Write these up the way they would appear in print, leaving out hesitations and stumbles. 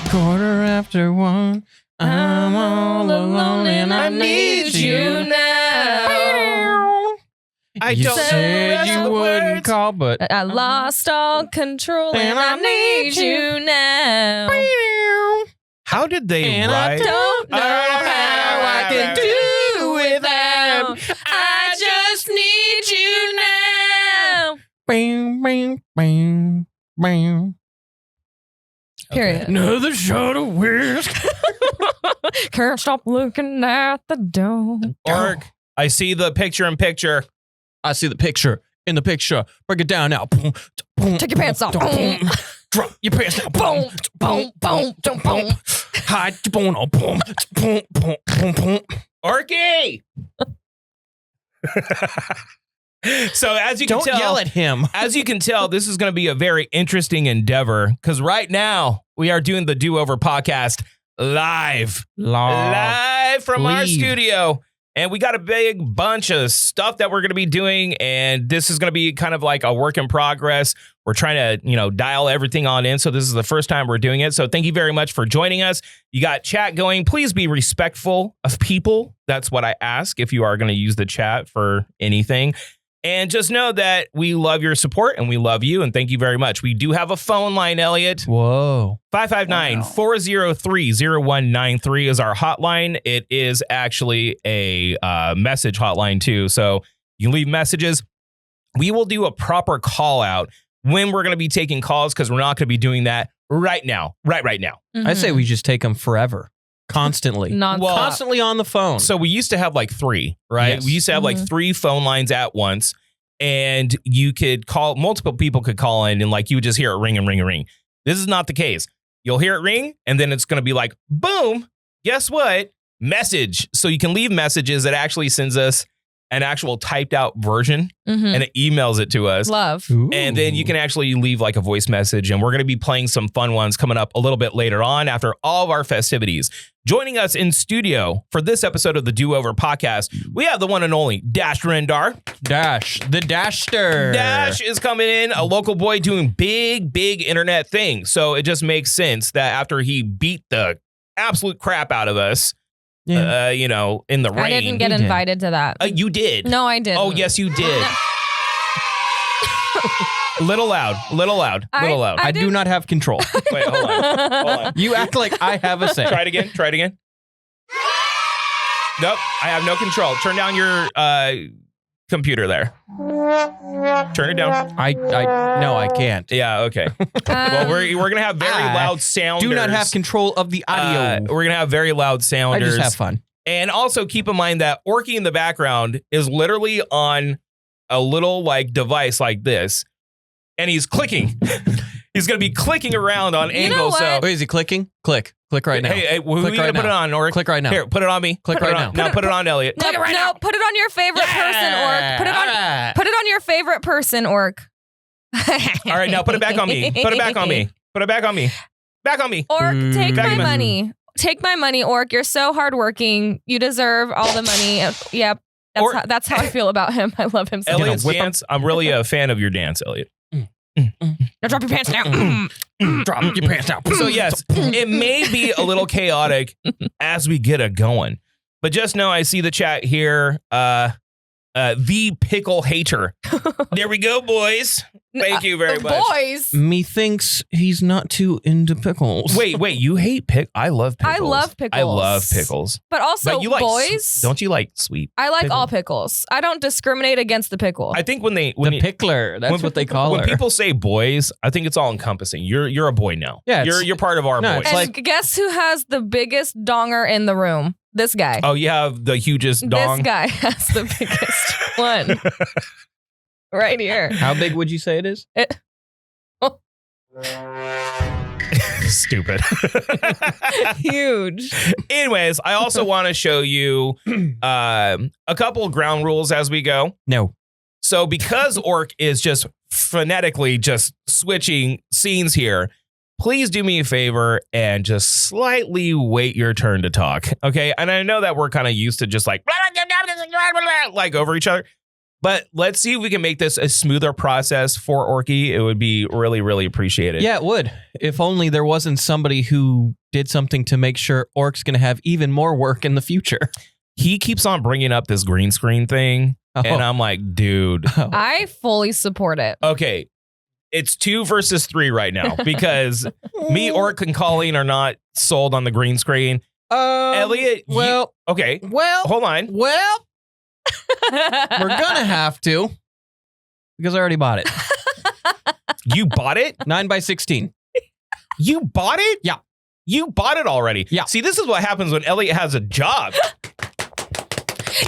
1:15. I'm all alone and I need you now. You said you wouldn't call, but I lost all control and I need you now. How did they And write? I don't know how I can do without. I just need you now. bam, bam, bam, bam. Period. Another shot of whisk. Can't stop looking at the door. Orc, I see the picture in picture. I see the picture in the picture. Break it down now. Boom, boom, Take your pants off. boom. Drop your pants down. Boom, boom, boom, boom, boom. Hide your bone. Boom, boom, boom, boom, boom. Orky! So as you can Don't tell, yell at him. as you can tell, this is going to be a very interesting endeavor because right now we are doing the Do Over podcast live from our studio. And we got a big bunch of stuff that we're going to be doing. And this is going to be kind of like a work in progress. We're trying to, dial everything on in. So this is the first time we're doing it. So thank you very much for joining us. You got chat going. Please be respectful of people. That's what I ask if you are going to use the chat for anything. And just know that we love your support and we love you. And thank you very much. We do have a phone line, Elliot. Whoa. 559-403-0193 is our hotline. It is actually a message hotline too. So you can leave messages. We will do a proper call out when we're going to be taking calls because we're not going to be doing that right now. Right now. I say we just take them forever. Constantly. Non-stop. Constantly on the phone. So we used to have like 3, right? Yes. We used to have like 3 phone lines at once. And you could call, multiple people could call in and like you would just hear it ring and ring and ring. This is not the case. You'll hear it ring and then it's going to be like, boom, guess what? Message. So you can leave messages. It actually sends us an actual typed out version and it emails it to us. Love. Ooh. And then you can actually leave like a voice message. And we're going to be playing some fun ones coming up a little bit later on after all of our festivities. Joining us in studio for this episode of the Do Over podcast, we have the one and only Dash Rendar. Dash. The Dashster. Dash is coming in, a local boy doing big internet things. So it just makes sense that after he beat the absolute crap out of us, in the rain. I didn't get invited to that. You did. No, I didn't. Oh, yes, you did. Little loud. I do not have control. Wait, hold on. You act like I have a say. Try it again. Nope, I have no control. Turn down your computer there. Turn it down. No, I can't. Yeah, okay. Well, we're gonna have very loud sounders. Do not have control of the audio. We're gonna have very loud I sounders. just have fun. And also keep in mind that Orky in the background is literally on a little like device like this, and he's clicking. He's gonna be clicking around on angles. So what? Wait, is he clicking? Click right now. hey, who are Click you gonna right put it now. on, Ork? Click right now. Here, put it on me. Click Put it right on- now. Now put it on Elliot. Put it on your favorite person, Orc. Put it on your favorite person, Orc. All right, now put it back on me. Put it back on me. Put it back on me. Back on me. Orc, take Back my in my- money. Take my money, Orc. You're so hardworking. You deserve all the money. Yep. That's how I feel about him. I love him so much. Elliot's dance. I'm really a fan of your dance, Elliot. Now drop your pants down. Drop your pants down. So yes, it may be a little chaotic as we get it going, but just know I see the chat here. The pickle hater. There we go, boys. Thank you very much. Boys. Methinks he's not too into pickles. Wait, you hate pickles? I love pickles. I love pickles. I love pickles. But also, But you like boys. don't you like sweet? I like pickle? all pickles. I don't discriminate against the pickle. I think when The you- pickler. That's what they call when her. people say boys, I think it's all encompassing. You're a boy now. Yeah, it's- you're part of our No, boys. it's and guess who has the biggest donger in the room? This guy. Oh, you have the hugest dong. This guy has the biggest one. Right here. How big would you say it is? Stupid. Huge. Anyways, I also want to show you a couple of ground rules as we go. No. So because Orc is just phonetically just switching scenes here, please do me a favor and just slightly wait your turn to talk. Okay. And I know that we're kind of used to just like over each other. But let's see if we can make this a smoother process for Orky. It would be really, really appreciated. Yeah, it would. If only there wasn't somebody who did something to make sure Orc's going to have even more work in the future. He keeps on bringing up this green screen thing. And I'm like, dude. I fully support it. Okay. It's 2 versus 3 right now because me, Orc, and Colleen are not sold on the green screen. Elliot. Okay. Well. Hold on. Well. We're going to have to. Because I already bought it. You bought it? 9x16. You bought it? Yeah. You bought it already? Yeah. See, this is what happens when Elliot has a job.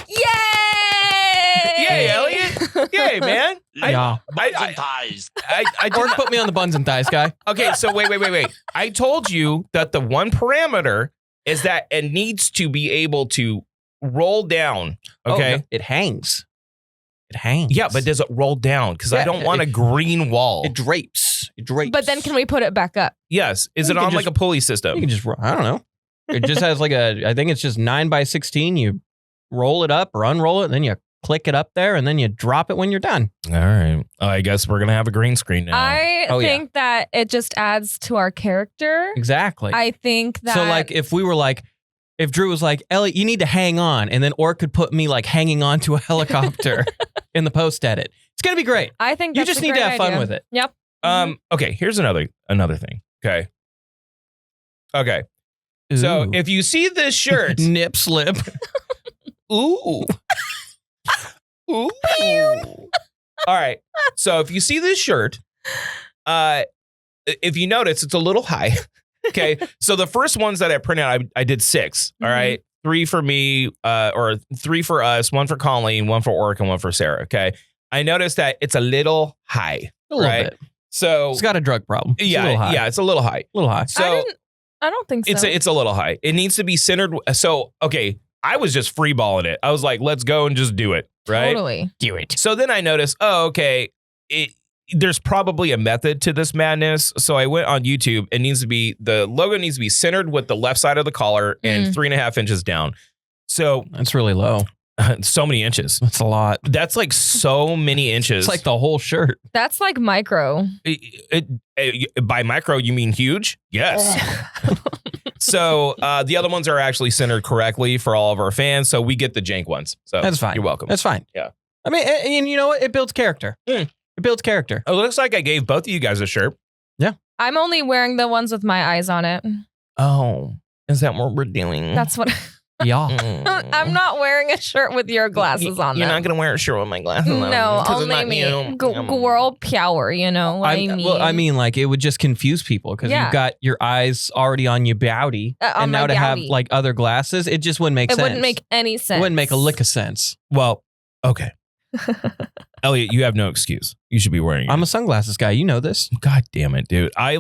Yay! Yay, Elliot. Yay, man. Yeah. Orc put me on the buns and thighs, guy. Okay, so wait. I told you that the one parameter is that it needs to be able to roll down. Okay. Oh, no, it hangs. It hangs. Yeah, but does it roll down? Because I don't want a green wall. It drapes. It drapes. But then can we put it back up? Yes. Is it You can on like just- a pulley system? You can just, I don't know. It just has like I think it's just 9x16. You roll it up or unroll it, and then you click it up there, and then you drop it when you're done. All right. I guess we're going to have a green screen now. I Oh, yeah. think that it just adds to our character. Exactly. I think that. So like if we were like, if Drew was like, Elliot, you need to hang on, and then Orc could put me like hanging on to a helicopter in the post edit. It's going to be great. I think You that's just a need to great have fun idea. with it. Yep. Okay, here's another thing. Okay. So Ooh. if you see this shirt, Nip slip. ooh. Ooh. All right. So if you see this shirt, if you notice, it's a little high. Okay. So the first ones that I printed out, I did 6. All right. 3 for me, or 3 for us, 1 for Colleen, 1 for Orc, and 1 for Sarah. Okay. I noticed that it's a little high. A little right? bit. So It's got a drug problem. It's a little high. yeah, it's a little high. A little high. So I don't think so. it's a little high. It needs to be centered. So, okay, I was just freeballing it. I was like, let's go and just do it. Right. Totally. Do it. So then I noticed, there's probably a method to this madness. So I went on YouTube. The logo needs to be centered with the left side of the collar and 3.5 inches down. So That's really low. so many inches. That's a lot. That's like so many inches. It's like the whole shirt. That's like micro. By micro, you mean huge? Yes. So the other ones are actually centered correctly for all of our fans. So we get the jank ones. So That's fine. You're welcome. That's fine. Yeah. I mean, and you know what? It builds character. It builds character. It looks like I gave both of you guys a shirt. I'm only wearing the ones with my eyes on it. Oh, is that what we're doing? That's what. Yeah. I'm not wearing a shirt with your glasses on. You're them. not going to wear a shirt with my glasses on. No, 'cause it's only not me. you. Girl power, you know what I mean? Well, I mean, like, it would just confuse people because Yeah. you've got your eyes already on your bowdy. On And now my to have, bowdy. like, other glasses, it just wouldn't make It sense. wouldn't make any sense. It wouldn't make a lick of sense. Well, okay. Elliot, you have no excuse. You should be wearing it. I'm a sunglasses guy. You know this. God damn it, dude. I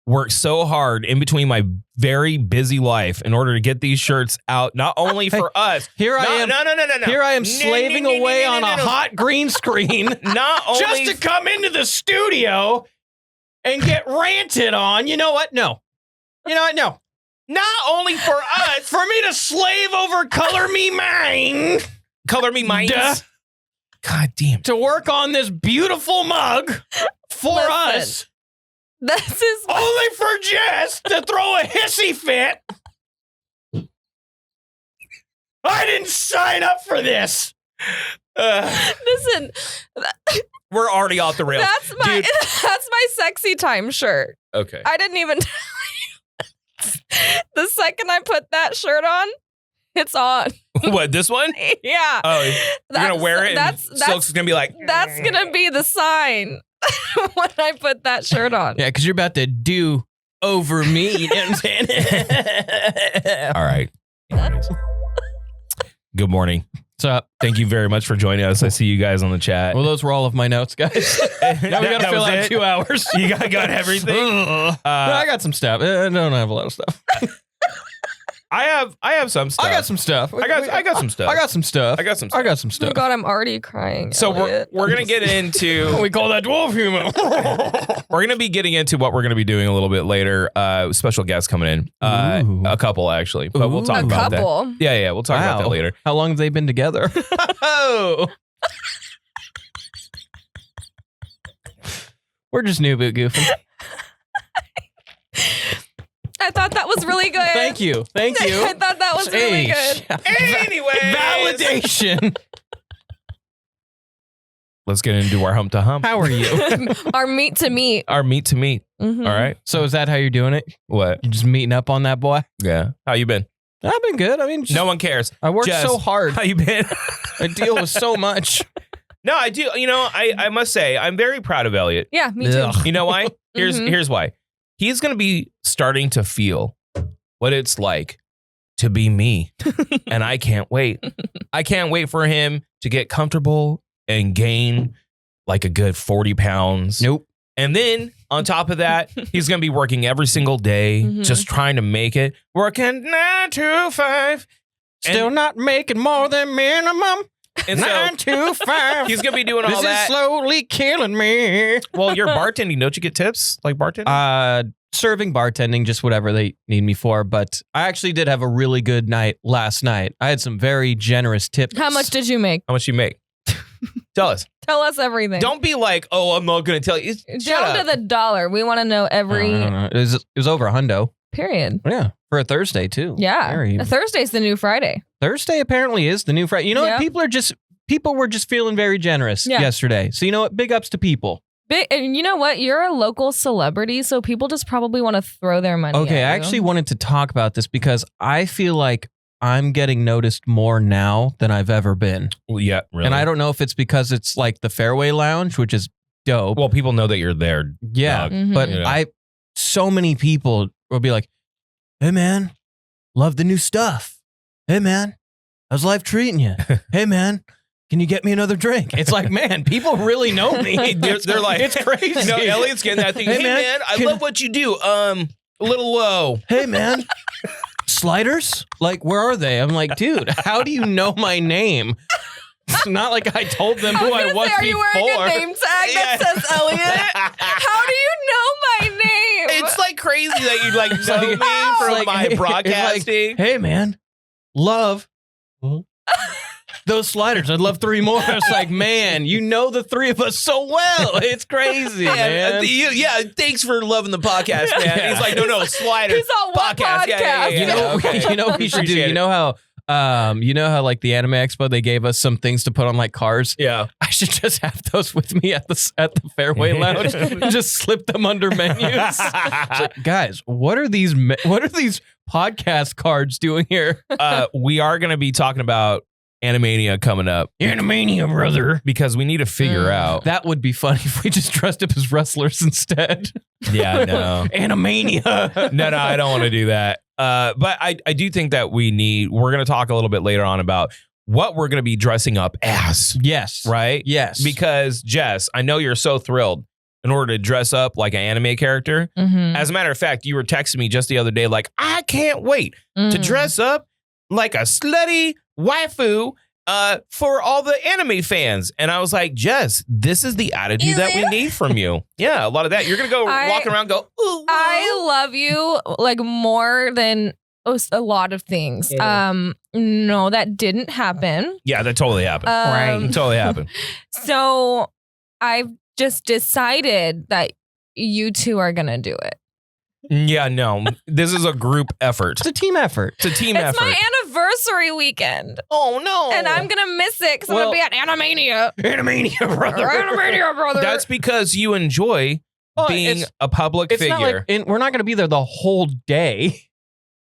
work so hard in between my very busy life in order to get these shirts out, not only for us. Here I am. No. Here I am No, slaving no, no, away no, on no, a no. hot green screen Not only just to come into the studio and get ranted on. You know what? No. You know what? No. not only for us. For me to slave over Color Me Mine Color me minds. Duh. God damn. to work on this beautiful mug for Listen. us, This is only for Jess to throw a hissy fit. I didn't sign up for this. listen. We're already off the rails. That's my Dude. that's my sexy time shirt. Okay. I didn't even tell you. The second I put that shirt on, it's on. What, this one? Yeah. Oh, you're going to wear it and Silk's going to be like, That's gonna be the sign when I put that shirt on. Yeah, because you're about to do over me. You know what I'm saying? all right. Anyways. Good morning. What's up? Thank you very much for joining us. I see you guys on the chat. Well, those were all of my notes, guys. Now we got to That fill was out it? 2 hours. You got everything? No, I got some stuff. I don't have a lot of stuff. I have some stuff. I got some stuff. I got some stuff. I got some stuff. I got some stuff. I got some Oh stuff. God, I'm already crying. So Elliot. we're gonna get into We call that dwarf humor. we're gonna be getting into what we're gonna be doing a little bit later. Special guests coming in, Ooh. a couple actually, but we'll Ooh. talk a about that. couple. Yeah, we'll talk about that Wow. later. How long have they been together? Oh. We're just new boot goofing. I thought that was really good. Thank you. Thank you. I thought that was really good. Anyway, Validation. let's get into our hump to hump. How are you? Our meat to meat. Our meat to meat. Mhm. All right. So is that how you're doing it? What? You're just meeting up on that boy? Yeah. How you been? I've been good. I mean, just, No one cares. I worked Jess, so hard. How you been? I deal with so much. No, I do. You know, I must say, I'm very proud of Elliot. Yeah, me too. Ugh. You know why? Mhm. Here's why. He's going to be starting to feel what it's like to be me. And I can't wait. I can't wait for him to get comfortable and gain like a good 40 pounds. Nope. And then on top of that, he's going to be working every single day, Mhm. just trying to make it. Working 9 to 5. Still not making more than minimum. And so 9 to 5. he's going to be doing all This is that. slowly killing me. Well, you're bartending. Don't you get tips like bartending? Serving, bartending, just whatever they need me for. But I actually did have a really good night last night. I had some very generous tips. How much did you make? How much you make? Tell us. Tell us everything. Don't be like, oh, I'm not going to tell you. Shut Down up. to the dollar. We want to know every I don't know. It was over a hundo. period. Yeah, for a Thursday too. Yeah. Very- Thursday's the new Friday. Thursday apparently is the new Friday. You know Yeah. what? People were just feeling very generous Yeah. yesterday. So you know what? Big ups to people. And you know what? You're a local celebrity, so people just probably want to throw their money Okay, at I you. actually wanted to talk about this because I feel like I'm getting noticed more now than I've ever been. Well, yeah, really. And I don't know if it's because it's like the Fairway Lounge, which is dope. Well, people know that you're there. Yeah, dog. Mhm. but Yeah. so many people will be like, "Hey man, love the new stuff. Hey man, how's life treating you? Hey man, can you get me another drink?" It's like, man, people really know me. They're like, it's crazy. No, Elliot's getting that thing. Hey, man, I love what you do. A little low. Hey man, sliders? Like, where are they? I'm like, dude, how do you know my name? It's not like I told them who I was Are before. you wearing a name tag that says Elliot? How do you know my name? It's like crazy that you like know like- me from like, my it's like, broadcasting. Hey man, love those sliders. I'd love 3 more. It's like, man, you know the 3 of us so well. It's crazy, man. Yeah, thanks for loving the podcast, man. Yeah. He's like, no, sliders. He's on what podcast? Yeah. You know, Okay. you know what we should do. Appreciate You know how like the Anime Expo, they gave us some things to put on like cars. Yeah. I should just have those with me at the Fairway Lounge and just slip them under menus. It's like, guys, what are these podcast cards doing here? We are going to be talking about Animania coming up Animania, brother. because we need to figure out. That would be funny if we just dressed up as wrestlers instead. Yeah, no. Animania. No, I don't want to do that. But I do think that we're going to talk a little bit later on about what we're going to be dressing up as, Yes. right? Yes. Because Jess, I know you're so thrilled in order to dress up like an anime character. Mhm. As a matter of fact, you were texting me just the other day, like, I can't wait to Mhm. dress up like a slutty waifu for all the anime fans. And I was like, Jess, this is the attitude that we need from you. Yeah, a lot of that. You're going to go walk around and go, ooh. I love you like more than a lot of things. No, that didn't happen. Yeah, that totally happened. Right. Totally happened. So I've just decided that you two are gonna do it. Yeah, no, this is a group effort. It's a team effort. It's a team It's effort. my anniversary weekend, Oh, no. and I'm gonna miss it because I'm Well- gonna be at Animania. Animania, brother. Animania, brother. That's because you enjoy Well, being it's- a public It's not figure. like we're not going to be there the whole day.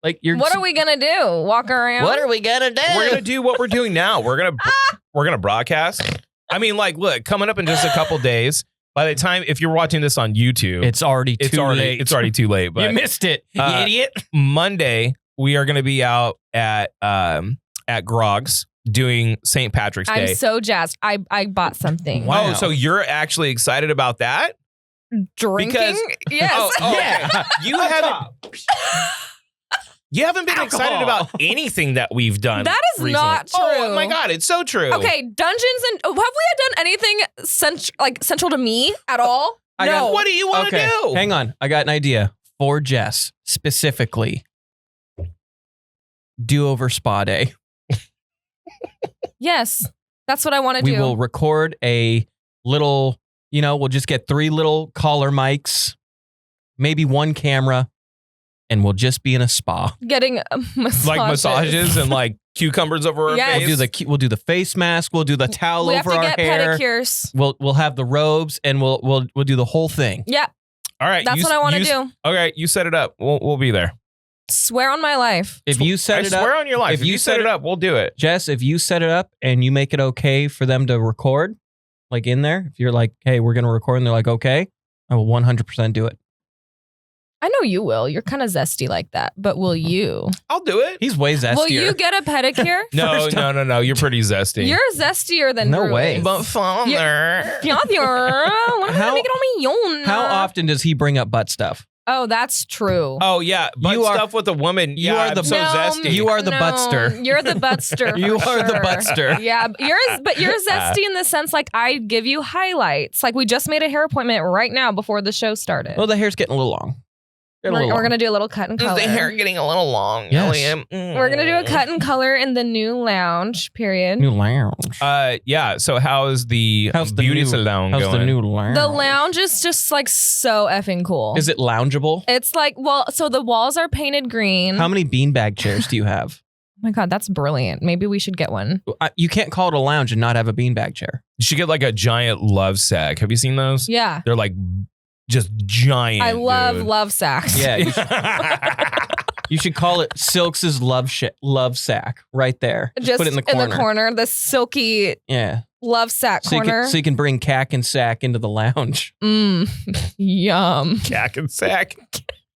Like you're. What are we gonna do? Walk around? we gonna do? We're gonna do what we're doing now. We're gonna broadcast. I mean, like, look, coming up in just a couple days. By the time, if you're watching this on YouTube, It's already too late. It's already too late. You But missed it, you idiot. Monday we are gonna be out at Grog's doing St. Patrick's I'm Day. so jazzed. I bought something. Wow. Oh, so you're actually excited about that? Drinking? Because- Yes. Oh, Yeah. okay. You haven't been excited Alcohol. about anything that we've done. That is recently. not Oh true. my god, it's so true. Okay, Dungeons and have we done anything central to me at all? I No. got- What do you want to Okay, do? hang on. I got an idea for Jess specifically. Do-over spa day. Yes, that's what I want to We do. will record a little. We'll just get 3 little collar mics, maybe 1 camera, and we'll just be in a spa. Getting massages. Like massages and like cucumbers over our Yes. face. We'll do the face mask. We'll do the towel We have over to our get hair. pedicures. We'll have the robes, and we'll do the whole thing. Yeah, All right. that's what I want to do. Okay, you set it up. We'll be there. Swear on my life. If you set I it up, swear on your life. If you set it up, we'll do it. Jess, if you set it up and you make it okay for them to record, like in there, if you're like, hey, we're going to record, and they're like, okay, I will 100% do it. I know you will. You're kind of zesty like that. But will you? I'll do it. He's way zestier. Will you get a pedicure? No. You're pretty zesty. You're zestier than No Drew way. is. But father. Why don't you make it on my own? How often does he bring up butt stuff? Oh, that's true. Oh yeah, but You are- stuff with a woman. you are I'm the- so zesty. You are the buttster. You're the buttster. You for are the sure. buttster. Yeah, but you're zesty in the sense like I give you highlights. Like we just made a hair appointment right now before the show started. Well, the hair's getting a little long. We're gonna do a little cut and Is color. the hair getting a little long? Yes. Elliot? We're gonna do a cut and color in the new lounge. Period. New lounge. Yeah. So how's the beauty salon How's going? the new lounge? The lounge is just like so effing cool. Is it loungeable? It's like, well, so the walls are painted green. How many beanbag chairs do you have? Oh my God, that's brilliant. Maybe we should get one. You can't call it a lounge and not have a beanbag chair. You should get like a giant love sack. Have you seen those? Yeah. They're like just giant. I love dude. love sacks. Yeah, you should call it Silks' love sack right there. Just put it in the corner. The silky Yeah. love sack corner. So you can bring cack and sack into the lounge. Yum. Cack and sack.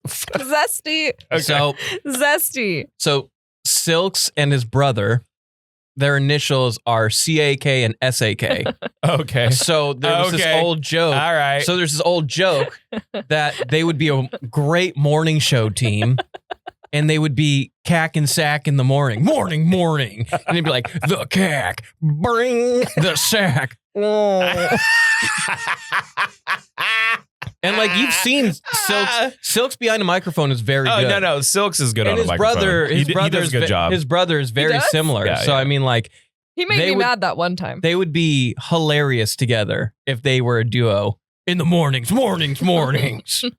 Zesty. Okay. Zesty. So Silks and his brother, their initials are CAK and SAK. Okay. So there was this old joke. All right. So there's this old joke that they would be a great morning show team. And they would be cack and sack in the morning. Morning. And they'd be like, the cack, bring the sack. And like you've seen Silks behind a microphone is very good. No. Silks is good And on a microphone. his he does a good job. His brother is very does? similar. Yeah, so yeah. I mean, like He made me mad that one time. they would be hilarious together if they were a duo. In the mornings.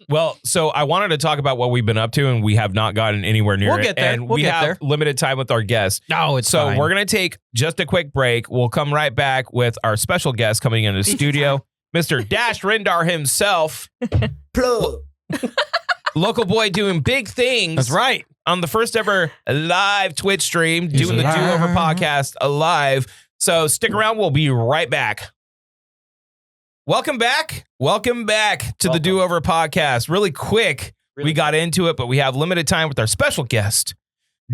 Well, so I wanted to talk about what we've been up to, and we have not gotten anywhere near We'll it. get there. And We'll we get have there. limited time with our guests. No, it's So fine. we're going to take just a quick break. We'll come right back with our special guest coming into the studio, Mr. Dash Rindar himself. Local boy doing big things. That's right. On the first ever live Twitch stream, doing the alive. Do Over podcast alive. So stick around. We'll be right back. Welcome back to the Do Over podcast. Really quick, we got into it, but we have limited time with our special guest,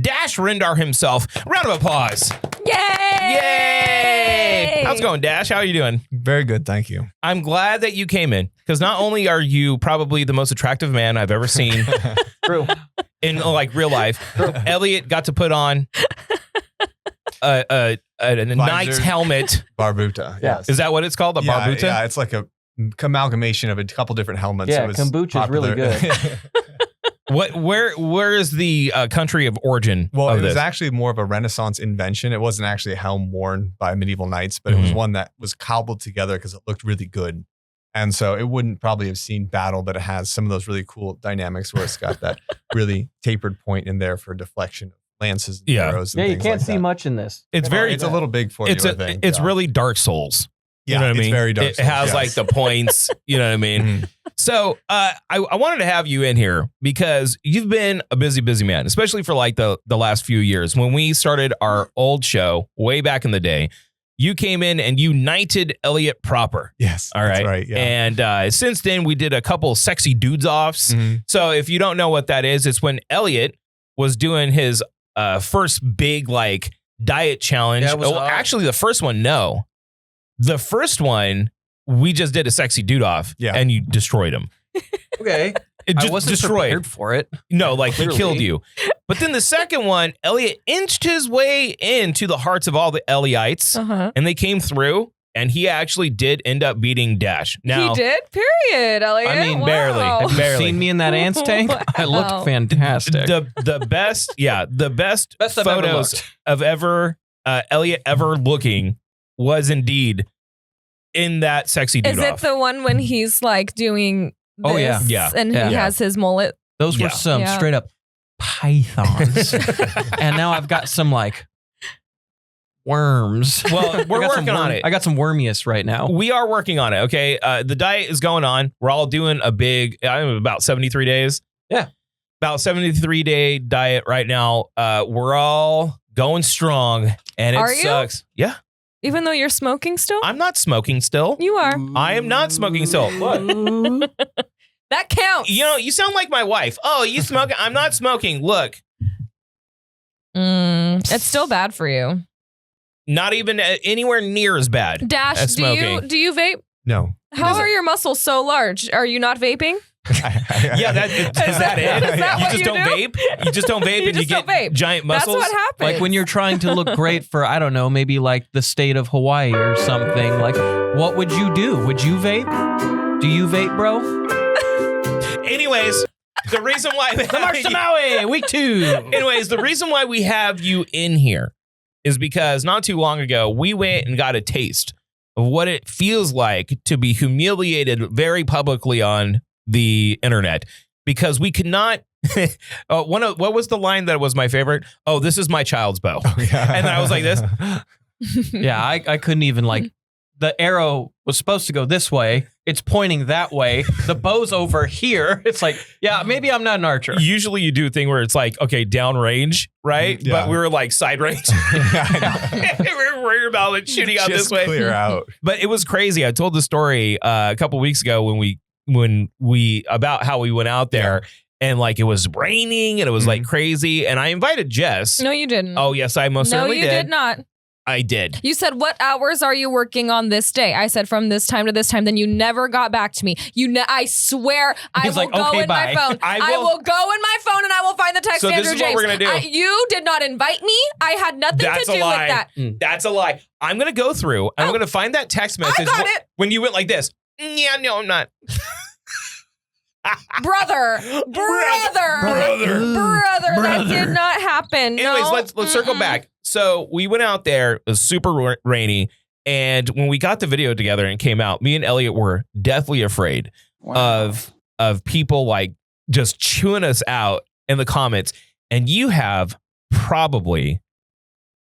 Dash Rindar himself. Round of applause. Yay! How's it going, Dash? How are you doing? Very good, thank you. I'm glad that you came in, because not only are you probably the most attractive man I've ever seen True. in like real life, Elliot got to put on a knight's helmet. Barbuta, yes. Is that what it's called? A barbuta? Yeah, it's like a amalgamation of a couple different helmets. Yeah, It was kombucha's really popular. Where is the country of origin Well, of it was this? actually more of a Renaissance invention. It wasn't actually a helm worn by medieval knights, but it was one that was cobbled together because it looked really good. And so it wouldn't probably have seen battle, but it has some of those really cool dynamics where it's got that really tapered point in there for deflection of lances and arrows. And Yeah, you things can't like see that. much in this. It's very It's a little big for you, I think. it's Yeah. really Dark Souls. You Yeah, know what I it's mean? very Dark It Souls, has yes. like the points, you know what I mean? Mhm. So I wanted to have you in here because you've been a busy man, especially for like the last few years. When we started our old show way back in the day, you came in and you knighted Elliot proper. Yes, All right. that's right. Yeah. And since then, we did a couple sexy dudes offs. Mhm. So if you don't know what that is, it's when Elliot was doing his first big like diet challenge. Yeah, it was Oh, hard. actually, the first one, no. The first one, we just did a sexy dude off, Yeah. and you destroyed him. Okay. It I just wasn't destroyed. prepared for it. No, like he Clearly. killed you. But then the second one, Elliot inched his way into the hearts of all the Elliotites, Uh-huh. and they came through. And he actually did end up beating Dash. Now, He did? Period, Elliot. I mean, Wow. barely. Have you Barely. seen me in that ants tank? I Wow. looked fantastic. the best, the best Best I've ever photos looked. of Elliot ever looking was indeed in that sexy dude Is it off. the one when he's like doing this Oh, yeah. Yeah. and Yeah. he has his mullet Those were some straight up pythons. And now I've got some like worms. Well, we're working on it. I got some wormiest right now. We are working on it. Okay. The diet is going on. We're all doing a big, about 73 days. Yeah. About 73-day diet right now. We're all going strong and it sucks. Yeah. Even though you're smoking still? I'm not smoking still. You are. I am not smoking still. What? That counts. You know, you sound like my wife. Oh, you smoking? I'm not smoking. Look. It's still bad for you. Not even anywhere near as bad Dash, as smoking. do you vape? No. How are your muscles so large? Are you not vaping? Yeah, is that it? Is that You what just you don't do? vape? You just don't vape and you just get don't vape. giant muscles? That's what happens. Like when you're trying to look great for, I don't know, maybe like the state of Hawaii or something. Like, what would you do? Would you vape? Do you vape, bro? Anyways, the reason why March to Maui, week 2. Anyways, the reason why we have you in here is because not too long ago, we went and got a taste of what it feels like to be humiliated very publicly on the internet because we could not. What was the line that was my favorite? Oh, this is my child's bow. Oh, yeah. And then I was like this. Yeah, I couldn't even like, the arrow was supposed to go this way. It's pointing that way. The bow's over here. It's like, yeah, maybe I'm not an archer. Usually you do a thing where it's like, okay, down range, right? Yeah. But we were like side range. We were worried about it shooting out Just this way. clear out. But it was crazy. I told the story a couple weeks ago when we about how we went out there and like it was raining and it was like crazy. And I invited Jess. No, you didn't. Oh, yes, I most certainly did. No, you did not. I did. You said, what hours are you working on this day? I said, from this time to this time. Then you never got back to me. I swear I He's will like, go okay, in bye. my phone. I I will- will go in my phone and I will find the text So to this Andrew is what James. we're gonna do. You did not invite me. I had nothing That's to a do with lie. that. That's a lie. I'm going to go through and I'm going to find that text message got it. when you went like this. Yeah, no, I'm not. Brother, that did not happen. Anyways, no. let's circle back. So we went out there. It was super rainy. And when we got the video together and it came out, me and Elliot were deathly afraid of people like just chewing us out in the comments. And you have probably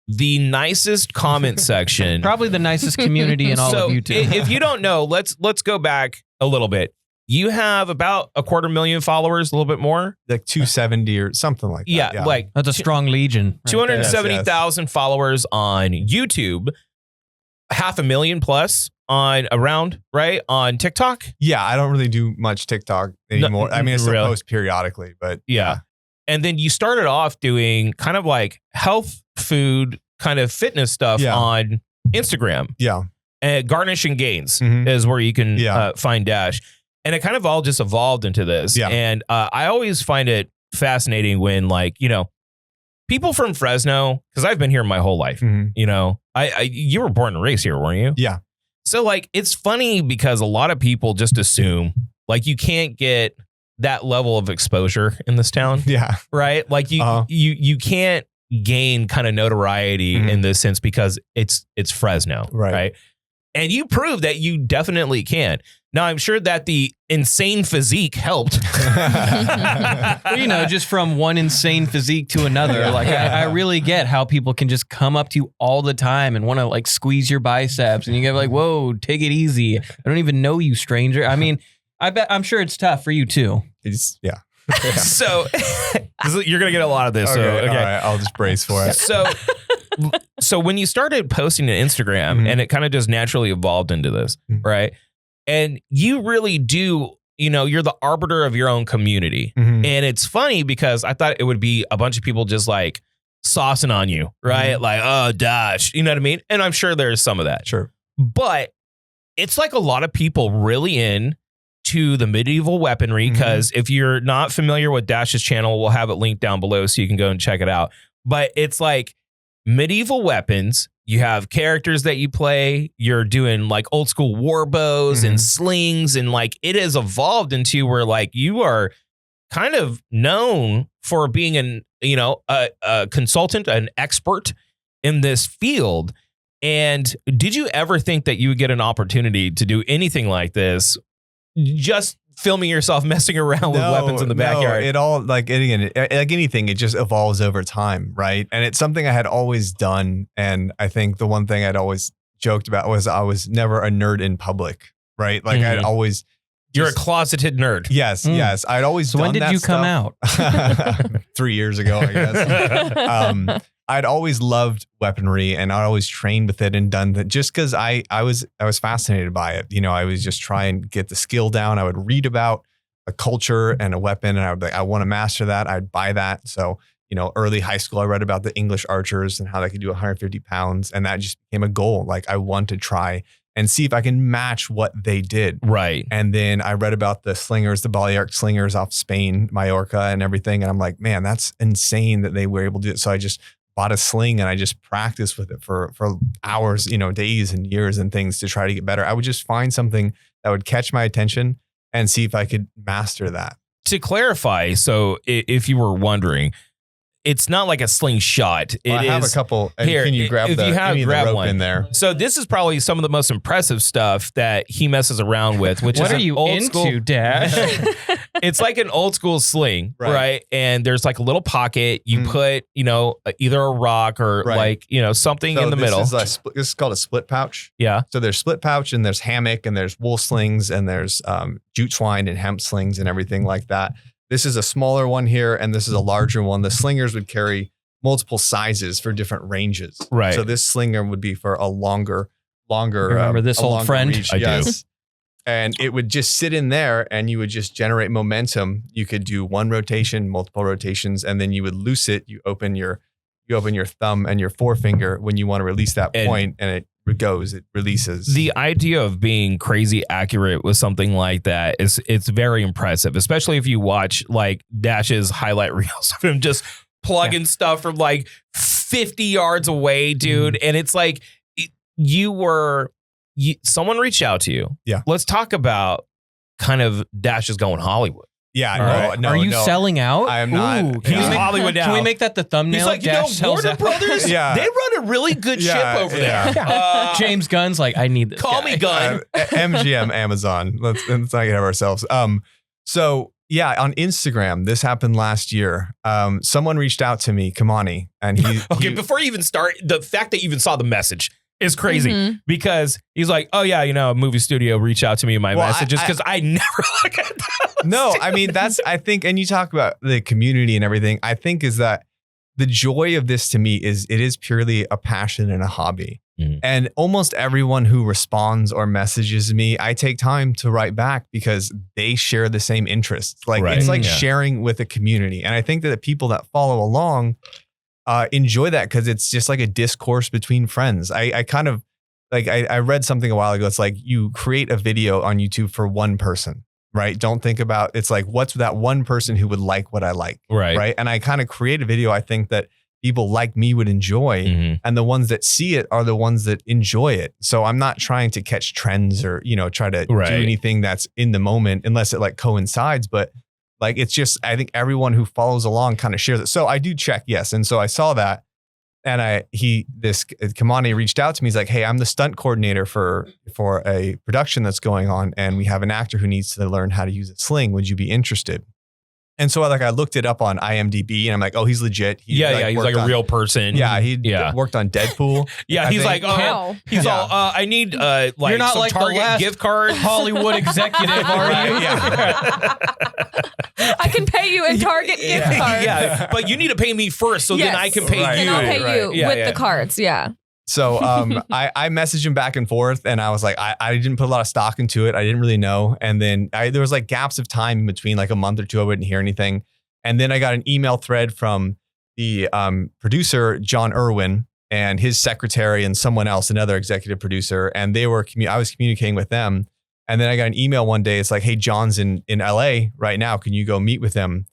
the nicest comment section. Probably the nicest community in all of YouTube. If you don't know, let's go back a little bit. You have about 250,000 followers, a little bit more. Like 270 or something like that. Yeah, like That's a strong legion. right 270,000 followers on YouTube, 500,000 plus on TikTok. Yeah, I don't really do much TikTok anymore. I mean, I still really? post periodically, but Yeah. And then you started off doing kind of like health food, kind of fitness stuff on Instagram. Yeah. Garnish and Gains Mhm. is where you can Yeah. find Dash. And it kind of all just evolved into this. Yeah. And I always find it fascinating when like, people from Fresno, because I've been here my whole life, Mhm. you were born and raised here, weren't you? Yeah. So like, it's funny because a lot of people just assume like you can't get that level of exposure in this town, Yeah. right? Like you can't gain kind of notoriety Mhm. in this sense because it's Fresno, Right. And you prove that you definitely can. Now, I'm sure that the insane physique helped. Well, just from one insane physique to another. Like, I really get how people can just come up to you all the time and want to like squeeze your biceps, and you get like, "Whoa, take it easy. I don't even know you, stranger." I mean, I'm sure it's tough for you too. Yeah. So you're gonna get a lot of this. So okay, All right, I'll just brace for it. So when you started posting to Instagram, Mhm. and it kind of just naturally evolved into this, Mhm. right? And you really do, you're the arbiter of your own community. Mhm. And it's funny because I thought it would be a bunch of people just like saucing on you, right? Mhm. Like, oh, Dash, you know what I mean? And I'm sure there's some of that. Sure. But it's like a lot of people really in to the medieval weaponry, because if you're not familiar with Dash's channel, we'll have it linked down below so you can go and check it out. But it's like medieval weapons. You have characters that you play. You're doing like old school war bows and slings, and like it has evolved into where like you are kind of known for being a consultant, an expert in this field. And did you ever think that you would get an opportunity to do anything like this just filming yourself messing around with weapons in the backyard. It all like anything, it just evolves over time, right? And it's something I had always done. And I think the one thing I'd always joked about was I was never a nerd in public, right? Like I'd always. You're a closeted nerd. Yes, yes. I'd always. So done when did that you stuff. come out? 3 years ago, I guess. I'd always loved weaponry, and I'd always trained with it and done that just because I was fascinated by it. You know, I was just try and get the skill down. I would read about a culture and a weapon, and I would be like, I want to master that. I'd buy that. So, you know, early high school, I read about the English archers and how they could do 150 pounds, and that just became a goal. Like I want to try and see if I can match what they did. Right. And then I read about the slingers, the Balearic slingers off Spain, Mallorca and everything. And I'm like, man, that's insane that they were able to do it. So I just bought a sling and I just practiced with it for hours, you know, days and years and things to try to get better. I would just find something that would catch my attention and see if I could master that. To clarify, so if you were wondering, it's not like a slingshot. Well, I have a couple. Here, can you grab if the, you have, the grab rope one in there? So this is probably some of the most impressive stuff that he messes around with, which What is are an you old into, school. Dash? It's like an old school sling, Right. right? And there's like a little pocket. You put, you know, either a rock or Right. like, you know, something in the middle. This is called a split pouch. Yeah. So there's split pouch and there's hammock and there's wool slings and there's jute twine and hemp slings and everything like that. This is a smaller one here and this is a larger one. The slingers would carry multiple sizes for different ranges. Right. So this slinger would be for a longer. Remember this a old longer friend? reach. I do. Yes. And it would just sit in there and you would just generate momentum. You could do one rotation, multiple rotations, and then you would loose it. You open your thumb and your forefinger when you want to release that point, and it goes, it releases. The idea of being crazy accurate with something like that it's very impressive, especially if you watch like Dash's highlight reels of him just plugging stuff from like 50 yards away, dude. And it's like someone reached out to you. Yeah. Let's talk about kind of Dash's going Hollywood. Yeah. No. Are you selling out? I am not. Ooh, Yeah. can, He's we make, Hollywood now. can we make that the thumbnail? He's like, Dash sells Warner out. Brothers, Yeah. they run a really good ship over there. James Gunn's like, I need this. Call guy. me Gunn. MGM Amazon. Let's not get ahead of ourselves. So yeah, on Instagram, this happened last year. Someone reached out to me, Kamani, and he Before you even start, the fact that you even saw the message is crazy because he's like, oh yeah, you know, a movie studio reached out to me in my messages because I never look at that. No, I mean, I think, and you talk about the community and everything, I think is that the joy of this to me is it is purely a passion and a hobby. And almost everyone who responds or messages me, I take time to write back because they share the same interests. Like it's like sharing with a community. And I think that the people that follow along enjoy that because it's just like a discourse between friends. I kind of like, I read something a while ago. It's like you create a video on YouTube for one person, right? Don't think about, it's like, what's that one person who would like what I like, right? And I kind of create a video I think that people like me would enjoy, and the ones that see it are the ones that enjoy it. So I'm not trying to catch trends or, you know, try to do anything that's in the moment unless it like coincides. But like, it's just, I think everyone who follows along kind of shares it. So I do check, yes. And so I saw that, and Kamani reached out to me. He's like, hey, I'm the stunt coordinator for a production that's going on, and we have an actor who needs to learn how to use a sling. Would you be interested? And so I looked it up on IMDb, and I'm like, oh, he's legit. He's like a real person. Yeah, he worked on Deadpool. He's like, oh, he's all, I need like You're not some like Target the last gift card. Hollywood executive, are you? I can pay you in Target gift cards. Yeah, but you need to pay me first, so then I can pay you. And I'll pay you with the cards. Yeah. So I messaged him back and forth, and I was like, I didn't put a lot of stock into it. I didn't really know. And then there was like gaps of time in between, like a month or two. I wouldn't hear anything. And then I got an email thread from the producer, John Irwin, and his secretary and someone else, another executive producer. And I was communicating with them. And then I got an email one day. It's like, hey, John's in LA right now. Can you go meet with him?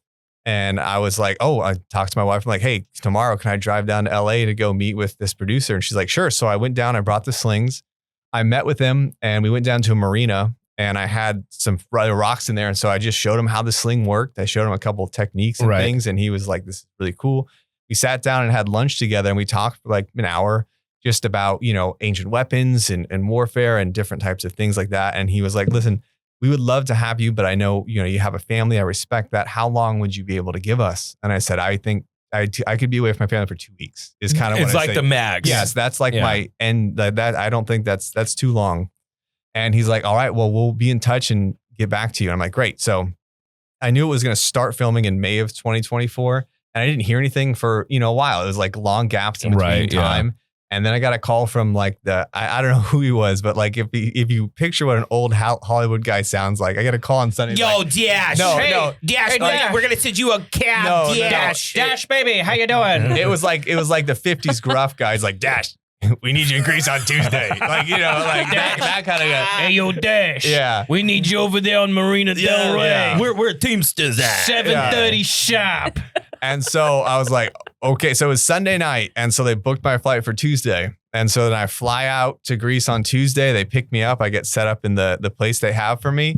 And I was like, oh, I talked to my wife. I'm like, hey, tomorrow, can I drive down to LA to go meet with this producer? And she's like, sure. So I went down, I brought the slings. I met with him, and we went down to a marina, and I had some rocks in there. And so I just showed him how the sling worked. I showed him a couple of techniques and things. And he was like, this is really cool. We sat down and had lunch together, and we talked for like an hour just about, you know, ancient weapons and warfare and different types of things like that. And he was like, listen, we would love to have you, but I know, you have a family. I respect that. How long would you be able to give us? And I said, I think I could be away from my family for 2 weeks is kind of what It's I like say. the max. Yes, that's like my end. That I don't think that's too long. And he's like, all right, well, we'll be in touch and get back to you. And I'm like, great. So I knew it was going to start filming in May of 2024. And I didn't hear anything for, a while. It was like long gaps in between time. And then I got a call from like I don't know who he was, but like if you picture what an old Hollywood guy sounds like, I got a call on Sunday. Yo, Dash. No. Dash, Dash. we're going to send you a cab. No, Dash. Dash, baby, how you doing? It was like the 50s gruff guys like, Dash, we need you in Greece on Tuesday. Like, that kind of guy. Hey, yo, Dash. Yeah. We need you over there on Marina Del Rey. Yeah. Where Teamsters at? 7:30 sharp. And so I was like, okay, so it was Sunday night. And so they booked my flight for Tuesday. And so then I fly out to Greece on Tuesday. They pick me up. I get set up in the place they have for me.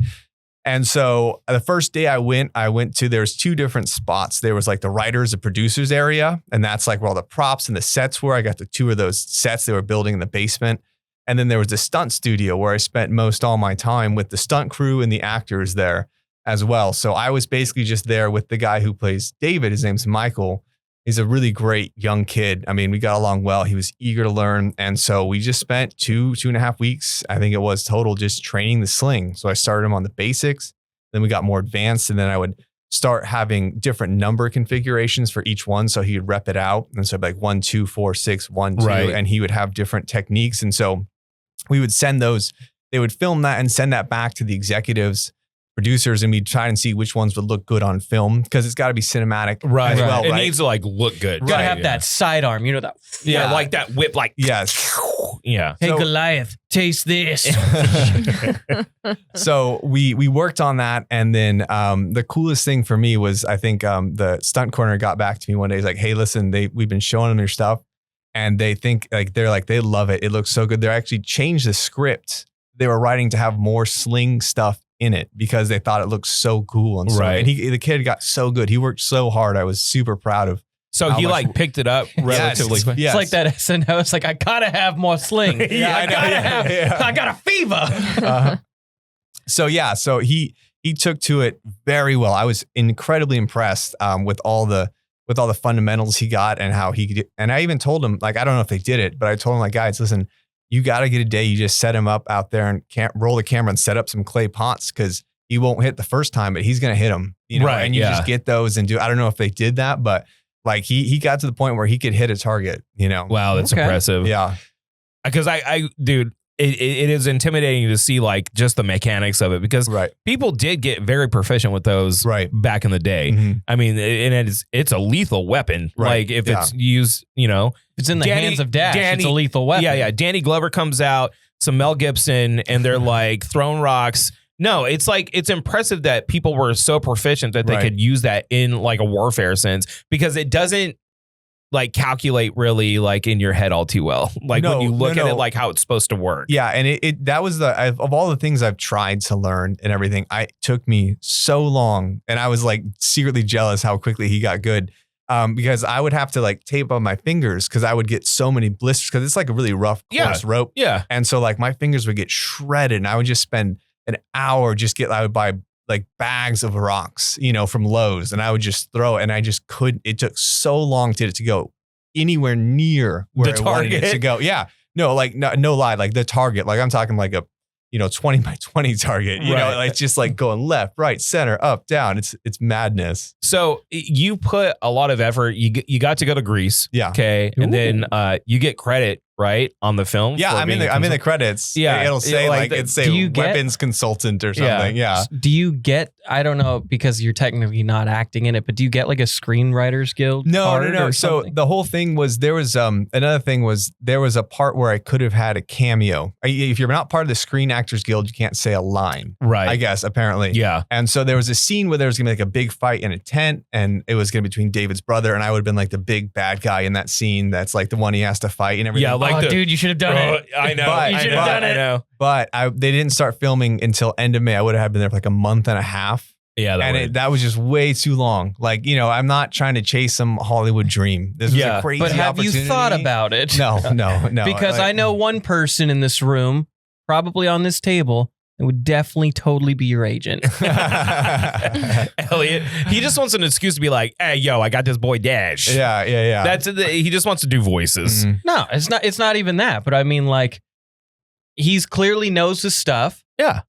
And so the first day I went to, there's 2 different spots. There was like the writers, the producers area. And that's like where all the props and the sets were. I got the 2 of those sets they were building in the basement. And then there was the stunt studio where I spent most all my time with the stunt crew and the actors there as well. So I was basically just there with the guy who plays David. His name's Michael. He's a really great young kid. I mean, we got along well. He was eager to learn. And so we just spent 2.5 weeks, I think it was total, just training the sling. So I started him on the basics. Then we got more advanced. And then I would start having different number configurations for each one. So he would rep it out. And so I'd be like 1, 2, 4, 6, 1, 2. Right. And he would have different techniques. And so we would send those, they would film that and send that back to the executives, producers, and we'd try and see which ones would look good on film because it's got to be cinematic Right. as well, It right? needs to like look good. You gotta Right, have that sidearm, that. Yeah, Yeah. like that whip, like. Yes. Yeah. Hey, So- Goliath, taste this. So we worked on that, and then the coolest thing for me was I think the stunt corner got back to me one day. He's like, "Hey, listen, we've been showing them your stuff, and they think they love it. It looks so good. They actually changed the script they were writing to have more sling stuff in it because they thought it looked so cool and so. Right. And the kid got so good. He worked so hard. I was super proud of. So How he much- like picked it up relatively quick. Yes. It's like that SNL. It's like, I gotta have more sling. Yeah, I know. Yeah. I got a fever. Uh-huh. So he took to it very well. I was incredibly impressed with all the fundamentals he got and how he could. And I even told him, like, I don't know if they did it, but I told him, like, guys, listen, you got to get a day. You just set him up out there and roll the camera and set up some clay pots because he won't hit the first time, but he's going to hit them. Right, And you yeah. just get those and do. I don't know if they did that, but like he got to the point where he could hit a target. Wow, that's Okay. impressive. Yeah. Because dude, it is intimidating to see like just the mechanics of it because Right. people did get very proficient with those Right. back in the day. Mhm. I mean, and it's a lethal weapon. Right. Like if Yeah. it's used, It's in the Danny- hands of Dash. It's Danny- a lethal weapon. Yeah. Danny Glover comes out, some Mel Gibson, and they're like throwing rocks. No, it's like it's impressive that people were so proficient that they Right. could use that in like a warfare sense because it doesn't like calculate really like in your head all too well. Like when you look at it like how it's supposed to work. Yeah, and that was of all the things I've tried to learn and everything. It took me so long, and I was like secretly jealous how quickly he got good. Because I would have to like tape on my fingers because I would get so many blisters because it's like a really rough coarse rope. Yeah. And so like my fingers would get shredded, and I would just spend an hour I would buy like bags of rocks, from Lowe's, and I would just throw it, and I just couldn't. It took so long to go anywhere near where The I wanted it target? to go. Yeah. No, like no lie, like the target. Like I'm talking like a 20 by 20 target. Right. Like just like going left, right, center, up, down. It's madness. So you put a lot of effort. You got to go to Greece. Yeah. Okay. And then you get credit, right, on the film. Yeah, for I'm in being the a I'm in the consultant? credits. Yeah, It'll say like like the- do you get- weapons consultant or something. Yeah. Do you get, I don't know, because you're technically not acting in it, but do you get like a screenwriters guild? No. card or So something? the whole thing was there was another thing was there was a part where I could have had a cameo. If you're not part of the Screen Actors Guild, you can't say a line. Right. I guess apparently. Yeah. And so there was a scene where there was gonna be like a big fight in a tent, and it was gonna be between David's brother, and I would have been like the big bad guy in that scene. That's like the one he has to fight and everything. Yeah. Like oh, the, dude, you should have done it. I know. But- You I should've know, done I it. know. But they didn't start filming until end of May. I would have been there for like a month and a half. Yeah. That was just way too long. Like, I'm not trying to chase some Hollywood dream. This was Yeah. a crazy But have you opportunity. thought about it? No. Because I know one person in this room, probably on this table, it would definitely totally be your agent. Elliot, he just wants an excuse to be like, hey, yo, I got this boy Dash. Yeah. That's he just wants to do voices. Mhm. No, it's not even that. But I mean, like, he's clearly knows his stuff. Yeah.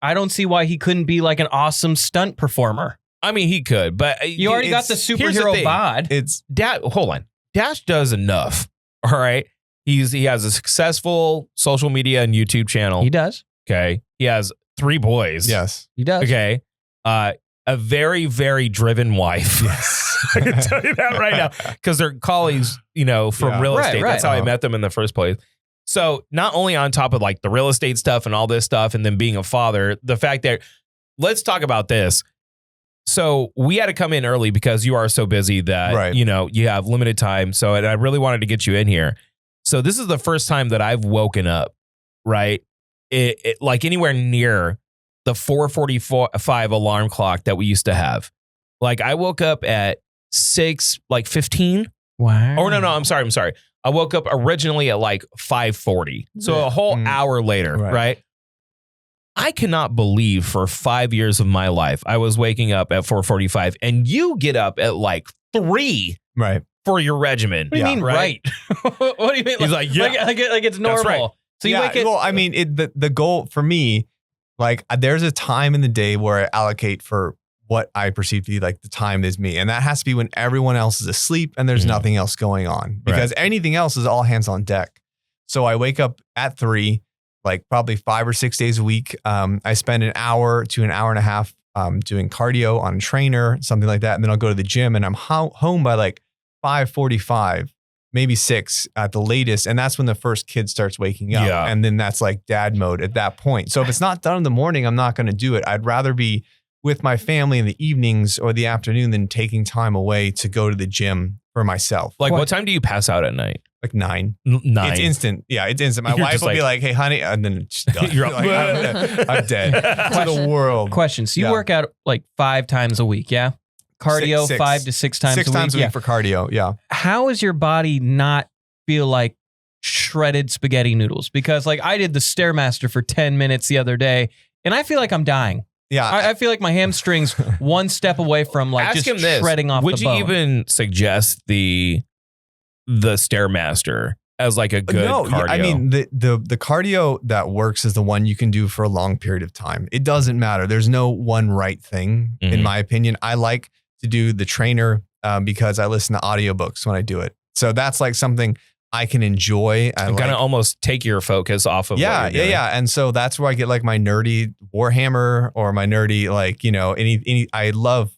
I don't see why he couldn't be like an awesome stunt performer. I mean, he could, but You already got the here's the superhero thing. bod. Hold on. Dash does enough. All right. He has a successful social media and YouTube channel. He does. Okay. He has 3 boys. Yes. He does. Okay. A very, very driven wife. Yes. I can tell you that right now. Because they're colleagues, from Yeah. real Right, estate. right. That's how I met them in the first place. So not only on top of like the real estate stuff and all this stuff and then being a father, the fact that let's talk about this. So we had to come in early because you are so busy that, Right. you have limited time. So and I really wanted to get you in here. So this is the first time that I've woken up, right? It like anywhere near the 4:45 alarm clock that we used to have. Like I woke up at 6:15. Wow. Oh, no, I'm sorry. I woke up originally at like 5:40. So a whole Mm. hour later, Right. right? I cannot believe for 5 years of my life, I was waking up at 4:45 and you get up at like 3 Right. for your regimen. What do you mean, right? What do you mean? He's like, yeah. like it's normal. That's right. So you wake it. Well, I mean, the goal for me, like there's a time in the day where I allocate for what I perceive to be like the time is me. And that has to be when everyone else is asleep and there's Mhm. nothing else going on because anything else is all hands on deck. So I wake up at 3, like probably 5 or 6 days a week. I spend an hour to an hour and a half doing cardio on a trainer, something like that. And then I'll go to the gym and I'm home by like 5:45, maybe 6 at the latest. And that's when the first kid starts waking up. Yeah. And then that's like dad mode at that point. So if it's not done in the morning, I'm not going to do it. I'd rather be with my family in the evenings or the afternoon than taking time away to go to the gym for myself. Like what time do you pass out at night? Like 9. 9. It's instant. Yeah, it's instant. My You're wife just will be like- like, hey, honey. And then it's done. You're Like, I'm dead to the world. Question. So you Yeah. work out like 5 times a week, yeah? Cardio Six. 5 to 6 times 6 a week. times a week for cardio. Yeah. How does your body not feel like shredded spaghetti noodles? Because like I did the Stairmaster for 10 minutes the other day and I feel like I'm dying. Yeah. I feel like my hamstrings one step away from like Ask just him this. shredding off Would the you bone. even suggest the Stairmaster as like a good cardio? I mean the cardio that works is the one you can do for a long period of time. It doesn't matter. There's no one right thing, in Mhm. my opinion. I like to do the trainer because I listen to audiobooks when I do it. So that's like something I can enjoy. I I'm like, gonna almost take your focus off of what you're doing. And so that's where I get like my nerdy Warhammer or my nerdy like any. I love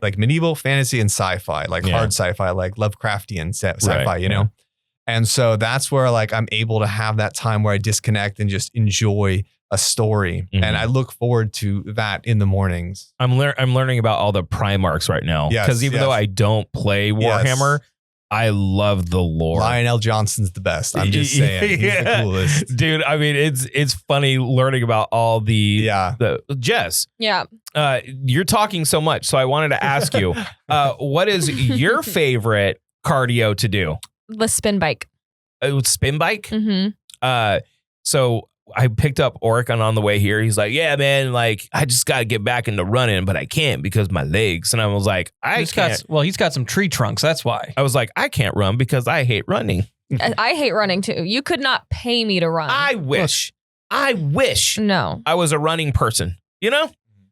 like medieval fantasy and sci-fi, like Yeah. hard sci-fi, like Lovecraftian sci-fi. Right, You know. And so that's where like I'm able to have that time where I disconnect and just enjoy a story. Mhm. And I look forward to that in the mornings. I'm learning about all the Primarchs right now Yes, because even yes. though I don't play Warhammer, I love the lore. Lionel Johnson's the best. I'm just saying. He's the coolest. Dude. I mean, it's funny learning about all the Yeah. Jess. Yeah. You're talking so much, so I wanted to ask you, what is your favorite cardio to do? The spin bike. Spin bike. Mm-hmm. So I picked up Oregon on the way here. He's like, yeah, man, like I just got to get back into running, but I can't because my legs. And I was like, He's got some tree trunks. That's why. I was like, I can't run because I hate running. I hate running too. You could not pay me to run. I wish No. I was a running person,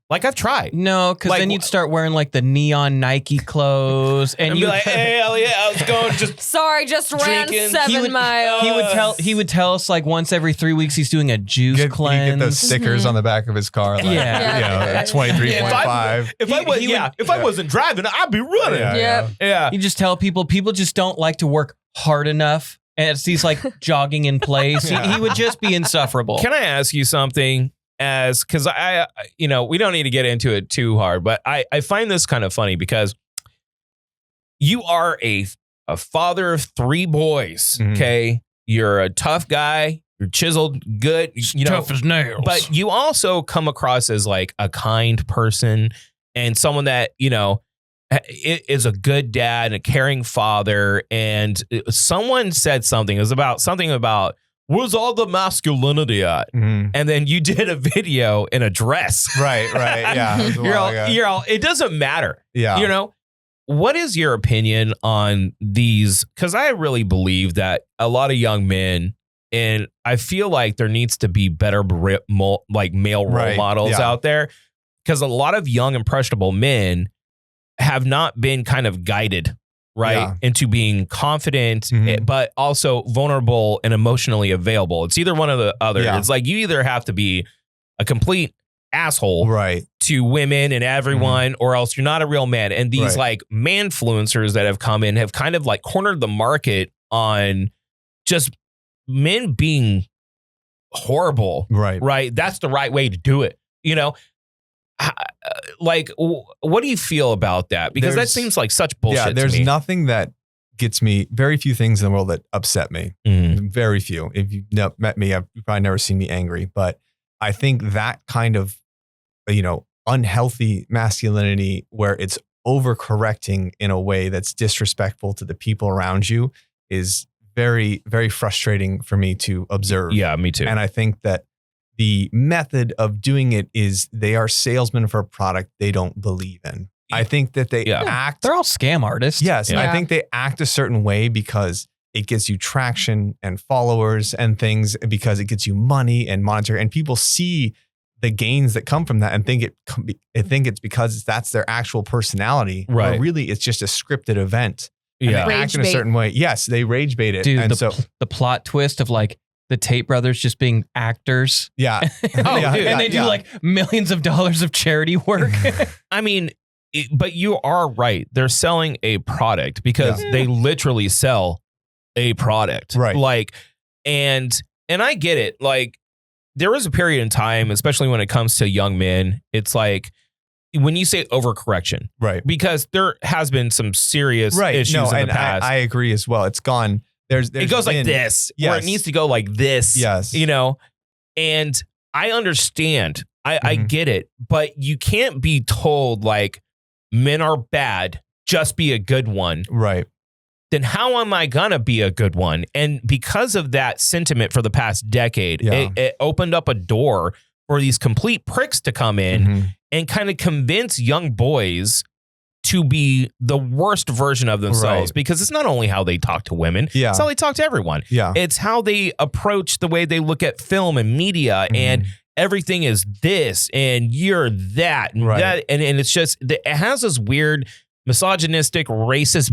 Like I've tried. No, because Like, then you'd start wearing like the neon Nike clothes, and And you be like, hey, Elliot, I was going just Sorry, just ran Drinking. 7 miles. he would tell us like once every 3 weeks he's doing a juice You cleanse. get those stickers on the back of his car. Like, Yeah. 23.5. if I wasn't driving, I'd be running. Yep. Yeah. You just tell people just don't like to work hard enough, and it's these like jogging in place. He would just be insufferable. Can I ask you something? Because I we don't need to get into it too hard, but I find this kind of funny because you are a father of 3 boys. Mhm. Okay, you're a tough guy. You're chiseled, good. Tough as nails. But you also come across as like a kind person and someone that is a good dad and a caring father. And someone said something. It was about where's all the masculinity at? Mhm. And then you did a video in a dress. Right. Yeah. It was a while ago. You're all, it doesn't matter. Yeah. You know, what is your opinion on these? Because I really believe that a lot of young men, and I feel like there needs to be better like male role models out there, because a lot of young impressionable men have not been kind of guided into being confident, but also vulnerable and emotionally available. It's either one or the other. Yeah. It's like you either have to be a complete asshole to women and everyone, or else you're not a real man. And these like manfluencers that have come in have kind of like cornered the market on just men being horrible. Right. That's the right way to do it. You know, like, what do you feel about that? Because that seems like such bullshit. Yeah, there's to me. nothing that gets me, very few things in the world that upset me. Very few. If you've met me, you've probably never seen me angry. But I think that kind of, unhealthy masculinity where it's overcorrecting in a way that's disrespectful to the people around you is very, very frustrating for me to observe. Yeah, me too. And I think that the method of doing it is they are salesmen for a product they don't believe in. I think that they act. They're all scam artists. Yes. I think they act a certain way because it gets you traction and followers and things, because it gets you money and monetary, and people see the gains that come from that and think it's because that's their actual personality. Right. But really, it's just a scripted event. And Yeah. they act in a certain way. Yes, they rage bait it. Dude, and the plot twist of like the Tate brothers just being actors. Yeah. And they do like millions of dollars of charity work. I mean, but you are right. They're selling a product because they literally sell a product. Right. Like, and I get it. Like, there was a period in time, especially when it comes to young men, it's like when you say overcorrection, right? Because there has been some serious issues in the past. I agree as well. It's gone. It goes like this, or it needs to go like this. Yes. And I understand. I get it, but you can't be told like men are bad, just be a good one. Right. Then how am I gonna be a good one? And because of that sentiment for the past decade, it opened up a door for these complete pricks to come in and kind of convince young boys to be the worst version of themselves. Because it's not only how they talk to women, it's how they talk to everyone. Yeah. It's how they approach the way they look at film and media, and everything is this and you're that and that. And it's just, it has this weird misogynistic, racist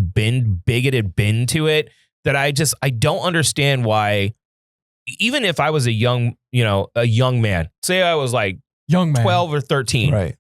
bigoted bend to it that I don't understand why. Even if I was a young man, say I was like young man, 12 or 13, right?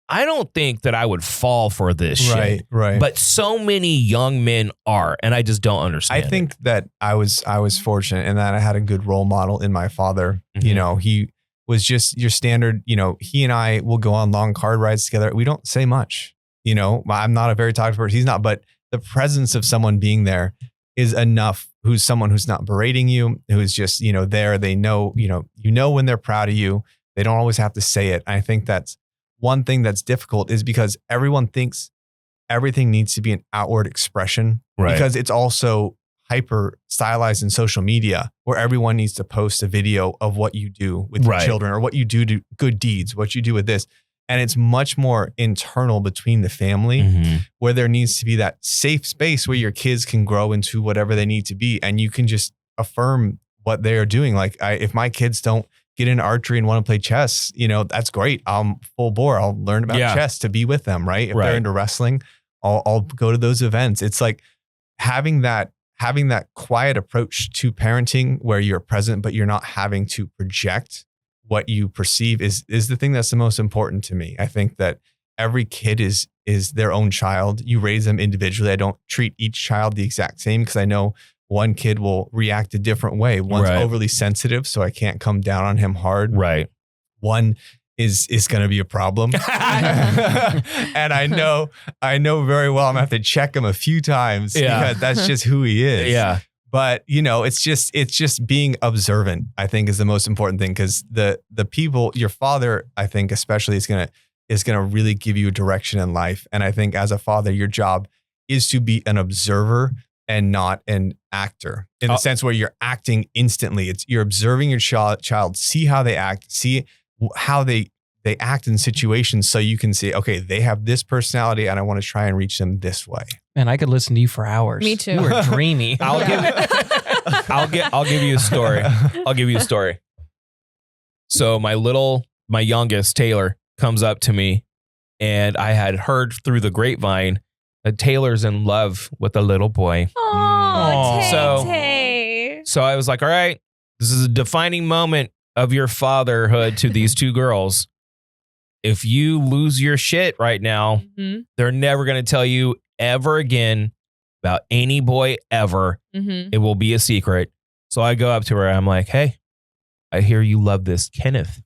I don't think that I would fall for this shit. Right. But so many young men are, and I just don't understand. I think that I was fortunate in that I had a good role model in my father. He was just your standard, he and I will go on long car rides together. We don't say much. I'm not a very talkative person. He's not, but the presence of someone being there is enough. Who's someone who's not berating you, who's just, there. They know, when they're proud of you. They don't always have to say it. I think that's one thing that's difficult, is because everyone thinks everything needs to be an outward expression, because it's also hyper stylized in social media, where everyone needs to post a video of what you do with your children, or what you do to good deeds, what you do with this. And it's much more internal between the family, where there needs to be that safe space where your kids can grow into whatever they need to be. And you can just affirm what they are doing. Like, if my kids don't get into archery and want to play chess, that's great. I'm full bore. I'll learn about chess to be with them. Right. If they're into wrestling, I'll go to those events. It's like having that quiet approach to parenting, where you're present, but you're not having to project what you perceive is the thing that's the most important to me. I think that every kid is their own child. You raise them individually. I don't treat each child the exact same, because I know one kid will react a different way. One's overly sensitive, so I can't come down on him hard. Right. One is going to be a problem. And I know very well I'm going to have to check him a few times, because that's just who he is. Yeah. But, it's just being observant, I think, is the most important thing, because the people, your father, I think especially, is going to really give you a direction in life. And I think as a father, your job is to be an observer, and not an actor in the sense where you're acting instantly. You're observing your child, see how they act, see how they act in situations, so you can see, okay, they have this personality and I want to try and reach them this way. Man, I could listen to you for hours. Me too. You were dreamy. I'll give you a story. I'll give you a story. So my youngest, Taylor, comes up to me, and I had heard through the grapevine that Taylor's in love with a little boy. Oh, So I was like, all right, this is a defining moment of your fatherhood to these two girls. If you lose your shit right now, they're never going to tell you ever again about any boy ever. It will be a secret. So I go up to her. I'm like, hey, I hear you love this Kenneth.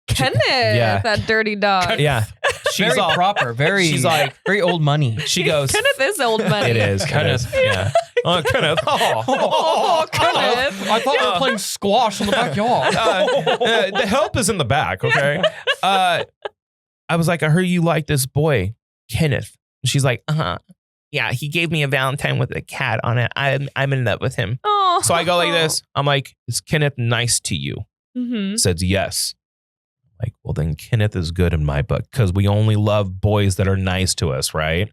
Kenneth, Yeah. that dirty dog. Yeah. She's Very all proper. Very. She's like, very old money. she goes, Kenneth is old money. it is. Kenneth. Yeah. Oh, Kenneth. Oh, Kenneth. I thought we were playing squash in the backyard. The help is in the back, okay? I was like, I heard you like this boy, Kenneth. She's like, yeah, he gave me a Valentine with a cat on it. I'm in love with him. Oh. So I go like this. I'm like, is Kenneth nice to you? Says yes. Like, well, then Kenneth is good in my book because we only love boys that are nice to us, right?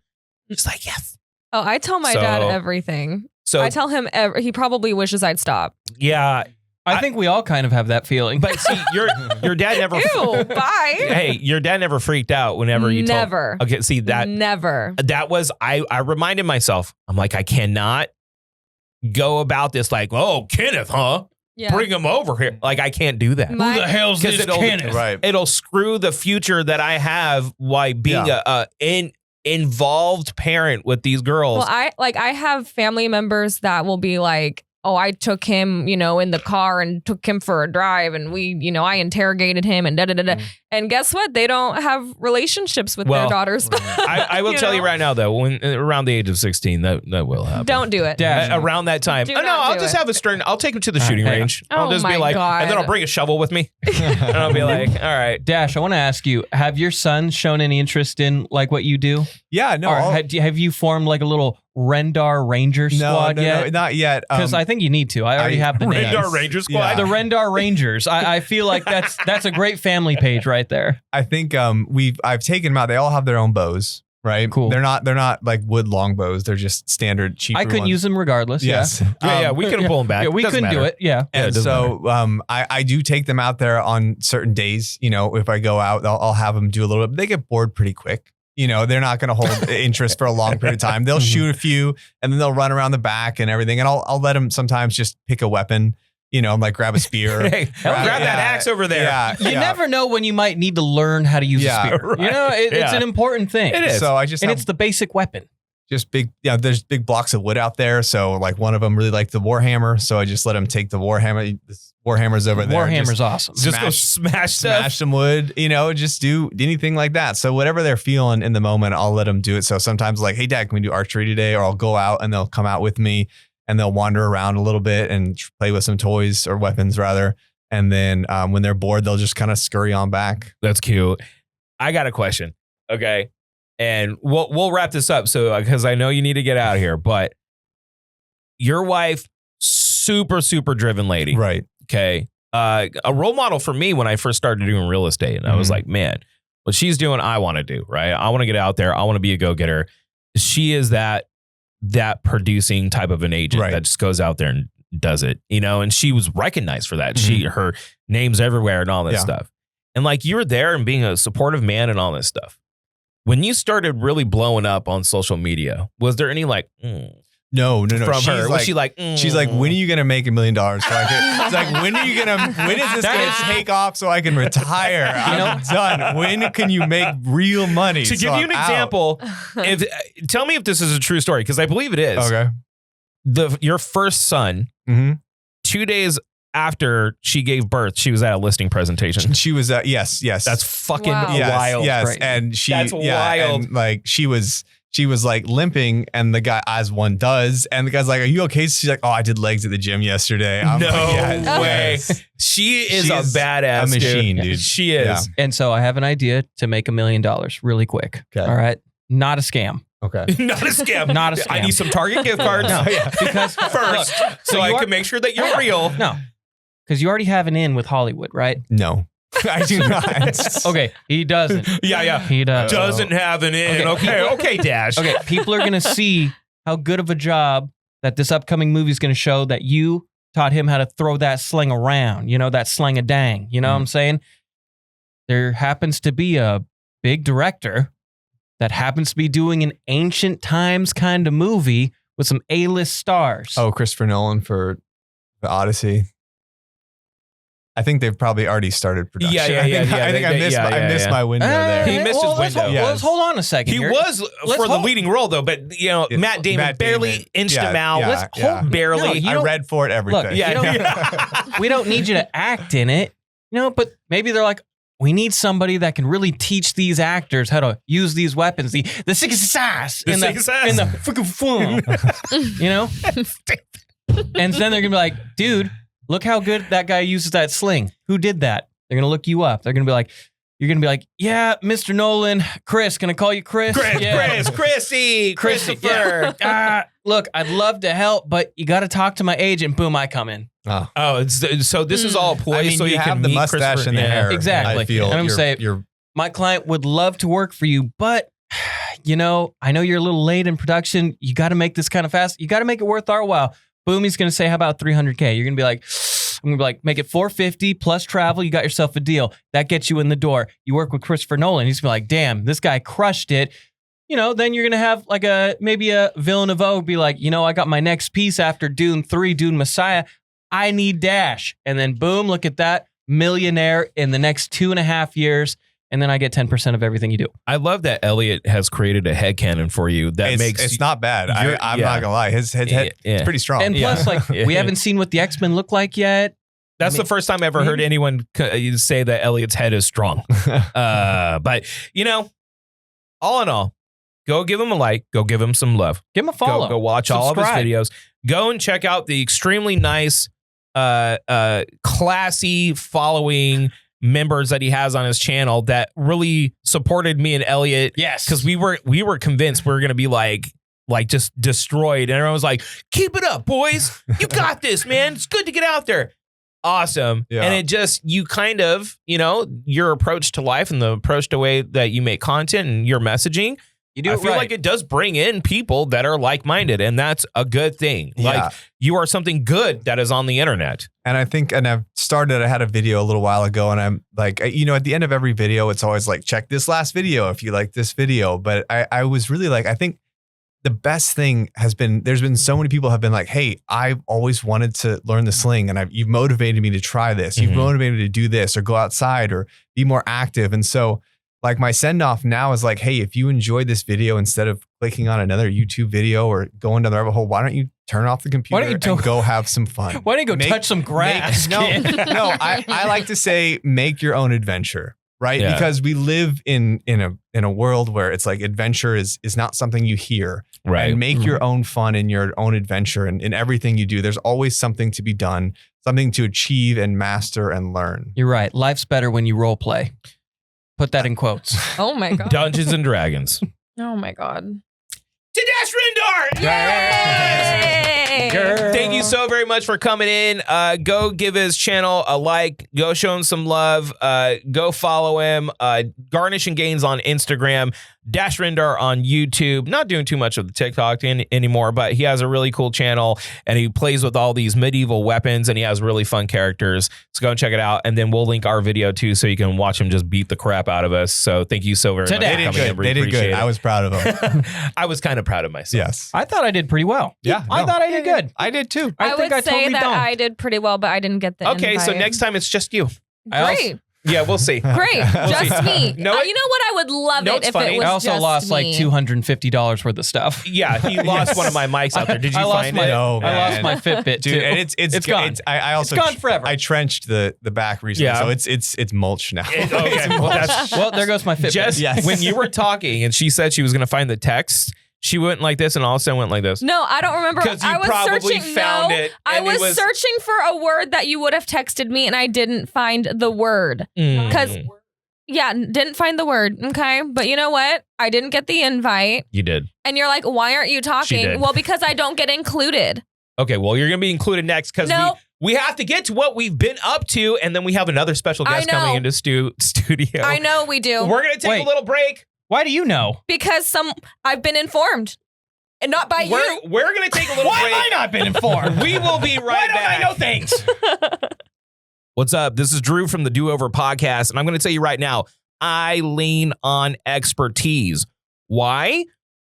She's like, yes. Oh, I tell my dad everything. So I tell him he probably wishes I'd stop. yeah. I think we all kind of have that feeling. But see, your dad never. Ew, bye. Hey, your dad never freaked out whenever you Never. told. Okay, see that. Never. That was I reminded myself. I'm like, I cannot go about this like, oh, Kenneth, huh? Yeah. Bring him over here. Like, I can't do that. Who the hell's this Kenneth? Right. It'll screw the future that I have while being a involved parent with these girls. Well, I have family members that will be like, oh, I took him, in the car and took him for a drive, and we, I interrogated him and da-da-da-da. And guess what? They don't have relationships with their daughters. I will tell you right now, though, when around the age of 16, that will happen. Don't do it. Dad, Around that time. Do No, not I'll do just it. have a string. I'll take him to the shooting range. I'll Oh just be my like, God. and then I'll bring a shovel with me. And I'll be like, all right. Dash, I want to ask you, have your sons shown any interest in like what you do? Yeah, no. Or have you formed like a little Rendar Ranger squad yet? No, not yet. Because I think you need to. I already have the name. Rindar Ranger Squad. Yeah. The Rendar Rangers. I feel like that's a great family page right there. I think I've taken them out. They all have their own bows, right? Cool. They're not like wood longbows. They're just standard cheaper I couldn't ones. use them regardless. Yes. Yeah, we couldn't pull them back. Yeah, we Doesn't couldn't do matter. it. Yeah. Yeah, it And doesn't so I do take them out there on certain days. If I go out, I'll have them do a little bit. They get bored pretty quick. They're not going to hold interest for a long period of time. They'll shoot a few and then they'll run around the back and everything. And I'll let them sometimes just pick a weapon, like grab a spear. Hey, grab that axe over there. Yeah. You never know when you might need to learn how to use Yeah, a spear. right. It's an important thing. It is. So I just And have it's the basic weapon. just big, there's big blocks of wood out there. So like one of them really liked the Warhammer. So I just let him take the Warhammer. This Warhammer's over there. Warhammer's awesome. Just go smash stuff. Smash some wood, just do anything like that. So whatever they're feeling in the moment, I'll let them do it. So sometimes like, hey dad, can we do archery today? Or I'll go out and they'll come out with me and they'll wander around a little bit and play with some toys or weapons rather. And then when they're bored, they'll just kind of scurry on back. That's cute. I got a question. Okay. And we'll wrap this up. So, because I know you need to get out of here, but your wife, super, super driven lady. Right. Okay. A role model for me when I first started doing real estate. And I was like, man, what she's doing, I want to do, right? I want to get out there. I want to be a go-getter. She is that producing type of an agent Right. that just goes out there and does it, and she was recognized for that. Her name's everywhere and all this stuff. And like, you were there and being a supportive man and all this stuff. When you started really blowing up on social media, was there any like, No. from She's her? like, Was she like, she's like, when are you going to make $1 million? So it's like, when is this going to take off so I can retire? I'm done. When can you make real money? to So give you an I'm out. example, tell me if this is a true story, because I believe it is. Okay. Your first son, Mm-hmm. 2 days after she gave birth, she was at a listing presentation. She was, yes. That's fucking Wow. yes, wild. Yes. Right. And she, That's wild. And like she was like limping and the guy, as one does. And the guy's like, are you okay? She's like, oh, I did legs at the gym yesterday. I'm No like, yes, way. yes. She is She a is badass a machine, dude. dude. She is. Yeah. And so I have an idea to make $1 million really quick. Okay. All right. Not a scam. Okay. Not a scam. Not a scam. I need some Target gift cards. No, because First, so you I are- can make sure that you're real. No, because you already have an in with Hollywood, right? No, I do not. Okay, he doesn't. Yeah. He does. Doesn't have an in. Okay, Dash. Okay, people are gonna see how good of a job that this upcoming movie is gonna show that you taught him how to throw that sling around. You know, that sling a dang. You know what I'm saying? There happens to be a big director that happens to be doing an ancient times kind of movie with some A-list stars. Oh, Christopher Nolan for the Odyssey. I think they've probably already started production. Yeah. I think I missed my window there. He missed his let's window. hold- let's hold on a second. He here. was Let's for the hold- leading role, though, but Matt Damon barely inched him out. Yeah, Let's yeah. hold barely. No, you I don't- read for it everything. Look, you we don't need you to act in it, but maybe they're like, we need somebody that can really teach these actors how to use these weapons, the six sass in the freaking phone, and then they're gonna be like, dude, look how good that guy uses that sling. Who did that? They're gonna look you up. They're gonna be like, you're gonna be like, yeah, Mr. Nolan, Chris. Can I call you Chris? Chrissy, Christopher. Yeah. Look, I'd love to help, but you got to talk to my agent. Boom, I come in. Oh, so this is all a ploy. I mean, so you you have can the meet mustache Christopher. and the hair. Exactly. I feel And I'm saying, you're my client would love to work for you, but I know you're a little late in production. You got to make this kind of fast. You got to make it worth our while. Boom, he's going to say, how about 300K? You're going to be like, I'm going to be like, make it 450 plus travel. You got yourself a deal. That gets you in the door. You work with Christopher Nolan. He's going to be like, damn, this guy crushed it. Then you're going to have like maybe a Villeneuve be like, I got my next piece after Dune 3, Dune Messiah. I need Dash. And then boom, look at that. Millionaire in the next 2.5 years. And then I get 10% of everything you do. I love that Elliot has created a headcanon for you that it's not bad. I'm not gonna lie. His head it's pretty strong. And plus, we haven't seen what the X-Men look like yet. That's the first time I ever heard anyone say that Elliot's head is strong. But all in all, go give him a like. Go give him some love. Give him a follow. Go watch all of his Subscribe. videos. Go and check out the extremely nice, classy following members that he has on his channel that really supported me and Elliot. Yes. Because we were convinced we were going to be like just destroyed. And everyone was like, keep it up, boys. You got this, man. It's good to get out there. Awesome. Yeah. And it just, you kind of, your approach to life and the approach to way that you make content and your messaging, You do I it feel right. like it does bring in people that are like-minded, and that's a good thing. Yeah. Like, you are something good that is on the internet. And I think, and I had a video a little while ago, and I'm like, at the end of every video, it's always like, check this last video if you like this video. But I was really like, I think the best thing has been, there's been so many people have been like, hey, I've always wanted to learn the sling, and you've motivated me to try this. You've motivated me to do this or go outside or be more active. And so like my send off now is like, hey, if you enjoyed this video, instead of clicking on another YouTube video or going down the rabbit hole, why don't you turn off the computer and go have some fun? Why don't you go touch some grass? No, I like to say make your own adventure, right? Yeah. Because we live in a world where it's like adventure is not something you hear. Right. And make your own fun in your own adventure, and in everything you do, there's always something to be done, something to achieve and master and learn. You're right. Life's better when you role play. Put that in quotes. Oh my god. Dungeons and Dragons. Oh my god. To Dash Rindar! Yay! Thank you so very much for coming in. Go give his channel a like. Go show him some love. Go follow him. Garnish and Gains on Instagram. Dash Rindar on YouTube. Not doing too much of the TikTok anymore, but he has a really cool channel, and he plays with all these medieval weapons, and he has really fun characters. So go and check it out, and then we'll link our video too, so you can watch him just beat the crap out of us. So thank you so very much for coming in. They did good. I was proud of them. I was kind of proud of myself. Yes. I thought I did pretty well. Yeah. I thought I did good. I did too. I would say that I did pretty well, but I didn't get the Okay, so invite. next time it's just you. Great. Yeah, we'll see. Great. Just me. No, You know what? I would love No, it it's if funny. it was I also just lost like me. $250 worth of stuff. Yeah, he lost one of my mics out there. Did you I lost find my, it? No, I lost man. my Fitbit Dude, too. and it's gone. I also It's gone forever. I trenched the back recently, Yeah. so it's mulch now. Okay, well, that's well, there goes my Fitbit. just Yes. when you were talking and she said she was going to find the text, she went like this and all of a sudden went like this. No, I don't remember. Because you I was probably searching, found no, it. I And it was searching for a word that you would have texted me, and I didn't find the word. Because Yeah, didn't find the word. Okay. But you know what? I didn't get the invite. You did. And you're like, why aren't you She talking? did. Well, because I don't get included. Okay, well, you're going to be included next because No. we have to get to what we've been up to, and then we have another special guest coming into studio. I know we do. We're going to take a little break. Why do you know? Because I've been informed. And not by you. We're going to take a little Why break. have I not been informed? We will be right back. Why don't I know things? What's up? This is Drew from the Do Over Podcast, and I'm going to tell you right now, I lean on expertise. Why?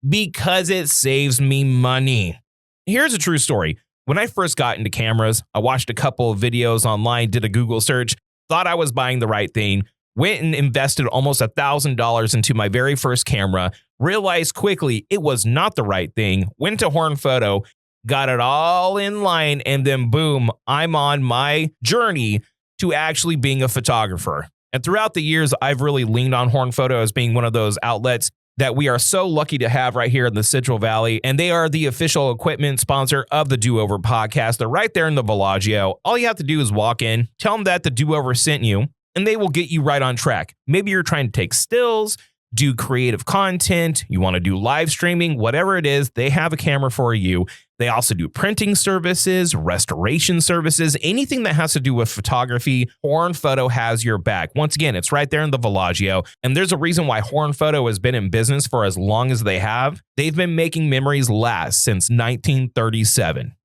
Because it saves me money. Here's a true story. When I first got into cameras, I watched a couple of videos online, did a Google search, thought I was buying the right thing, went and invested almost $1,000 into my very first camera, realized quickly it was not the right thing, went to Horn Photo, got it all in line, and then boom, I'm on my journey to actually being a photographer. And throughout the years, I've really leaned on Horn Photo as being one of those outlets that we are so lucky to have right here in the Central Valley. And they are the official equipment sponsor of the Do Over Podcast. They're right there in the Bellagio. All you have to do is walk in, tell them that the Do Over sent you, and they will get you right on track. Maybe you're trying to take stills, do creative content, you want to do live streaming, whatever it is, they have a camera for you. They also do printing services, restoration services, anything that has to do with photography. Horn Photo has your back. Once again, it's right there in the Bellagio. And there's a reason why Horn Photo has been in business for as long as they have. They've been making memories last since 1937.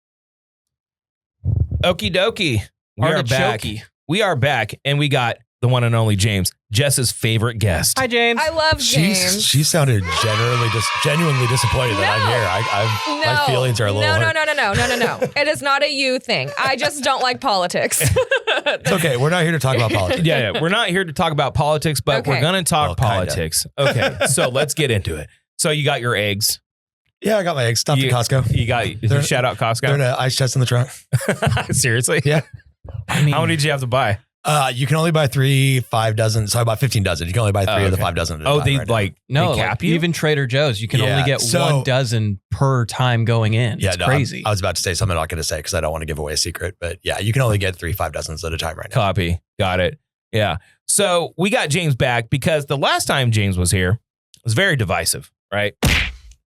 Okie dokie. We are back. We are back, and we got the one and only James, Jess's favorite guest. Hi, James. I love James. She sounded genuinely disappointed that I'm here. My feelings are a little hurt. No. It is not a you thing. I just don't like politics. It's okay. We're not here to talk about politics. Yeah. We're not here to talk about politics, but we're going to talk politics. Okay, so let's get into it. So you got your eggs. Yeah, I got my eggs stopped at Costco. You got shout out Costco. They're in an ice chest in the trunk. Seriously? Yeah. I mean, how many did you have to buy? You can only buy 3, 5 dozen. So I bought 15 dozen. You can only buy 3 of the 5 dozen. They cap you? Even Trader Joe's, you can only get 1 dozen per time going in. Yeah, it's crazy. I was about to say something I'm not going to say because I don't want to give away a secret. But yeah, you can only get 3, 5 dozens at a time right now. Copy. Got it. Yeah. So we got James back because the last time James was here was very divisive, right?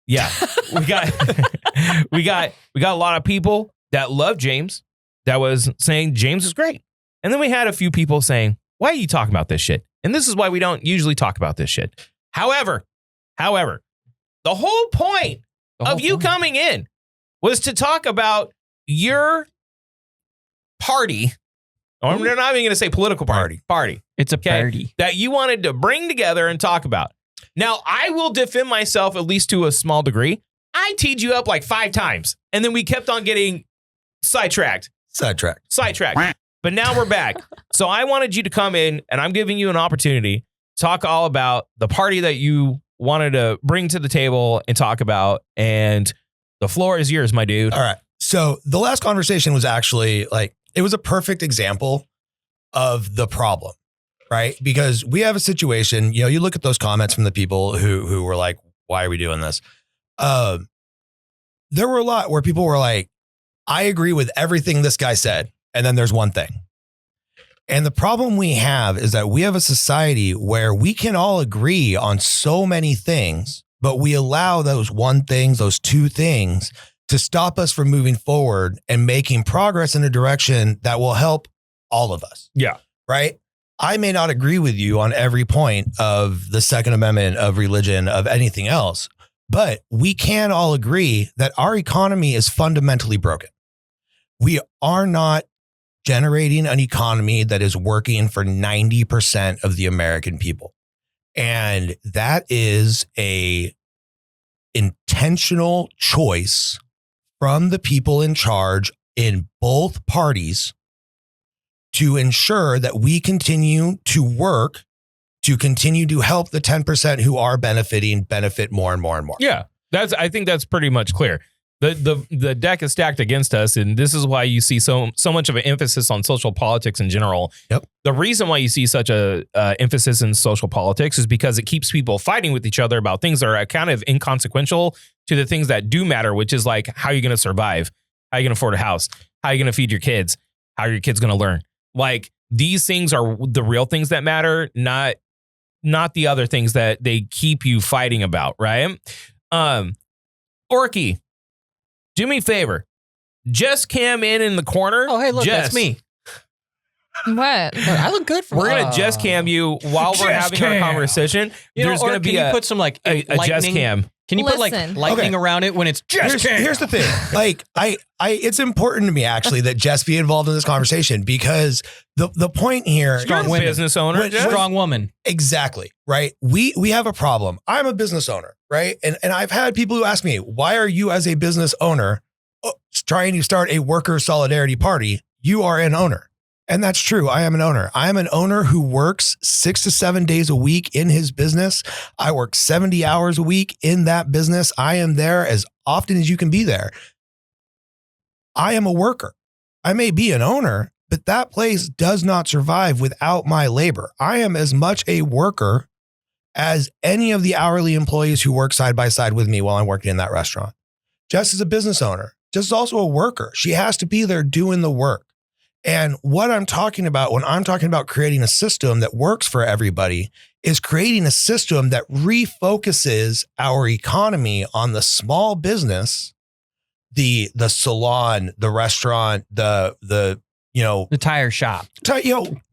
Yeah. we got a lot of people that love James that was saying James is great. And then we had a few people saying, why are you talking about this shit? And this is why we don't usually talk about this shit. However, the whole point of you coming in was to talk about your party. I'm not even going to say political party. It's a party. That you wanted to bring together and talk about. Now, I will defend myself at least to a small degree. I teed you up like 5 times, and then we kept on getting sidetracked. But now we're back. So I wanted you to come in, and I'm giving you an opportunity to talk all about the party that you wanted to bring to the table and talk about. And the floor is yours, my dude. All right. So the last conversation was actually it was a perfect example of the problem, right? Because we have a situation, you look at those comments from the people who were like, why are we doing this? There were a lot where people were like, I agree with everything this guy said. And then there's one thing. And the problem we have is that we have a society where we can all agree on so many things, but we allow those one things, those 2 things to stop us from moving forward and making progress in a direction that will help all of us. Yeah. Right? I may not agree with you on every point of the Second Amendment, of religion, of anything else, but we can all agree that our economy is fundamentally broken. We are not generating an economy that is working for 90% of the American people. And that is a intentional choice from the people in charge in both parties to ensure that we continue to work to continue to help the 10% who are benefit more and more and more. Yeah, I think that's pretty much clear. The deck is stacked against us, and this is why you see so much of an emphasis on social politics in general. Yep. The reason why you see such a emphasis in social politics is because it keeps people fighting with each other about things that are kind of inconsequential to the things that do matter, which is like, how are you going to survive? How are you going to afford a house? How are you going to feed your kids? How are your kids going to learn? Like, these things are the real things that matter, not not the other things that they keep you fighting about, right? Orky, do me a favor. Just cam in the corner. Oh, hey, look, Jess. that's me. What? I look good for We're going to just cam you while we're Just having our cam. conversation. There's going to be a put some like a lightning. just cam. Can you put Listen. like lightning around it when it's just cam? Here's the thing. Like it's important to me actually that Jess be involved in this conversation because the point here. You're a business owner, When- Jess. Strong woman. Exactly. Right. We have a problem. I'm a business owner. Right. And I've had people who ask me, why are you as a business owner trying to start a worker solidarity party? You are an owner. And that's true. I am an owner. I am an owner who works 6 to 7 days a week in his business. I work 70 hours a week in that business. I am there as often as you can be there. I am a worker. I may be an owner, but that place does not survive without my labor. I am as much a worker as any of the hourly employees who work side by side with me while I'm working in that restaurant. Jess is a business owner. Jess is also a worker. She has to be there doing the work. And what I'm talking about when I'm talking about creating a system that works for everybody is creating a system that refocuses our economy on the small business, the salon, the restaurant, the tire shop.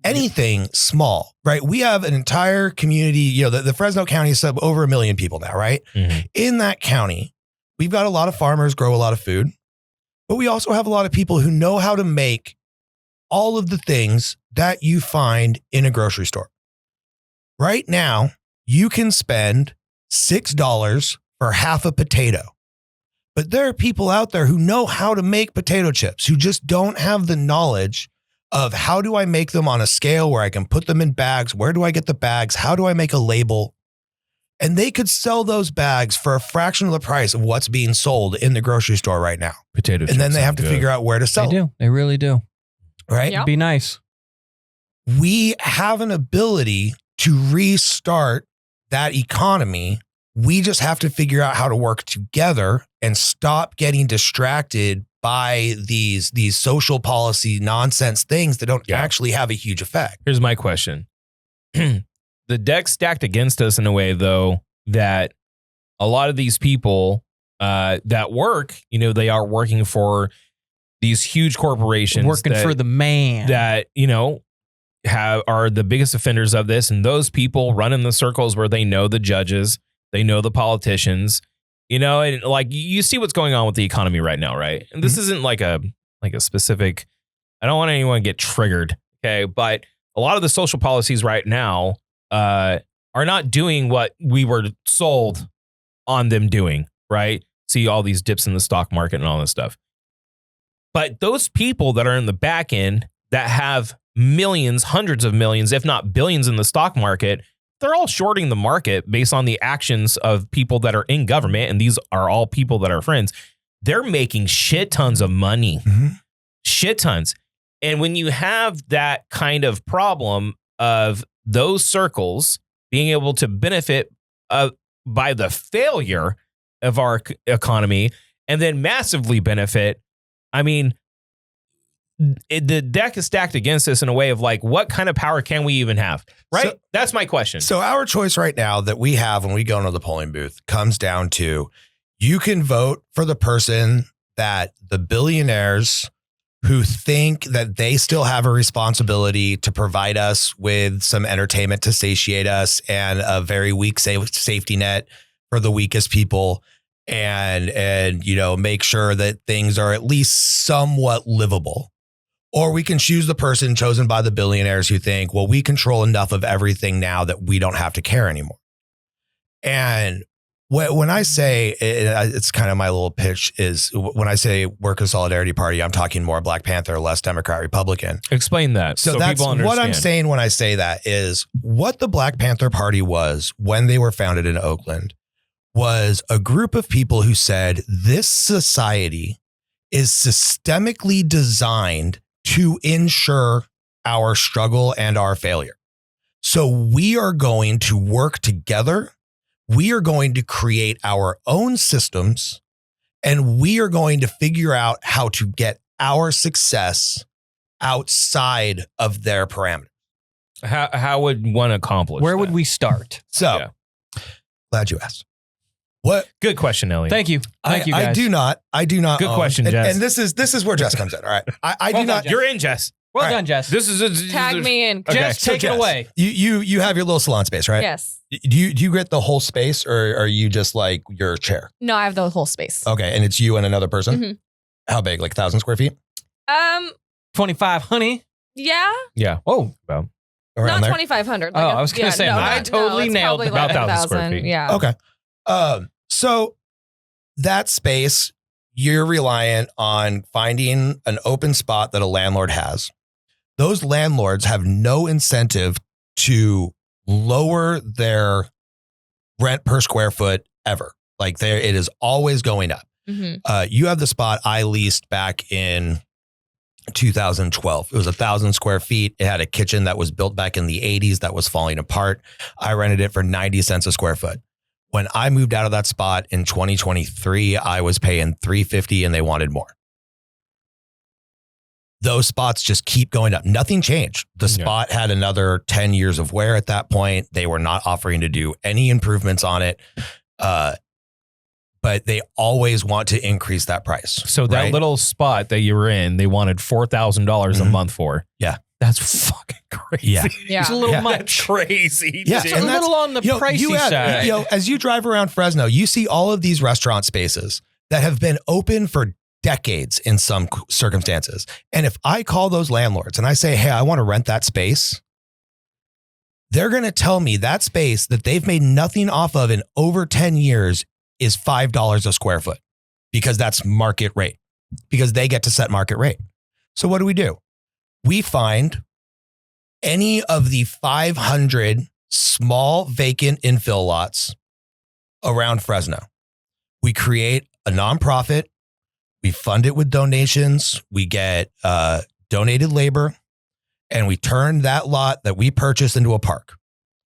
Anything small, right? We have an entire community, the Fresno County is over 1 million people now, right? Mm-hmm. In that county, we've got a lot of farmers grow a lot of food, but we also have a lot of people who know how to make all of the things that you find in a grocery store. Right now, you can spend $6 for half a potato. But there are people out there who know how to make potato chips, who just don't have the knowledge of how do I make them on a scale where I can put them in bags? Where do I get the bags? How do I make a label? And they could sell those bags for a fraction of the price of what's being sold in the grocery store right now. Potato chips. And then they have to figure out where to sell They them, do. They really do. right? Yep. Be nice. We have an ability to restart that economy. We just have to figure out how to work together and stop getting distracted by these social policy nonsense things that don't actually have a huge effect. Here's my question. The deck's stacked against us in a way, though, that a lot of these people that work, they are working for these huge corporations. Working for the man. That, are the biggest offenders of this. And those people run in the circles where they know the judges, they know the politicians, and like you see what's going on with the economy right now, right? And this isn't like a specific, I don't want anyone to get triggered. Okay. But a lot of the social policies right now are not doing what we were sold on them doing, right? See all these dips in the stock market and all this stuff. But those people that are in the back end that have millions, hundreds of millions, if not billions in the stock market, they're all shorting the market based on the actions of people that are in government. And these are all people that are friends. They're making shit tons of money, shit tons. And when you have that kind of problem of those circles being able to benefit by the failure of our economy and then massively benefit, I mean, the deck is stacked against us in a way of like, what kind of power can we even have? Right? So, that's my question. So our choice right now that we have when we go into the polling booth comes down to you can vote for the person that the billionaires who think that they still have a responsibility to provide us with some entertainment to satiate us and a very weak safety net for the weakest people and make sure that things are at least somewhat livable. Or we can choose the person chosen by the billionaires who think, well, we control enough of everything now that we don't have to care anymore. And when I say, it's kind of my little pitch is when I say Worker Solidarity Party, I'm talking more Black Panther, less Democrat, Republican. Explain that. So that's people understand. what I'm saying when I say that is what the Black Panther Party was when they were founded in Oakland was a group of people who said this society is systemically designed to ensure our struggle and our failure. So we are going to work together. We are going to create our own systems and we are going to figure out how to get our success outside of their parameters. How would one accomplish Where would that? we start? So Yeah. glad you asked. What? Good question, Elliot. Thank you. Thank you, guys. I do not. Good own- question, and, Jess. And this is where Jess comes in. All right. I do Well not. done, Jess. You're in, Jess. Well All right. done, Jess. This is Tag me in. Okay. Jess, take it Jess, away. You have your little salon space, right? Yes. Do you get the whole space, or are you just like your chair? No, I have the whole space. Okay, and it's you and another person. Mhm. How big? Like 1,000 square feet? 25, honey. Yeah, Yeah. Oh, About Around not there. 2,500. Oh, I was gonna say, I totally nailed probably about like 1,000 square 1,000. feet. Yeah. Okay. So that space, you're reliant on finding an open spot that a landlord has. Those landlords have no incentive to lower their rent per square foot ever. Like it is always going up. Mhm. You have the spot I leased back in 2012. It was 1,000 square feet. It had a kitchen that was built back in the 80s that was falling apart. I rented it for 90 cents a square foot. When I moved out of that spot in 2023, I was paying $350 and they wanted more. Those spots just keep going up. Nothing changed. The Yeah. spot had another 10 years of wear at that point. They were not offering to do any improvements on it. But they always want to increase that price. So that right? little spot that you were in, they wanted $4,000 a Mhm. month for. Yeah. That's fucking crazy. Yeah. Yeah. it's a little Yeah. That's much. crazy. Yeah, dude. It's a and that's- little on the pricey you have, side. as you drive around Fresno, you see all of these restaurant spaces that have been open for decades in some circumstances. And if I call those landlords and I say, hey, I want to rent that space, they're going to tell me that space that they've made nothing off of in over 10 years is $5 a square foot because that's market rate, because they get to set market rate. So what do? We find any of the 500 small vacant infill lots around Fresno. We create a nonprofit. We fund it with donations. We get donated labor, and we turn that lot that we purchased into a park.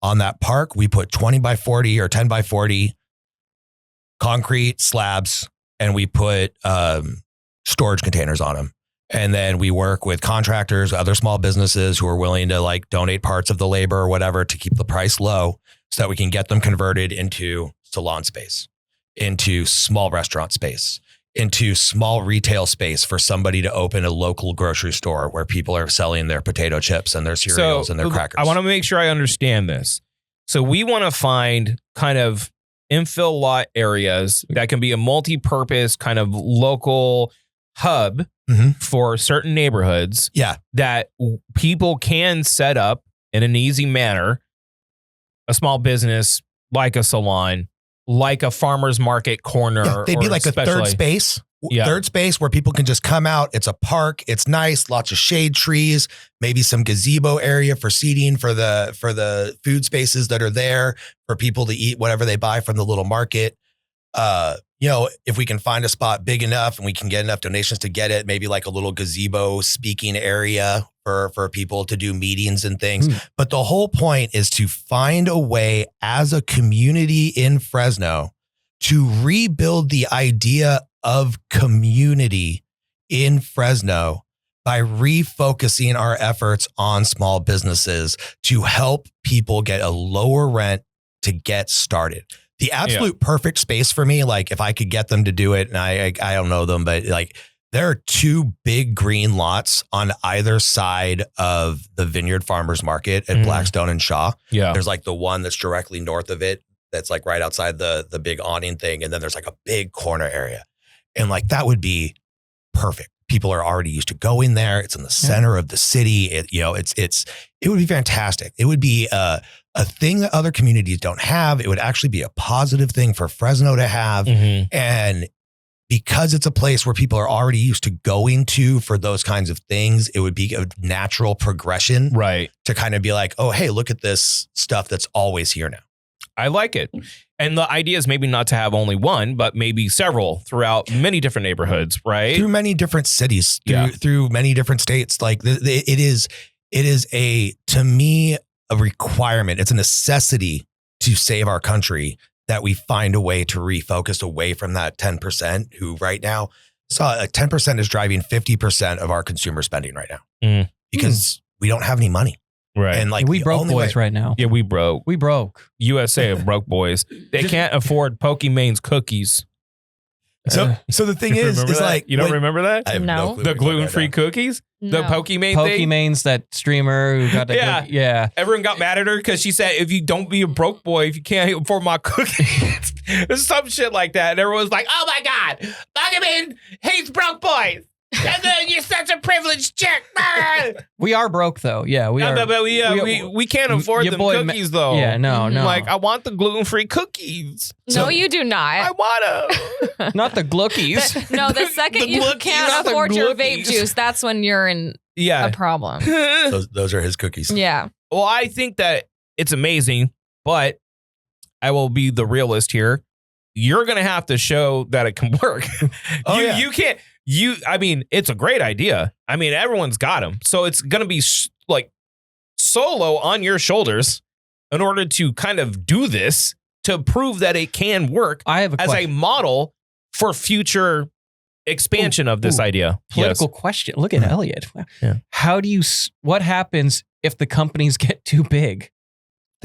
On that park, we put 20 by 40 or 10 by 40 concrete slabs, and we put storage containers on them. And then we work with contractors, other small businesses who are willing to like donate parts of the labor or whatever to keep the price low so that we can get them converted into salon space, into small restaurant space, into small retail space for somebody to open a local grocery store where people are selling their potato chips and their cereals and their crackers. I want to make sure I understand this. So we want to find kind of infill lot areas that can be a multi-purpose kind of local hub Mhm. for certain neighborhoods. Yeah. That people can set up in an easy manner a small business like a salon, like a farmer's market corner. Yeah, they'd be or like a third especially- space. Yeah. Third space where people can just come out. It's a park. It's nice. Lots of shade trees, maybe some gazebo area for seating for the food spaces that are there for people to eat whatever they buy from the little market. If we can find a spot big enough and we can get enough donations to get it, maybe like a little gazebo speaking area for people to do meetings and things. But the whole point is to find a way as a community in Fresno to rebuild the idea of community in Fresno by refocusing our efforts on small businesses to help people get a lower rent to get started. The absolute perfect space for me, like if I could get them to do it, and I don't know them, but like there are two big green lots on either side of the Vineyard Farmers Market at Blackstone and Shaw. Yeah. There's like the one that's directly north of it that's like right outside the big awning thing. And then there's like a big corner area. And like that would be perfect. People are already used to going there. It's in the center of the city. It would be fantastic. It would be a thing that other communities don't have. It would actually be a positive thing for Fresno to have. And because it's a place where people are already used to going to for those kinds of things, it would be a natural progression, Right. to kind of be like, oh, hey, look at this stuff that's always here now. I like it. And the idea is maybe not to have only one, but maybe several throughout many different neighborhoods, right? Through many different cities, through many different states. Like it is to me, a requirement. It's a necessity to save our country that we find a way to refocus away from that 10% who right now, 10% is driving 50% of our consumer spending right now because we don't have any money. Right. And like we the broke only boys way- right now. Yeah, we broke. We broke. USA of broke boys. They can't afford Pokemon's cookies. So the thing is Remember that? like you don't when- remember that? I have No. clue The what you're talking gluten-free about. cookies? The No. Pokemon thing? Pokemon's that streamer who got the Yeah. yeah. Everyone got mad at her because she said, if you don't be a broke boy, if you can't afford my cookies, there's some shit like that. And everyone's like, oh my God, Pokemon hates broke boys. You're such a privileged chick. We are broke though. Yeah, we are. But we can't afford your them boy cookies though. Yeah, no, Mhm. no. Like, I want the gluten-free cookies. No, you do I not. want them. not the Glookies. No, the second The you Glookies, can't not the afford your vape Glookies. juice, that's when you're in a Yeah. problem. Those are his cookies. Yeah. Well, I think that it's amazing, but I will be the realist here. You're going to have to show that it can work. Oh, yeah. You can't, I mean, it's a great idea. I mean, everyone's got them. So it's going to be like solo on your shoulders in order to kind of do this to prove that it can work I have a as question. a model for future expansion of this idea. Political question. Look at Elliot. Yeah. How do you? What happens if the companies get too big?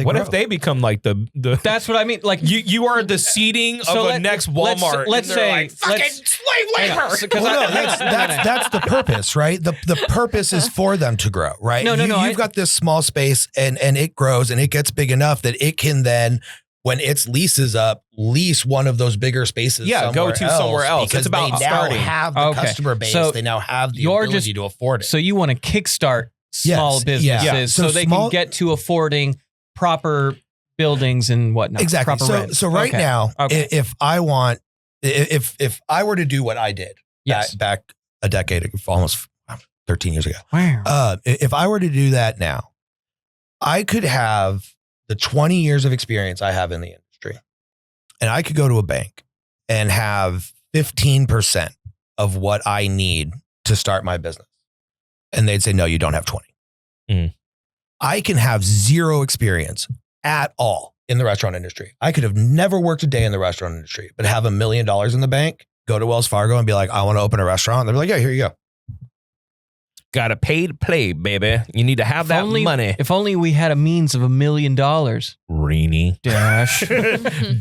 What if they become like the That's what I mean. Like you are the seeding of So a next Walmart. let's and they're say- like, fucking let's- slave hang on, labor. so- 'cause Well, I- no, that's the purpose, right? The purpose is for them to grow, right? No, You've got this small space and it grows and it gets big enough that it can then, when its lease is up, lease one of those bigger spaces. Yeah, go to somewhere else. Because It's about they now starting. have the Okay. customer base. So they now have the you're ability just- to afford it. So you want to kickstart small Yes, businesses yeah. so, So they small- can get to affording proper buildings and whatnot. Exactly. Proper rent. So right Okay. now, Okay. if I want, if I were to do what I did Yes. back a decade ago, almost 13 years ago, Wow. if I were to do that now, I could have the 20 years of experience I have in the industry, and I could go to a bank and have 15% of what I need to start my business. And they'd say, no, you don't have 20. Mm. I can have zero experience at all in the restaurant industry. I could have never worked a day in the restaurant industry, but have $1 million in the bank, go to Wells Fargo and be like, I want to open a restaurant. They'll be like, yeah, here you go. Got to pay to play, baby. You need to have that money. If only we had a means of $1 million. Reenie. Dash.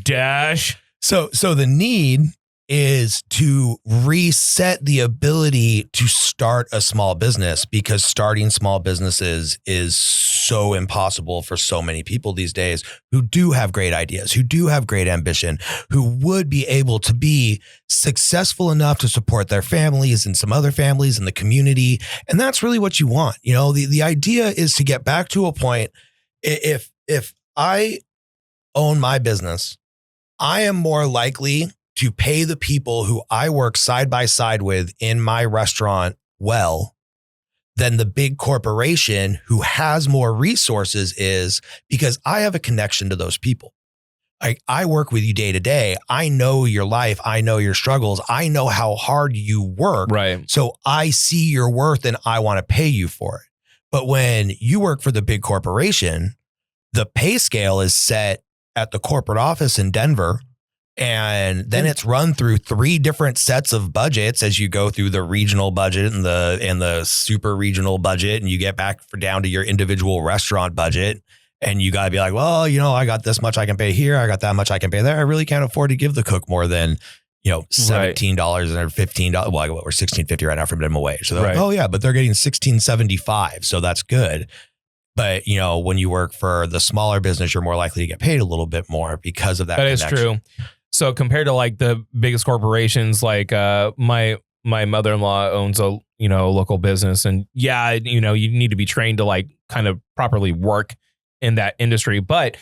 Dash. So the need is to reset the ability to start a small business, because starting small businesses is so impossible for so many people these days who do have great ideas, who do have great ambition, who would be able to be successful enough to support their families and some other families in the community. And that's really what you want. You know, the idea is to get back to a point. If I own my business, I am more likely to pay the people who I work side by side with in my restaurant well than the big corporation who has more resources is, because I have a connection to those people. I work with you day to day. I know your life. I know your struggles. I know how hard you work. Right. So I see your worth and I want to pay you for it. But when you work for the big corporation, the pay scale is set at the corporate office in Denver. And then it's run through 3 different sets of budgets as you go through the regional budget and the super regional budget, and you get back down to your individual restaurant budget. And you got to be like, well, you know, I got this much I can pay here. I got that much I can pay there. I really can't afford to give the cook more than, you know, $17 or $15. Well, we're $16.50 right now for minimum wage. So they're like, Right. oh yeah, but they're getting $16.75. So that's good. But, you know, when you work for the smaller business, you're more likely to get paid a little bit more because of that. That is connection. true. So compared to like the biggest corporations, like my mother-in-law owns a local business, and yeah, you need to be trained to like kind of properly work in that industry, but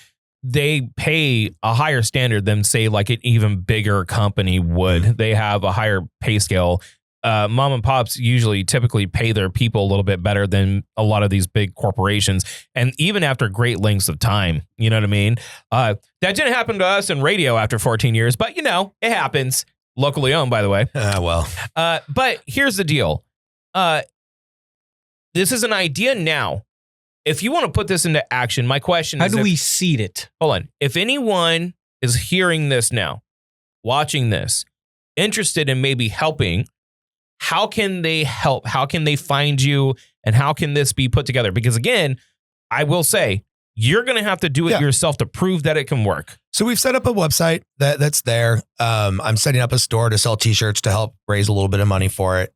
they pay a higher standard than say like an even bigger company would. Mm-hmm. They have a higher pay scale. Mom and pops usually typically pay their people a little bit better than a lot of these big corporations. And even after great lengths of time, you know what I mean? That didn't happen to us in radio after 14 years, but it happens. Locally owned, by the way. Well, But here's the deal. This is an idea now. If you want to put this into action, my question How is, do we seed it? hold on. If anyone is hearing this now, watching this, interested in maybe helping, how can they help? How can they find you? And how can this be put together? Because again, I will say, you're going to have to do it Yeah. yourself to prove that it can work. So we've set up a website that's there. I'm setting up a store to sell t-shirts to help raise a little bit of money for it.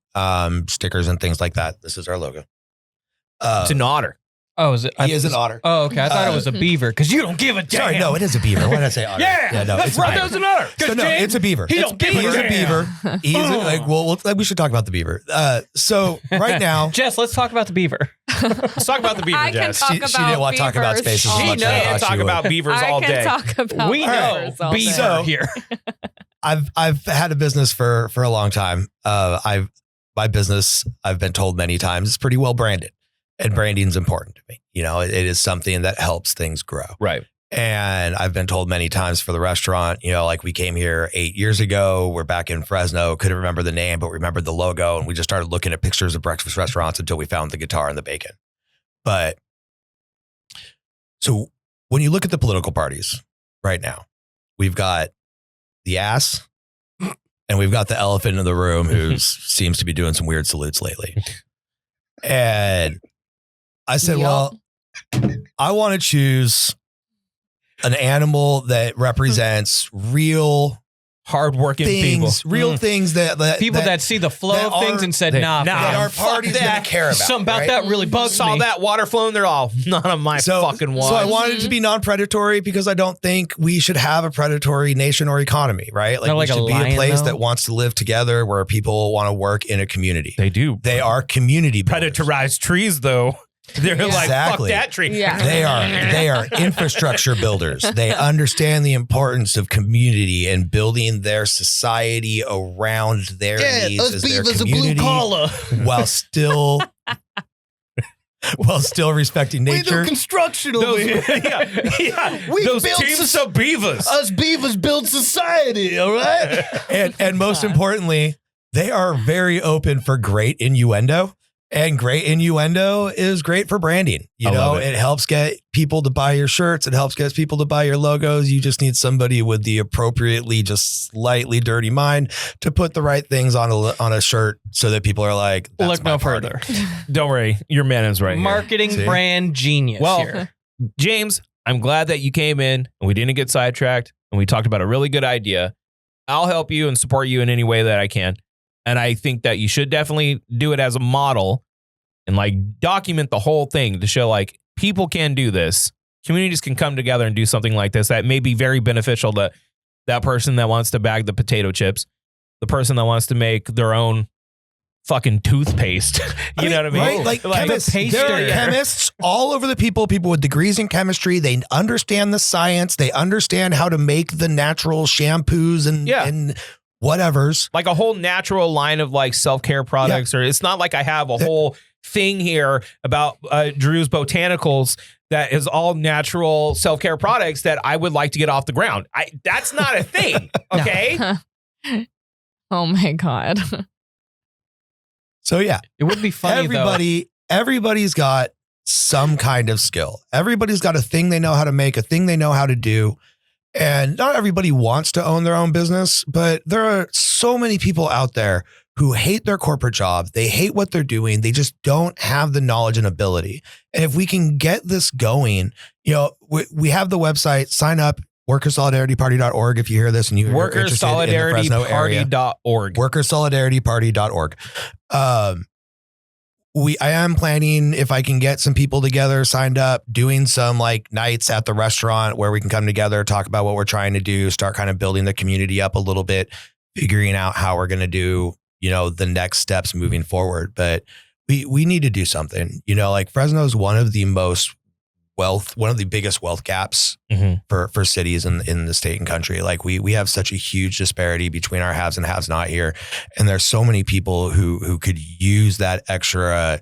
Stickers and things like that. This is our logo. It's an otter. Oh, is it? He is an otter. Oh, okay. I thought it was a beaver because you don't give a damn. Sorry, no, it is a beaver. Why did I say otter? Yeah, no, that's it's a right. beaver. That was an otter. So no, it's a beaver. He don't give He a is a damn. beaver. He is like, well, we should talk about the beaver. So right now, Jess, let's talk about the beaver. Let's talk about the beaver, I can Jess. talk she about didn't want to talk about beavers spaces. all as She much day. as I can thought talk she would. about beavers I all can day. talk about We know beavers all beaver day. So- here. I've had a business for a long time. My business, I've been told many times, is pretty well branded, and branding's important to me. You know, it is something that helps things grow. Right. And I've been told many times for the restaurant, you know, like we came here 8 years ago. We're back in Fresno. Couldn't remember the name, but remembered the logo. And we just started looking at pictures of breakfast restaurants until we found the guitar and the bacon. But so when you look at the political parties right now, we've got the ass and we've got the elephant in the room who seems to be doing some weird salutes lately. And I said, Yup. well, I want to choose an animal that represents real Hardworking people. things, real things that People that see the flow that of things are- and said, they- nah, nah, that fam, our fuck party's that. going to care about. something about right? that really bugs Saw me. that water flowing. They're all none of my fucking So water. I wanted it to be non-predatory because I don't think we should have a predatory nation or economy, right? Like, Not we like a should be a lion, place though? that wants to live together where people want to work in a community. They do. They are community builders. Predatorized trees, though. They're like, Exactly. fuck that tree. Yeah. They are infrastructure builders. They understand the importance of community and building their society around their needs as their community while still respecting nature. construction Those, yeah. We Those built teams soc- of beavers. Us beavers build society, all right? And most importantly, they are very open for great innuendo. And great innuendo is great for branding. You I know, love it. it helps get people to buy your shirts. It helps get people to buy your logos. You just need somebody with the appropriately just slightly dirty mind to put the right things on a shirt so that people are like, that's Look my no party. further. Don't worry. Your man is right here. Marketing See? brand genius Well, here. James, I'm glad that you came in and we didn't get sidetracked and we talked about a really good idea. I'll help you and support you in any way that I can. And I think that you should definitely do it as a model and like document the whole thing to show like people can do this. Communities can come together and do something like this that may be very beneficial to that person that wants to bag the potato chips, the person that wants to make their own fucking toothpaste. You know what I mean? Right? Like chemists, the there are paster. chemists all over the people with degrees in chemistry. They understand the science. They understand how to make the natural shampoos and whatevers. Like a whole natural line of like self-care products, or it's not like I have a whole thing here about Drew's Botanicals that is all natural self-care products that I would like to get off the ground. That's not a thing. Okay. Oh my God. So yeah, It would be funny everybody's got some kind of skill. Everybody's got a thing they know how to make, a thing they know how to do. And not everybody wants to own their own business, but there are so many people out there who hate their corporate job. They hate what they're doing. They just don't have the knowledge and ability. And if we can get this going, you know, we have the website, sign up, workerssolidarityparty.org. If you hear this and you're interested in the Fresno area, Workerssolidarityparty.org. workerssolidarityparty.org. I am planning, if I can get some people together, signed up, doing some like nights at the restaurant where we can come together, talk about what we're trying to do, start kind of building the community up a little bit, figuring out how we're going to do, you know, the next steps moving forward. But we need to do something, you know, like Fresno is one of the biggest wealth gaps for cities in the state and country. Like we have such a huge disparity between our haves and haves not here. And there's so many people who could use that extra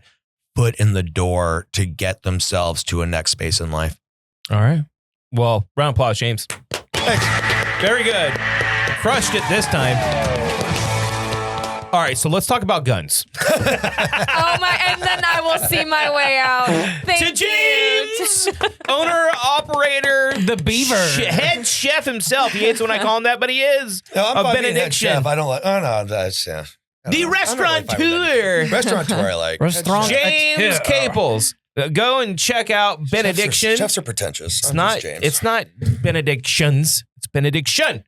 foot in the door to get themselves to a next space in life. All right. Well, round of applause, James. Thanks. Very good. Crushed it this time. All right, so let's talk about guns. Oh my, and then I will see my way out. Thank To James, owner, operator, The beaver. head chef himself. He hates when I call him that, but he is. No, I'm A fine being head benediction. chef. I don't like. Oh no, that's The restaurateur. restaurateur I like. Restaurant. James Yeah. Caples. Go and check out Benediction. Chefs are pretentious. It's not Benedictions. It's Benediction.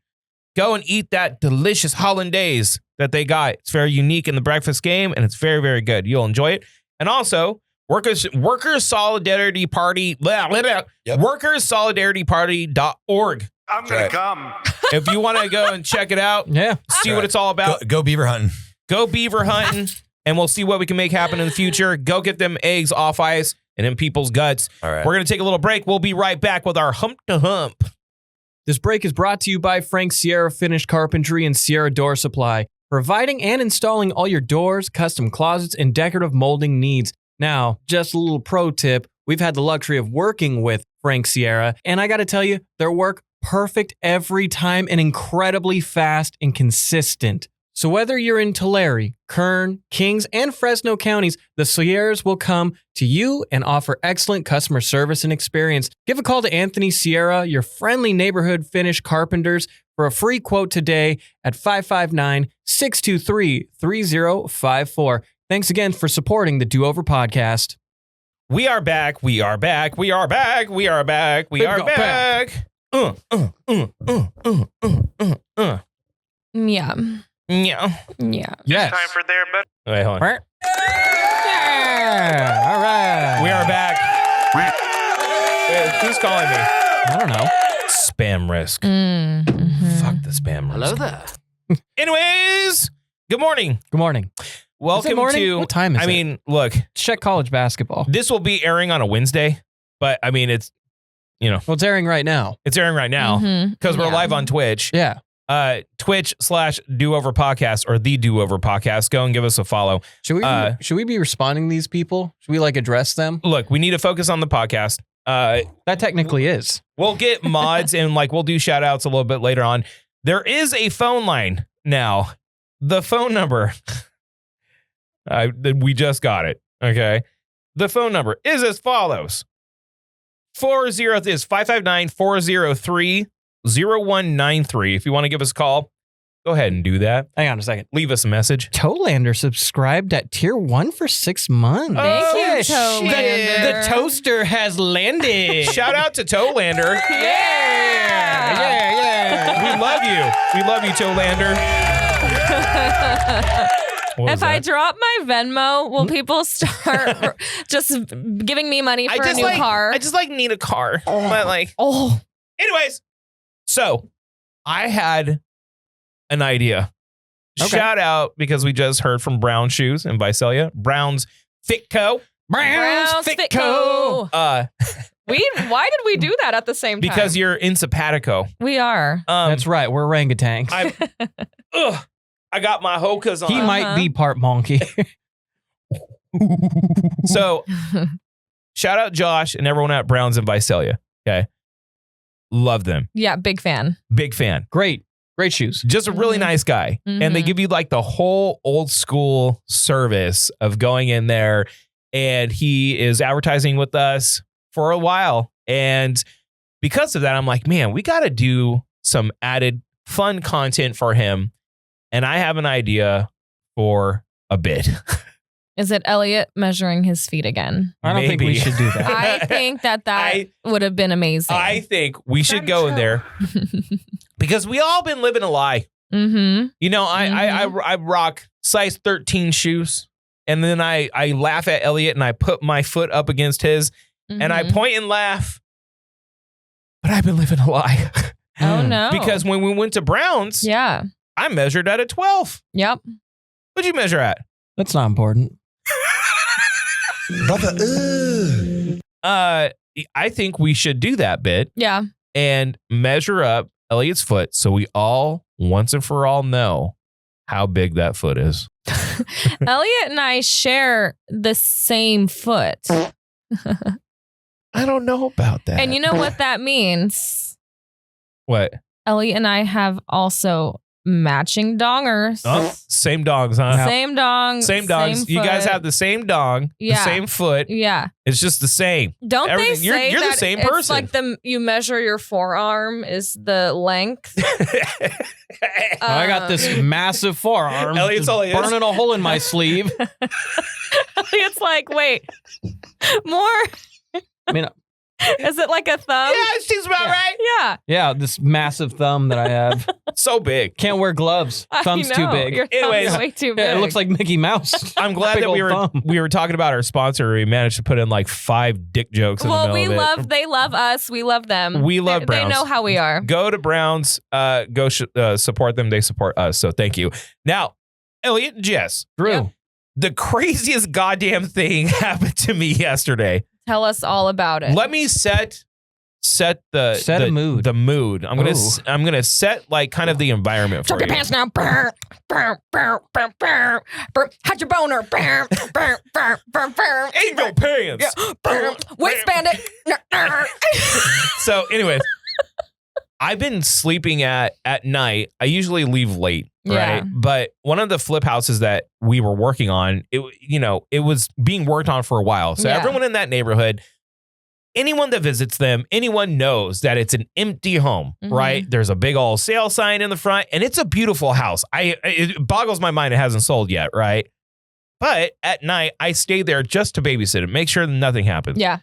Go and eat that delicious hollandaise that they got. It's very unique in the breakfast game, and it's very, very good. You'll enjoy it. And also, Workers Solidarity Party. WorkersSolidarityParty.org. I'm gonna come. If you want to go and check it out, see what it's all about. Go beaver hunting. Go beaver hunting, and we'll see what we can make happen in the future. Go get them eggs off ice and in people's guts. All right. We're going to take a little break. We'll be right back with our Hump to Hump. This break is brought to you by Frank Sierra Finished Carpentry and Sierra Door Supply, providing and installing all your doors, custom closets, and decorative molding needs. Now, just a little pro tip. We've had the luxury of working with Frank Sierra, and I got to tell you, their work perfect every time and incredibly fast and consistent. So whether you're in Tulare, Kern, Kings, and Fresno counties, the Sierras will come to you and offer excellent customer service and experience. Give a call to Anthony Sierra, your friendly neighborhood finish carpenters, for a free quote today at 559-623-3054. Thanks again for supporting the Do Over podcast. We are back. We are back. We are back. We are back. We are back. Yeah. Yeah. Yes. Time for their bed. Wait, hold on. Yeah. All right. We are back. Who's calling me? I don't know. Spam risk. Mm-hmm. Fuck the spam risk. Hello there. Anyways, good morning. Good morning. Welcome morning? to. What time is I it? mean, look, Check college basketball. this will be airing on a Wednesday, but I mean, it's Well, it's airing right now. it's airing right now because we're live on Twitch. Yeah. Twitch/Do-Over Podcast or the Do-Over Podcast. Go and give us a follow. Should we be responding to these people? Should we address them? Look, we need to focus on the podcast. That technically is. We'll get mods and we'll do shout outs a little bit later on. There is a phone line now. The phone number, we just got it. Okay. The phone number is as follows. 559-403-0193. If you want to give us a call, go ahead and do that. Hang on a second. Leave us a message. Tolander subscribed at tier 1 for 6 months. Thank you, shit. Tolander. The toaster has landed. Shout out to Tolander. Yeah. We love you. We love you, Tolander. What was If I that? drop my Venmo, will people start just giving me money for a new car? I just need a car. But anyways, so I had an idea. Okay. Shout out because we just heard from Brown Shoes in Visalia. Brown's Fit Co. Browns Fitco. Uh, Why did we do that at the same time? because you're in Simpatico. We are. That's right. We're orangutans. I got my Hokas on. He might be part monkey. So shout out Josh and everyone at Brown's in Visalia. Okay. Love them. Yeah, big fan. Big fan. Great shoes. Just a really nice guy. And they give you the whole old school service of going in there. And he is advertising with us for a while. And because of that, I'm like, man, we got to do some added fun content for him. And I have an idea for a bit. Is it Elliot measuring his feet again? I don't think we Maybe. should do that. I think that would have been amazing. I think we should go in there because we all been living a lie. Mm-hmm. You know, I rock size 13 shoes, and then I laugh at Elliot and I put my foot up against his, and I point and laugh. But I've been living a lie. Oh no! Because when we went to Brown's, yeah, I measured at a 12. yep. What'd you measure at? That's not important. Brother, I think we should do that bit Yeah. and measure up Elliot's foot so we all once and for all know how big that foot is. Elliot and I share the same foot. I don't know about that. And you know what that means? What? Elliot and I have also matching dongers. Oh, same dogs, huh? Same dong. Same dogs. Same You guys foot. have the same dog, the Yeah. same foot. Yeah. It's just the same. Don't Everything- they you're- say you're the that same it's person. like you measure your forearm is the length? I got this massive forearm. Elliot's just all he is. burning a hole in my sleeve. It's like, wait, more? I mean, Is it like a thumb? Yeah, it seems about right. Yeah. yeah, this massive thumb that I have. So big. Can't wear gloves. Thumb's I too know. big. Your thumb's Anyways, way too big. Yeah, it looks like Mickey Mouse. I'm glad Big that we old were thumb. we were talking about our sponsor. We managed to put in like 5 dick jokes in the Well, middle of it. they love us. We love them. We love They Browns. know how we are. Go to Browns. Support them. They support us. So thank you. Now, Elliot and Jess, Drew. Yep. the craziest goddamn thing happened to me yesterday. Tell us all about it. Let me set the mood. The mood. I'm Ooh. gonna set like kind of the environment for Drop your you. pants now. Brr, brr, brr, brr, brr, brr. How'd your boner? Brr, brr, brr, brr, brr. Ain't no pants. Yeah. Brr. Waistband it. So, anyways, I've been sleeping at night. I usually leave late, Yeah. right? But one of the flip houses that we were working on, it was being worked on for a while. So Yeah. everyone in that neighborhood, anyone that visits them, anyone knows that it's an empty home, Mhm. right? There's a big old sale sign in the front, and it's a beautiful house. It boggles my mind it hasn't sold yet, right? But at night, I stay there just to babysit it, make sure that nothing happens. Yeah.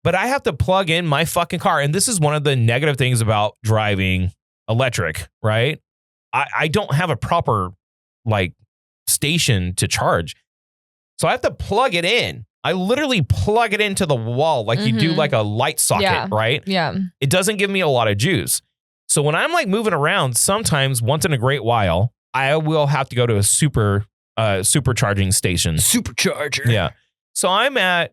But I have to plug in my fucking car. And this is one of the negative things about driving electric, right? I don't have a proper like station to charge. So I have to plug it in. I literally plug it into the wall like you do Mhm. like a light socket, Yeah. right? Yeah. It doesn't give me a lot of juice. So when I'm like moving around, sometimes once in a great while, I will have to go to a supercharging station. Supercharger. Yeah. So I'm at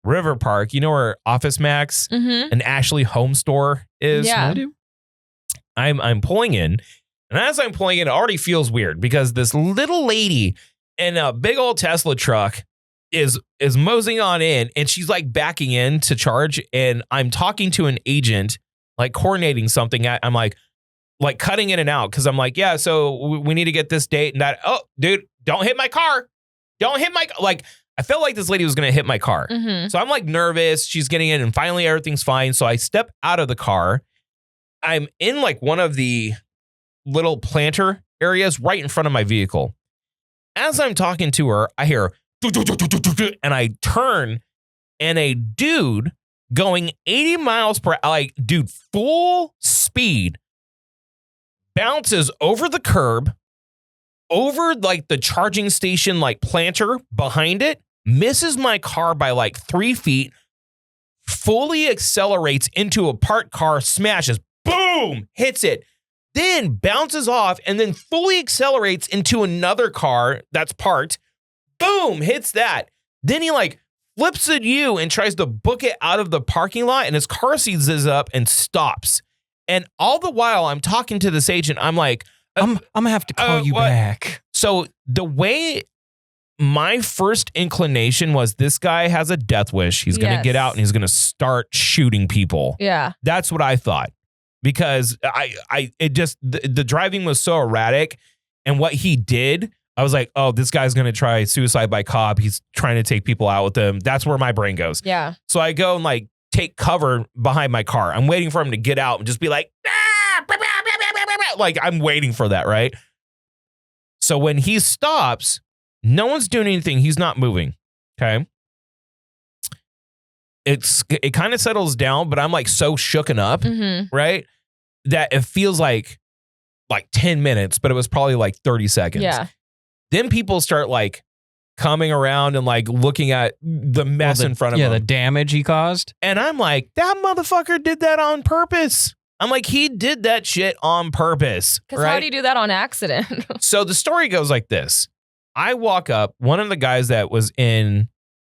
River Park, you know where Office Max Mm-hmm. and Ashley Home Store is. Yeah. I'm pulling in, and as I'm pulling in, it already feels weird because this little lady in a big old Tesla truck is moseying on in, and she's like backing in to charge, and I'm talking to an agent, like coordinating something. I'm like cutting in and out because I'm like, yeah, so we need to get this date and that. Oh, dude, don't hit my car. Don't hit my like. I felt like this lady was gonna hit my car. Mm-hmm. So I'm like nervous. She's getting in and finally everything's fine. So I step out of the car. I'm in like one of the little planter areas right in front of my vehicle. As I'm talking to her, I hear and I turn and a dude going 80 miles per hour, like dude, full speed bounces over the curb, over like the charging station, like planter behind it, misses my car by like 3 feet, fully accelerates into a parked car, smashes, boom, hits it, then bounces off and then fully accelerates into another car that's parked, boom, hits that. Then he like flips at you and tries to book it out of the parking lot, and his car seizes up and stops. And all the while I'm talking to this agent, I'm like, I'm gonna have to call you what? back. So the way my first inclination was, this guy has a death wish. He's going to Yes. get out and he's going to start shooting people. Yeah. That's what I thought, because the driving was so erratic, and what he did, I was like, oh, this guy's going to try suicide by cop. He's trying to take people out with him. That's where my brain goes. Yeah. So I go and like take cover behind my car. I'm waiting for him to get out and just be like, "Ah, bah, bah, bah, bah, bah, bah." Like I'm waiting for that, right? So when he stops, no one's doing anything. He's not moving. Okay. It kind of settles down, but I'm like so shooken up, Mm-hmm. right? That it feels like 10 minutes, but it was probably like 30 seconds. Yeah. Then people start like coming around and like looking at the mess in front of Yeah, them. the damage he caused. And I'm like, that motherfucker did that on purpose. I'm like, he did that shit on purpose. Because Right? how do you do that on accident? So the story goes like this. I walk up, one of the guys that was in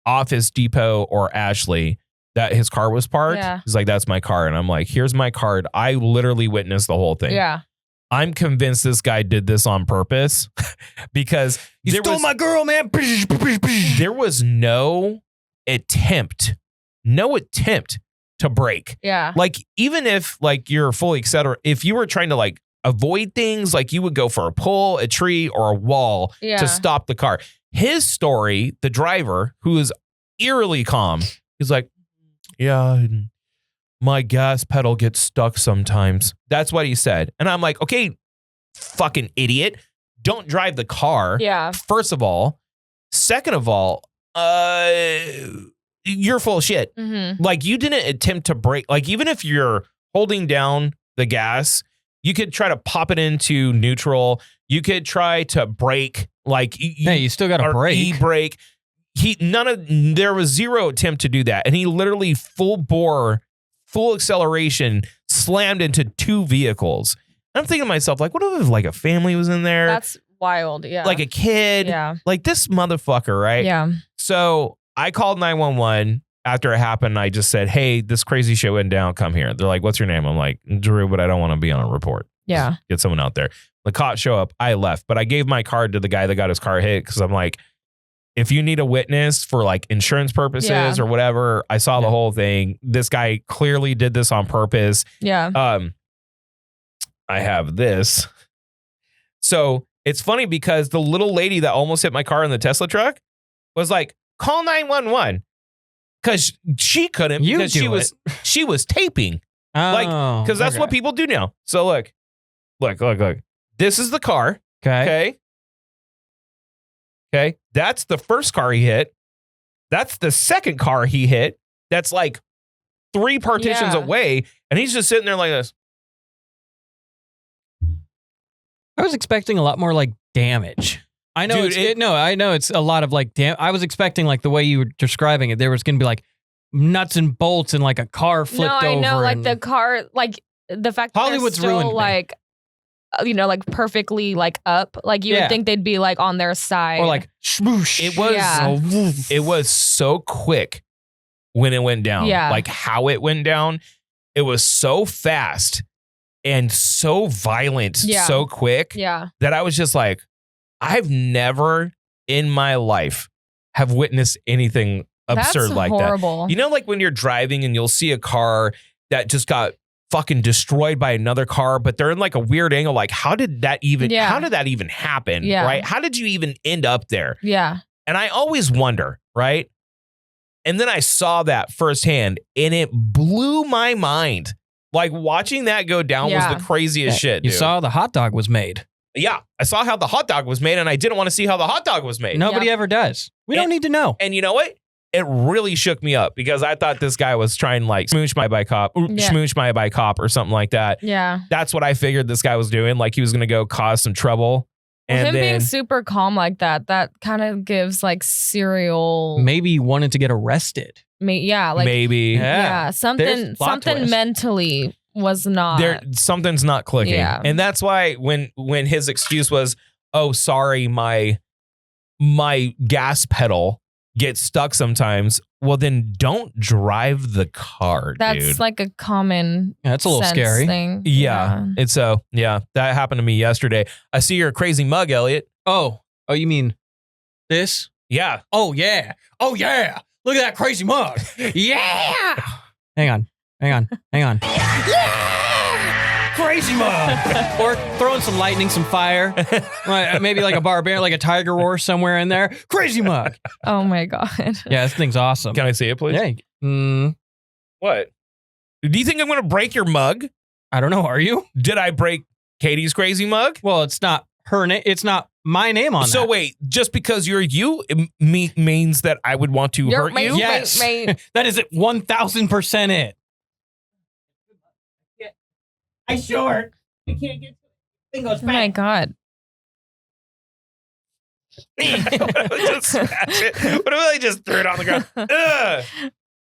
Office Depot or Ashley, that his car was parked. Yeah. He's like, that's my car. And I'm like, here's my card. I literally witnessed the whole thing. Yeah. I'm convinced this guy did this on purpose because You stole my girl, man. there was no attempt to break. Yeah. Like, even if like you're fully etc., if you were trying to like avoid things. Like you would go for a pole, a tree, or a wall to stop the car. His story, the driver, who is eerily calm, he's like, yeah, my gas pedal gets stuck sometimes. That's what he said. And I'm like, okay, fucking idiot. Don't drive the car. Yeah. First of all. Second of all, you're full of shit. Mm-hmm. Like you didn't attempt to brake. Like even if you're holding down the gas, you could try to pop it into neutral. You could try to brake. Like you still got to brake. E-brake. There was zero attempt to do that. And he literally full acceleration slammed into two vehicles. And I'm thinking to myself, like, what if like a family was in there? That's wild. Yeah. Like a kid. Yeah. Like this motherfucker, right? Yeah. So I called 911 after it happened. I just said, hey, this crazy shit went down. Come here. They're like, what's your name? I'm like, Drew, but I don't want to be on a report. Yeah. Get someone out there. The cops show up. I left, but I gave my card to the guy that got his car hit because I'm like, if you need a witness for like insurance purposes or whatever, I saw the whole thing. This guy clearly did this on purpose. Yeah. I have this. So it's funny because the little lady that almost hit my car in the Tesla truck was like, call 911 because she couldn't because she was taping. Because that's what people do now. So look. This is the car. Okay. That's the first car he hit. That's the second car he hit. That's like 3 partitions away. And he's just sitting there like this. I was expecting a lot more like damage. I know I know it's a lot of like I was expecting like the way you were describing it, there was going to be like nuts and bolts and like a car flipped over. No, I know, like the car, like the fact that Hollywood's they're still ruined me. like, you know, like perfectly like up. Like you would think they'd be like on their side. Or like swoosh. It was so quick when it went down. Yeah. Like how it went down. It was so fast and so violent, so quick that I was just like, I've never in my life have witnessed anything absurd like horrible. that. You know, like when you're driving and you'll see a car that just got fucking destroyed by another car, but they're in like a weird angle. Like, how did that even happen? Yeah. Right? How did you even end up there? Yeah. And I always wonder, right? And then I saw that firsthand and it blew my mind. Like watching that go down was the craziest shit, dude. You saw the hot dog was made. Yeah, I saw how the hot dog was made and I didn't want to see how the hot dog was made. Nobody ever does. We don't need to know. And you know what? It really shook me up because I thought this guy was trying like smooch my by cop or something like that. Yeah. That's what I figured this guy was doing. Like he was going to go cause some trouble. And him then, being super calm like that kind of gives like serial. Maybe he wanted to get arrested. Maybe. Something twist. mentally was not. Something's not clicking. Yeah. And that's why when his excuse was, oh, sorry, my gas pedal gets stuck sometimes. Well, then don't drive the car, That's dude. like a common that's a little sense scary thing. Yeah. It's that happened to me yesterday. I see you're a crazy mug, Elliot. Oh, you mean this? Yeah. Oh yeah. Look at that crazy mug. Yeah. Hang on. Crazy mug. Or throwing some lightning, some fire. Maybe like a barbarian, like a tiger roar somewhere in there. Crazy mug. Oh my God. Yeah, this thing's awesome. Can I see it, please? Yeah. What? Do you think I'm going to break your mug? I don't know. Are you? Did I break Katie's crazy mug? Well, it's not her name. It's not my name on So that. wait, just because you're you means that I would want to hurt you? Yes. That is 1,000% it. I short. You can't get thing goes Oh my back. God. Just smash it. What if I just threw it on the ground? Ugh.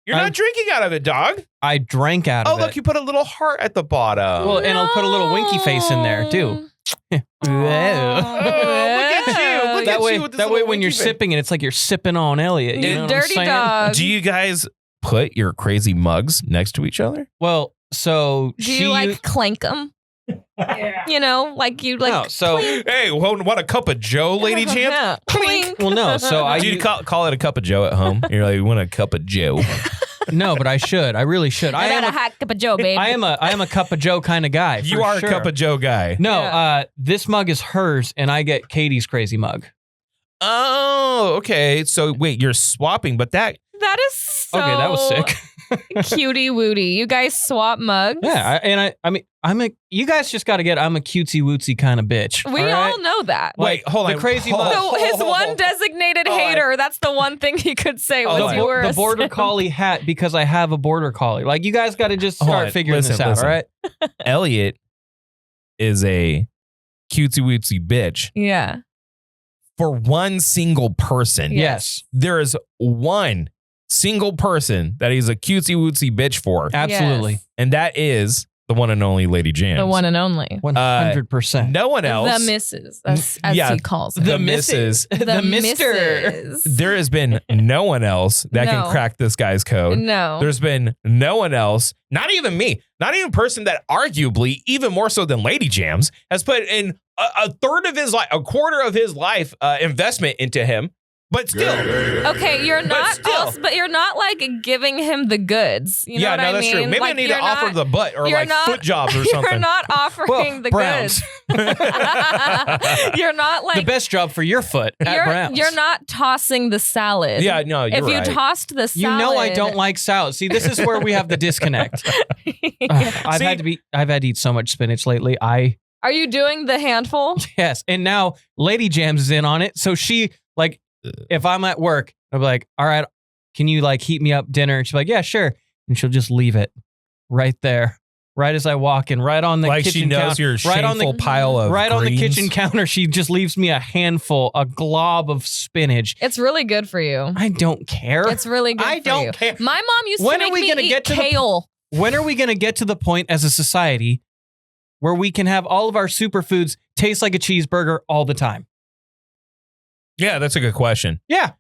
You're not drinking out of it, dog. I drank out of it. Oh, look, you put a little heart at the bottom. Well, and I'll put a little winky face in there too. Oh, look at you. Look that at way, you with this that way little when you're winky face. sipping it, it's like you're sipping on Elliot. You You know what I'm dirty saying? dog. Do you guys put your crazy mugs next to each other? Well, so Do you like clank them? Yeah. You know, like you like. no, so Hey, want a cup of Joe, lady champ? Yeah. Clink. well, no, so I Do you call it a cup of Joe at home? You're like, you want a cup of Joe? No, but I should. I really should. I got a hot cup of Joe, babe. I am a cup of Joe kind of guy. You for are sure. a cup of Joe guy. No, Yeah. this mug is hers, and I get Katie's crazy mug. Oh, okay. So wait, you're swapping, but that That is so Okay, that was sick. cutie wooty. You guys swap mugs? Yeah, I mean, you guys just got to get. I'm a cutesy wootsy kind of bitch. We all know that. Like, wait, hold on. the crazy Hold- mug. So his one designated Oh, hater, that's the one thing he could say was the, you were the a border simp. collie hat because I have a border collie. Like you guys got to just Hold start on, figuring this listen, out. listen. All right. Elliot is a cutesy wootsy bitch Yeah. for one single person. Yes. There is one single person that he's a cutesy wootsy bitch for, Absolutely. Yes. and that is the one and only Lady Jams. The one and only. 100%. No one else. The missus, as he calls it. The missus. The mister. missus. There has been no one else that No. can crack this guy's code. No. There's been no one else, not even me, not even a person that arguably, even more so than Lady Jams, has put in a third of his life, a quarter of his life investment into him. But still, Okay, you're not still. but you're not like giving him the goods. You know what I that's mean? true. Maybe I Like, need to you're offer not- the butt or you're like not- foot jobs or You're something. not offering the Browns. goods. You're not like the best job for your foot at Browns. you're not tossing the salad. Yeah, no, you're if you right. tossed the salad, You know I don't like salad. See, this is where we have the disconnect. I've See- had to eat so much spinach lately. Are you doing the handful? Yes, and now Lady Jams is in on it. So she like, if I'm at work, I'll be like, all right, can you like heat me up dinner? And she's like, yeah, sure. And she'll just leave it right there, right as I walk in, right on the like kitchen she knows counter, your right on shameful the pile of right on the greens. kitchen counter. She just leaves me a glob of spinach. It's really good for you. I don't care. It's really good I for don't you. care. My mom used When to are make we me gonna eat get to the- kale. When are we going to get to the point as a society where we can have all of our superfoods taste like a cheeseburger all the time? Yeah, that's a good question. Yeah.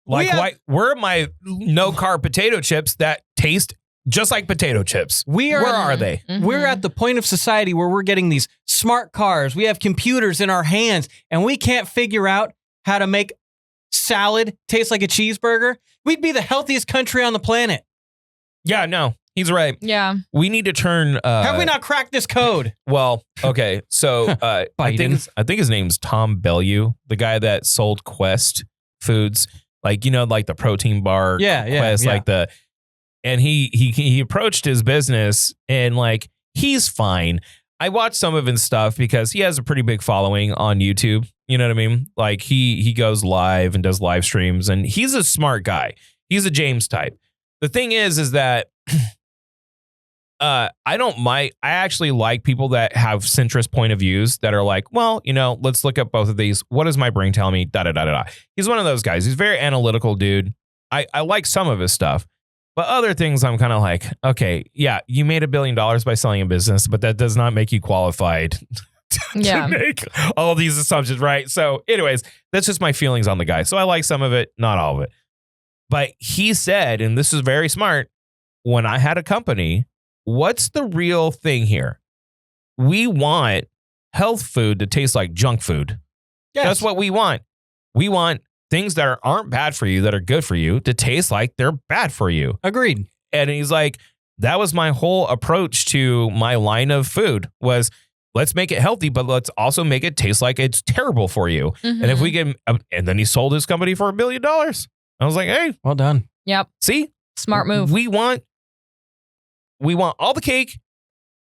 Like, We have- why? Where are my no carb potato chips that taste just like potato chips? We are Where are they? Mhm. We're at the point of society where we're getting these smart cars. We have computers in our hands and we can't figure out how to make salad taste like a cheeseburger. We'd be the healthiest country on the planet. Yeah, no, he's right. Yeah. We need to turn. Have we not cracked this code? Well, okay. So I think his name's Tom Bellew, the guy that sold Quest Foods, like like the protein bar. Quest, like the. And he approached his business and like he's fine. I watched some of his stuff because he has a pretty big following on YouTube. You know what I mean? Like he goes live and does live streams, and he's a smart guy. He's a James type. The thing is that I actually like people that have centrist point of views that are like, well, let's look at both of these. What does my brain tell me? Da da da da da. He's one of those guys. He's a very analytical dude. I like some of his stuff. But other things I'm kind of like, okay, yeah, you made $1 billion by selling a business, but that does not make you qualified Yeah. to make all these assumptions, right? So anyways, that's just my feelings on the guy. So I like some of it, not all of it. But he said, and this is very smart, when I had a company, what's the real thing here? We want health food to taste like junk food. Yes. That's what we want. We want things that aren't bad for you, that are good for you, to taste like they're bad for you. Agreed. And he's like, that was my whole approach to my line of food was, let's make it healthy, but let's also make it taste like it's terrible for you. Mhm. And if we can, and then he sold his company for $1 billion. I was like, hey, Well done. Yep. see, Smart move. We want all the cake,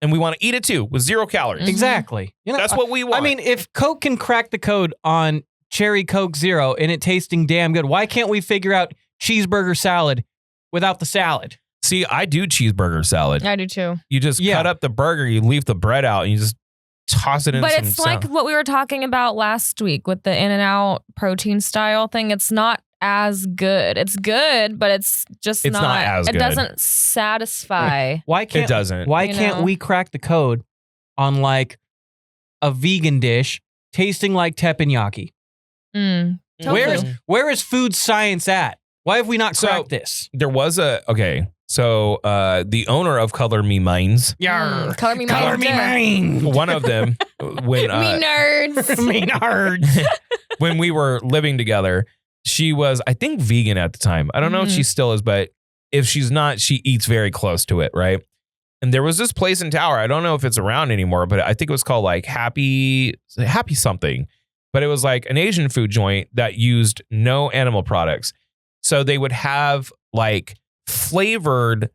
and we want to eat it too with 0 calories. Mhm. Exactly. That's what we want. I mean, if Coke can crack the code on Cherry Coke Zero and it tasting damn good, why can't we figure out cheeseburger salad without the salad? see, I do cheeseburger salad. I do too. You just Yeah. cut up the burger, you leave the bread out, and you just toss it in. But some it's like what we were talking about last week with the In-N-Out protein style thing. It's not as good. It's good, but it's just It's not as it good. doesn't satisfy. Why can't It doesn't. Why You can't know? we crack the code on like a vegan dish tasting like teppanyaki? Mm. Tofu. Where is food science at? Why have we not So- cracked this? There was so the owner of Color Me Minds, Color me Color me mine. mine. one of them, when Me nerds. Me nerds. when we were living together, she was, I think, vegan at the time. I don't know if Mhm. she still is, but if she's not, she eats very close to it, right? And there was this place in Tower. I don't know if it's around anymore, but I think it was called like Happy something. But it was like an Asian food joint that used no animal products. So they would have like flavored,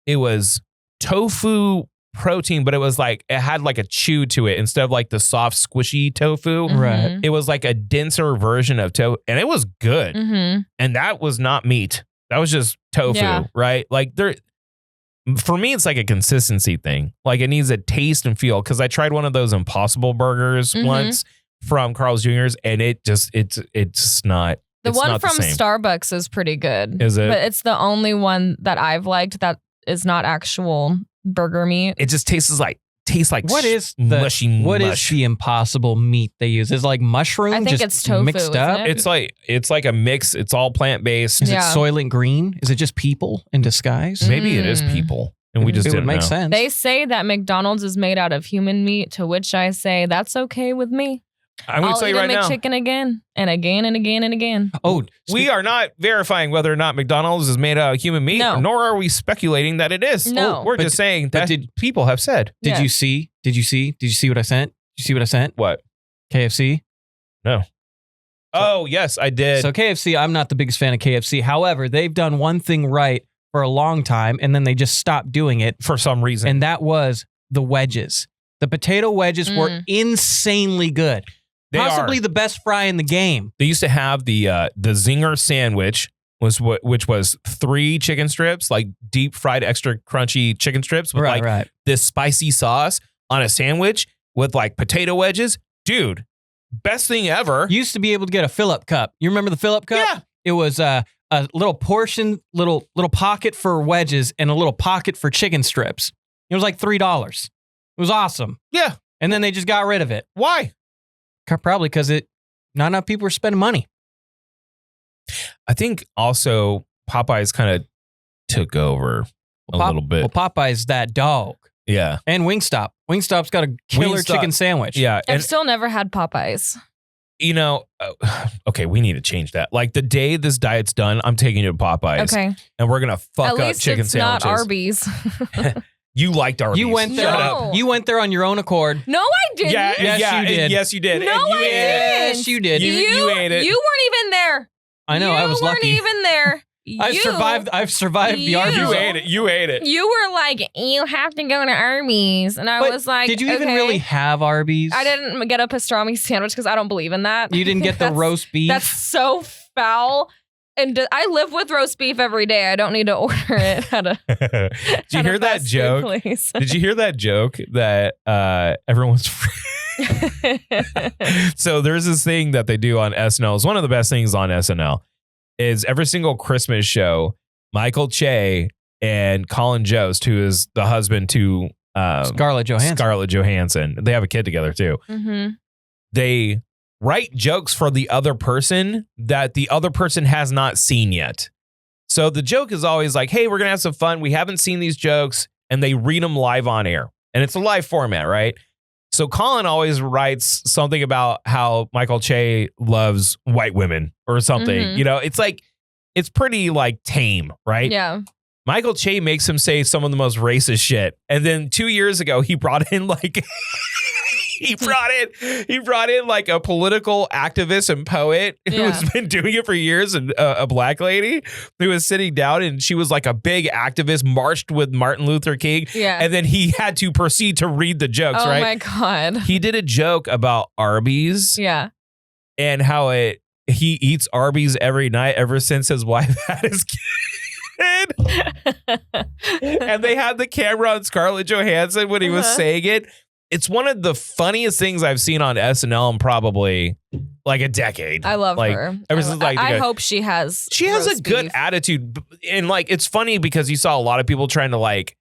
it was tofu protein, but it was like, it had like a chew to it instead of like the soft squishy tofu. Right. It was like a denser version of tofu, and it was good. Mm-hmm. And that was not meat. That was just tofu, Yeah. right? Like for me, it's like a consistency thing. Like it needs a taste and feel. Because I tried one of those Impossible Burgers once from Carl's Jr.'s, and it's not. The it's one not from the same. Starbucks is pretty good. Is it? But it's the only one that I've liked that is not actual burger meat. It just tastes like What is mushy what is mush. the impossible meat they use? Is it like mushroom? I think just it's tofu, mixed up. isn't it? It's like a mix. It's all plant based. Is Yeah. it Soylent Green? Is it just people in disguise? Maybe it is people, and we just it would didn't make know. sense. They say that McDonald's is made out of human meat, to which I say that's okay with me. I'm going to I'll tell eat you a right now. McChicken again and again and again and again. Oh, We are not verifying whether or not McDonald's is made out of human meat, No. nor are we speculating that it is. No. We're But just saying but that people have said. Did Yeah. you see? Did you see what I sent? Did you see what I sent? What? KFC. Oh, yes, I did. So KFC, I'm not the biggest fan of KFC. However, they've done one thing right for a long time, and then they just stopped doing it, for some reason. and that was the wedges. The potato wedges were Mm. insanely good. They Possibly are. the best fry in the game. They used to have the Zinger sandwich, which was 3 chicken strips, like deep fried, extra crunchy chicken strips with like right. this spicy sauce on a sandwich with like potato wedges. Dude, best thing ever. You used to be able to get a fill-up cup. You remember the fill-up cup? Yeah. It was a little portion, little pocket for wedges and a little pocket for chicken strips. It was like $3. It was awesome. Yeah. And then they just got rid of it. Why? Probably because not enough people were spending money. I think also Popeyes kind of took over a little bit. Well, Popeye's that dog. Yeah. And Wingstop. Wingstop's got a killer Wingstop- chicken sandwich. Yeah. I've And, still never had Popeyes. you know, okay, we need to change that. Like the day this diet's done, I'm taking you to Popeyes. Okay. And we're going to fuck At up least chicken it's sandwiches. not Arby's. You liked Arby's. You went there. Shut up. You went there on your own accord. No, I didn't. Yeah, Yes, yeah, you and did. yes, you did. No, and you I ate it. didn't. Yes, you did. You ate it. You weren't even there. I know. I was You lucky. weren't even there. I've survived the You- Arby's. You ate it. You ate it. You were like, you have to go to Arby's. And I But was like, did you even okay. really have Arby's? I didn't get a pastrami sandwich because I don't believe in that. You didn't get the That's- roast beef. That's so foul. And I live with roast beef every day. I don't need to order it at a Did you at a hear that fast food joke? place. Did you hear that joke that everyone's So there's this thing that they do on SNL. It's one of the best things on SNL. Is every single Christmas show, Michael Che and Colin Jost, who is the husband to Scarlett Johansson. Scarlett Johansson. They have a kid together too. Mm-hmm. They write jokes for the other person that the other person has not seen yet. So the joke is always like, hey, we're going to have some fun. We haven't seen these jokes. And they read them live on air. And it's a live format, right? So Colin always writes something about how Michael Che loves white women or something. Mhm. You know, it's like, it's pretty like tame, right? Yeah. Michael Che makes him say some of the most racist shit. And then 2 years ago, he brought in like he brought in like a political activist and poet who Yeah. has been doing it for years, and a black lady who was sitting down, and she was like a big activist, marched with Martin Luther King. Yeah. And then he had to proceed to read the jokes, Oh right? my God. He did a joke about Arby's Yeah. and how he eats Arby's every night ever since his wife had his kid. And they had the camera on Scarlett Johansson when he was Uh-huh. saying it. It's one of the funniest things I've seen on SNL in probably like a decade. I love Like, her. ever since, like, I the- hope she has. She has a roast good beef. attitude. And like, it's funny because you saw a lot of people trying to like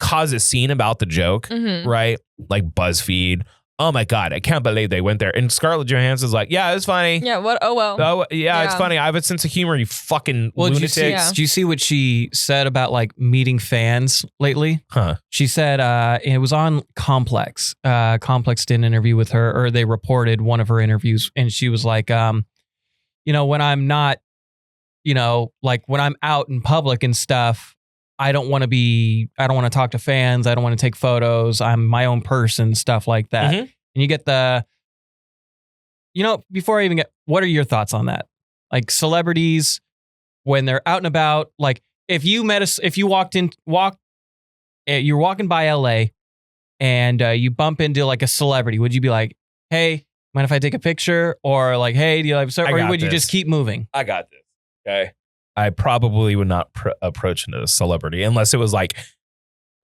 cause a scene about the joke, Mhm. right? Like BuzzFeed. Oh my God, I can't believe they went there. And Scarlett Johansson's like, yeah, it's funny. Yeah. What? Oh well. Oh, yeah, it's Yeah. funny. I have a sense of humor, you fucking Well, lunatics. Yeah. did you see what she said about like meeting fans lately? Huh. She said it was on Complex. Complex did an interview with her, or they reported one of her interviews, and she was like, you know, when I'm not you know, like when I'm out in public and stuff, I don't want to talk to fans. I don't want to take photos. I'm my own person, stuff like that. Mhm. And you get before I even what are your thoughts on that? Like celebrities when they're out and about, like if you you're walking by LA and you bump into like a celebrity, would you be like, hey, mind if I take a picture? Or like, hey, do you have, or would you just keep moving? I got this. Okay. I probably would not approach a celebrity unless it was like,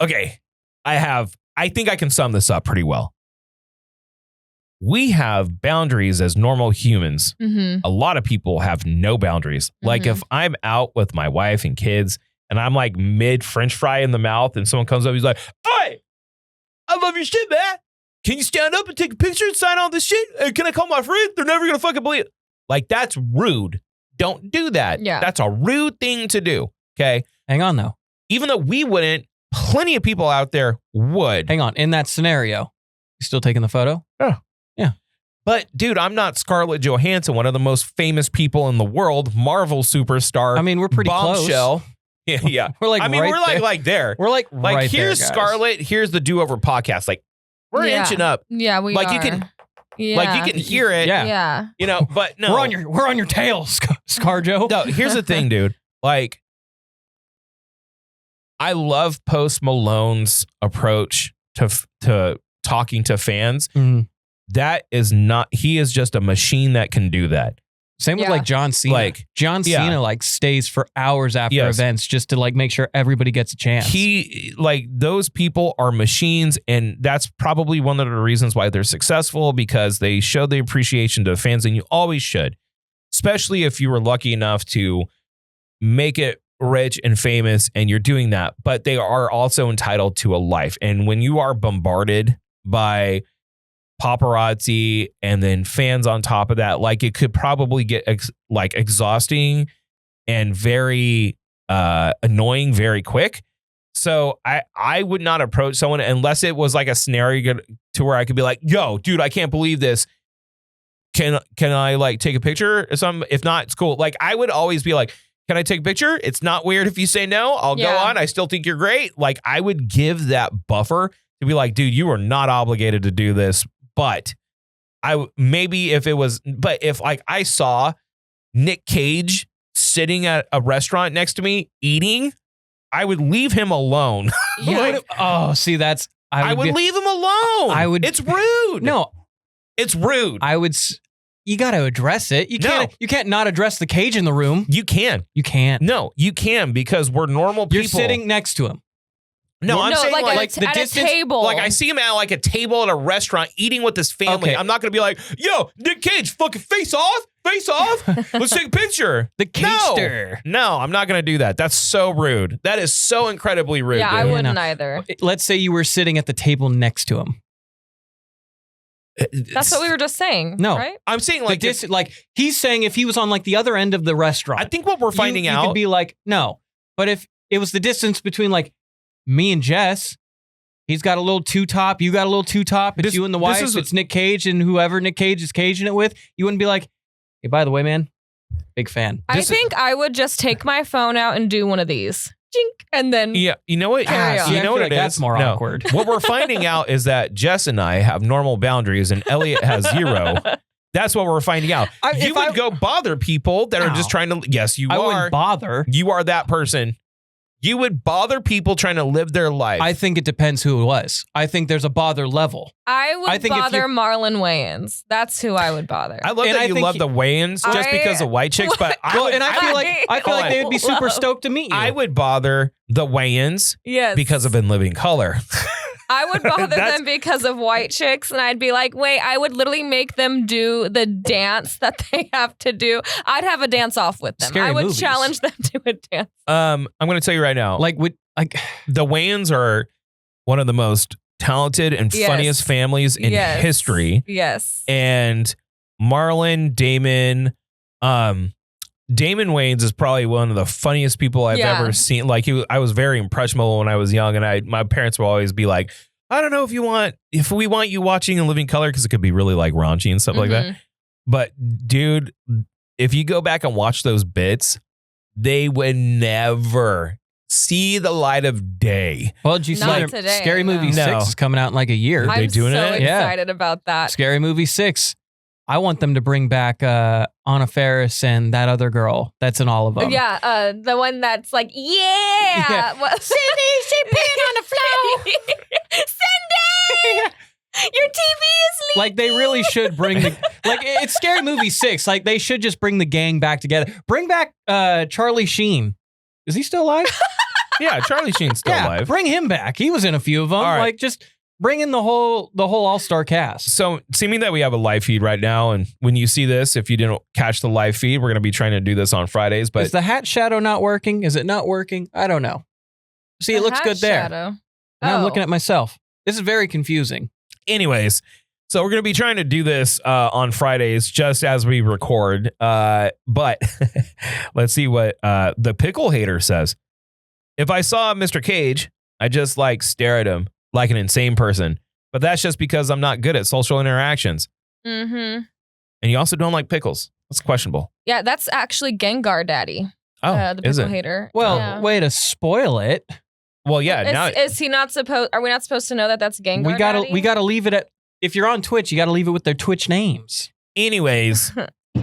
okay, I think I can sum this up pretty well. We have boundaries as normal humans. Mm-hmm. A lot of people have no boundaries. Like if I'm out with my wife and kids and I'm like mid French fry in the mouth and someone comes up, he's like, "Hey, I love your shit, man. Can you stand up and take a picture and sign all this shit? And can I call my friend? They're never going to fucking believe it." Like that's rude. Don't do that. Yeah. That's a rude thing to do. Okay. Hang on though. Even though we wouldn't, plenty of people out there would. Hang on. In that scenario, you still taking the photo? Yeah. But dude, I'm not Scarlett Johansson, one of the most famous people in the world, Marvel superstar. I mean, we're pretty bombshell. close. Yeah. We're like, I mean, right we're there. like there. We're like right here's there, guys. Scarlett, here's the Do Over podcast. Like we're Yeah. inching up. Yeah, we Like are. you can Yeah. like you can hear it. Yeah. Yeah. You know, but no. We're on your tail, ScarJo. No, here's the thing, dude. Like I love Post Malone's approach to talking to fans. Mhm. That is not, he is just a machine that can do that. Same with Yeah. like John Cena. Like, John yeah. Cena like stays for hours after Yes. events just to like make sure everybody gets a chance. He, like, those people are machines, and that's probably one of the reasons why they're successful, because they show the appreciation to fans, and you always should, especially if you were lucky enough to make it rich and famous and you're doing that. But they are also entitled to a life. And when you are bombarded by paparazzi and then fans on top of that, like, it could probably get exhausting and very annoying very quick. So I would not approach someone unless it was like a scenario to where I could be like, yo, dude, I can't believe this. Can I like take a picture or something? If not, it's cool. Like, I would always be like, can I take a picture? It's not weird if you say no. I'll go on. I still think you're great. Like, I would give that buffer to be like, dude, you are not obligated to do this. But if like I saw Nick Cage sitting at a restaurant next to me eating, I would leave him alone. Yeah. See, that's I would leave him alone. I would. It's rude. No, it's rude. I would. You got to address it. You can't. You can't not address the cage in the room. You can. You can't. No, you can, because we're normal people. You're sitting next to him. No, I'm saying like the at distance- a table. like I see him at like a table at a restaurant eating with his family. Okay. I'm not going to be like, yo, Nick Cage, fucking face off. Let's take a picture. The cagester. No, I'm not going to do that. That's so rude. That is so incredibly rude. Yeah, I dude. wouldn't no. either. Let's say you were sitting at the table next to him. That's what we were just saying. No. Right? I'm saying Like like this, like he's saying, if he was on like the other end of the restaurant, I think what we're finding you out. could be like, no. But if it was the distance between like me and Jess, he's got a little two top, you got a little two top, it's you and the wife, it's Nick Cage and whoever Nick Cage is caging it with, you wouldn't be like, hey, by the way, man, big fan. I think I would just take my phone out and do one of these. Jink, and then Yeah, you know what? Carry on. You I know feel what like it is? that's more No. awkward. What we're finding out is that Jess and I have normal boundaries and Elliot has zero. That's what we're finding out. You would go bother people that are just trying to. Yes, you I are. wouldn't bother. You are that person. You would bother people trying to live their life. I think it depends who it was. I think there's a bother level. I would think if bother you- Marlon Wayans. That's who I would bother. I love And that I you think love the weigh-ins just because of white chicks, but I would, And I feel like they would be super stoked to meet you. I would bother the weigh-ins Yes. because of In Living Color. I would bother That's- them because of white chicks, and I'd be like, wait, I would literally make them do the dance that they have to do. I'd have a dance off with them. Scary I would movies. challenge them to a dance. I'm going to tell you right now, the Wayans are one of the most talented and Yes. funniest families in Yes. history. Yes. And Marlon, Damon Wayans is probably one of the funniest people I've Yeah. ever seen. Like I was very impressionable when I was young, and my parents would always be like, I don't know if we want you watching In Living Color, because it could be really like raunchy and stuff like that. But dude, if you go back and watch those bits, they would never see the light of day. Well, did you see Not their today, Scary Movie no. 6 is coming out in like a year. They I'm doing so it? Yeah. excited about that. Scary Movie 6. I want them to bring back Anna Faris and that other girl that's in all of them. Yeah, the one that's like, yeah. Cindy, she peeing on the floor. Cindy, your TV is leaking. Like they really should bring the like it's Scary Movie 6. Like they should just bring the gang back together. Bring back Charlie Sheen. Is he still alive? Yeah, Charlie Sheen's still alive. Bring him back. He was in a few of them. All right. Like just bring in the whole all-star cast. So, seeming that we have a live feed right now, and when you see this, if you didn't catch the live feed, we're going to be trying to do this on Fridays. But Is the hat shadow not working? Is it not working? I don't know. See, it looks good there. Shadow. Now I'm Oh. looking at myself. This is very confusing. anyways, so we're going to be trying to do this on Fridays just as we record. But let's see what the pickle hater says. If I saw Mr. Cage, I just like stare at him like an insane person. But that's just because I'm not good at social interactions. Mm-hmm. And you also don't like pickles. That's questionable. Yeah, that's actually Gengar Daddy. Oh, The is pickle it? hater. Well, Yeah. way to spoil it. Well, yeah. Now, Is he not supposed? Are we not supposed to know that that's Gengar? Daddy? We gotta leave it at. If you're on Twitch, you gotta leave it with their Twitch names. anyways,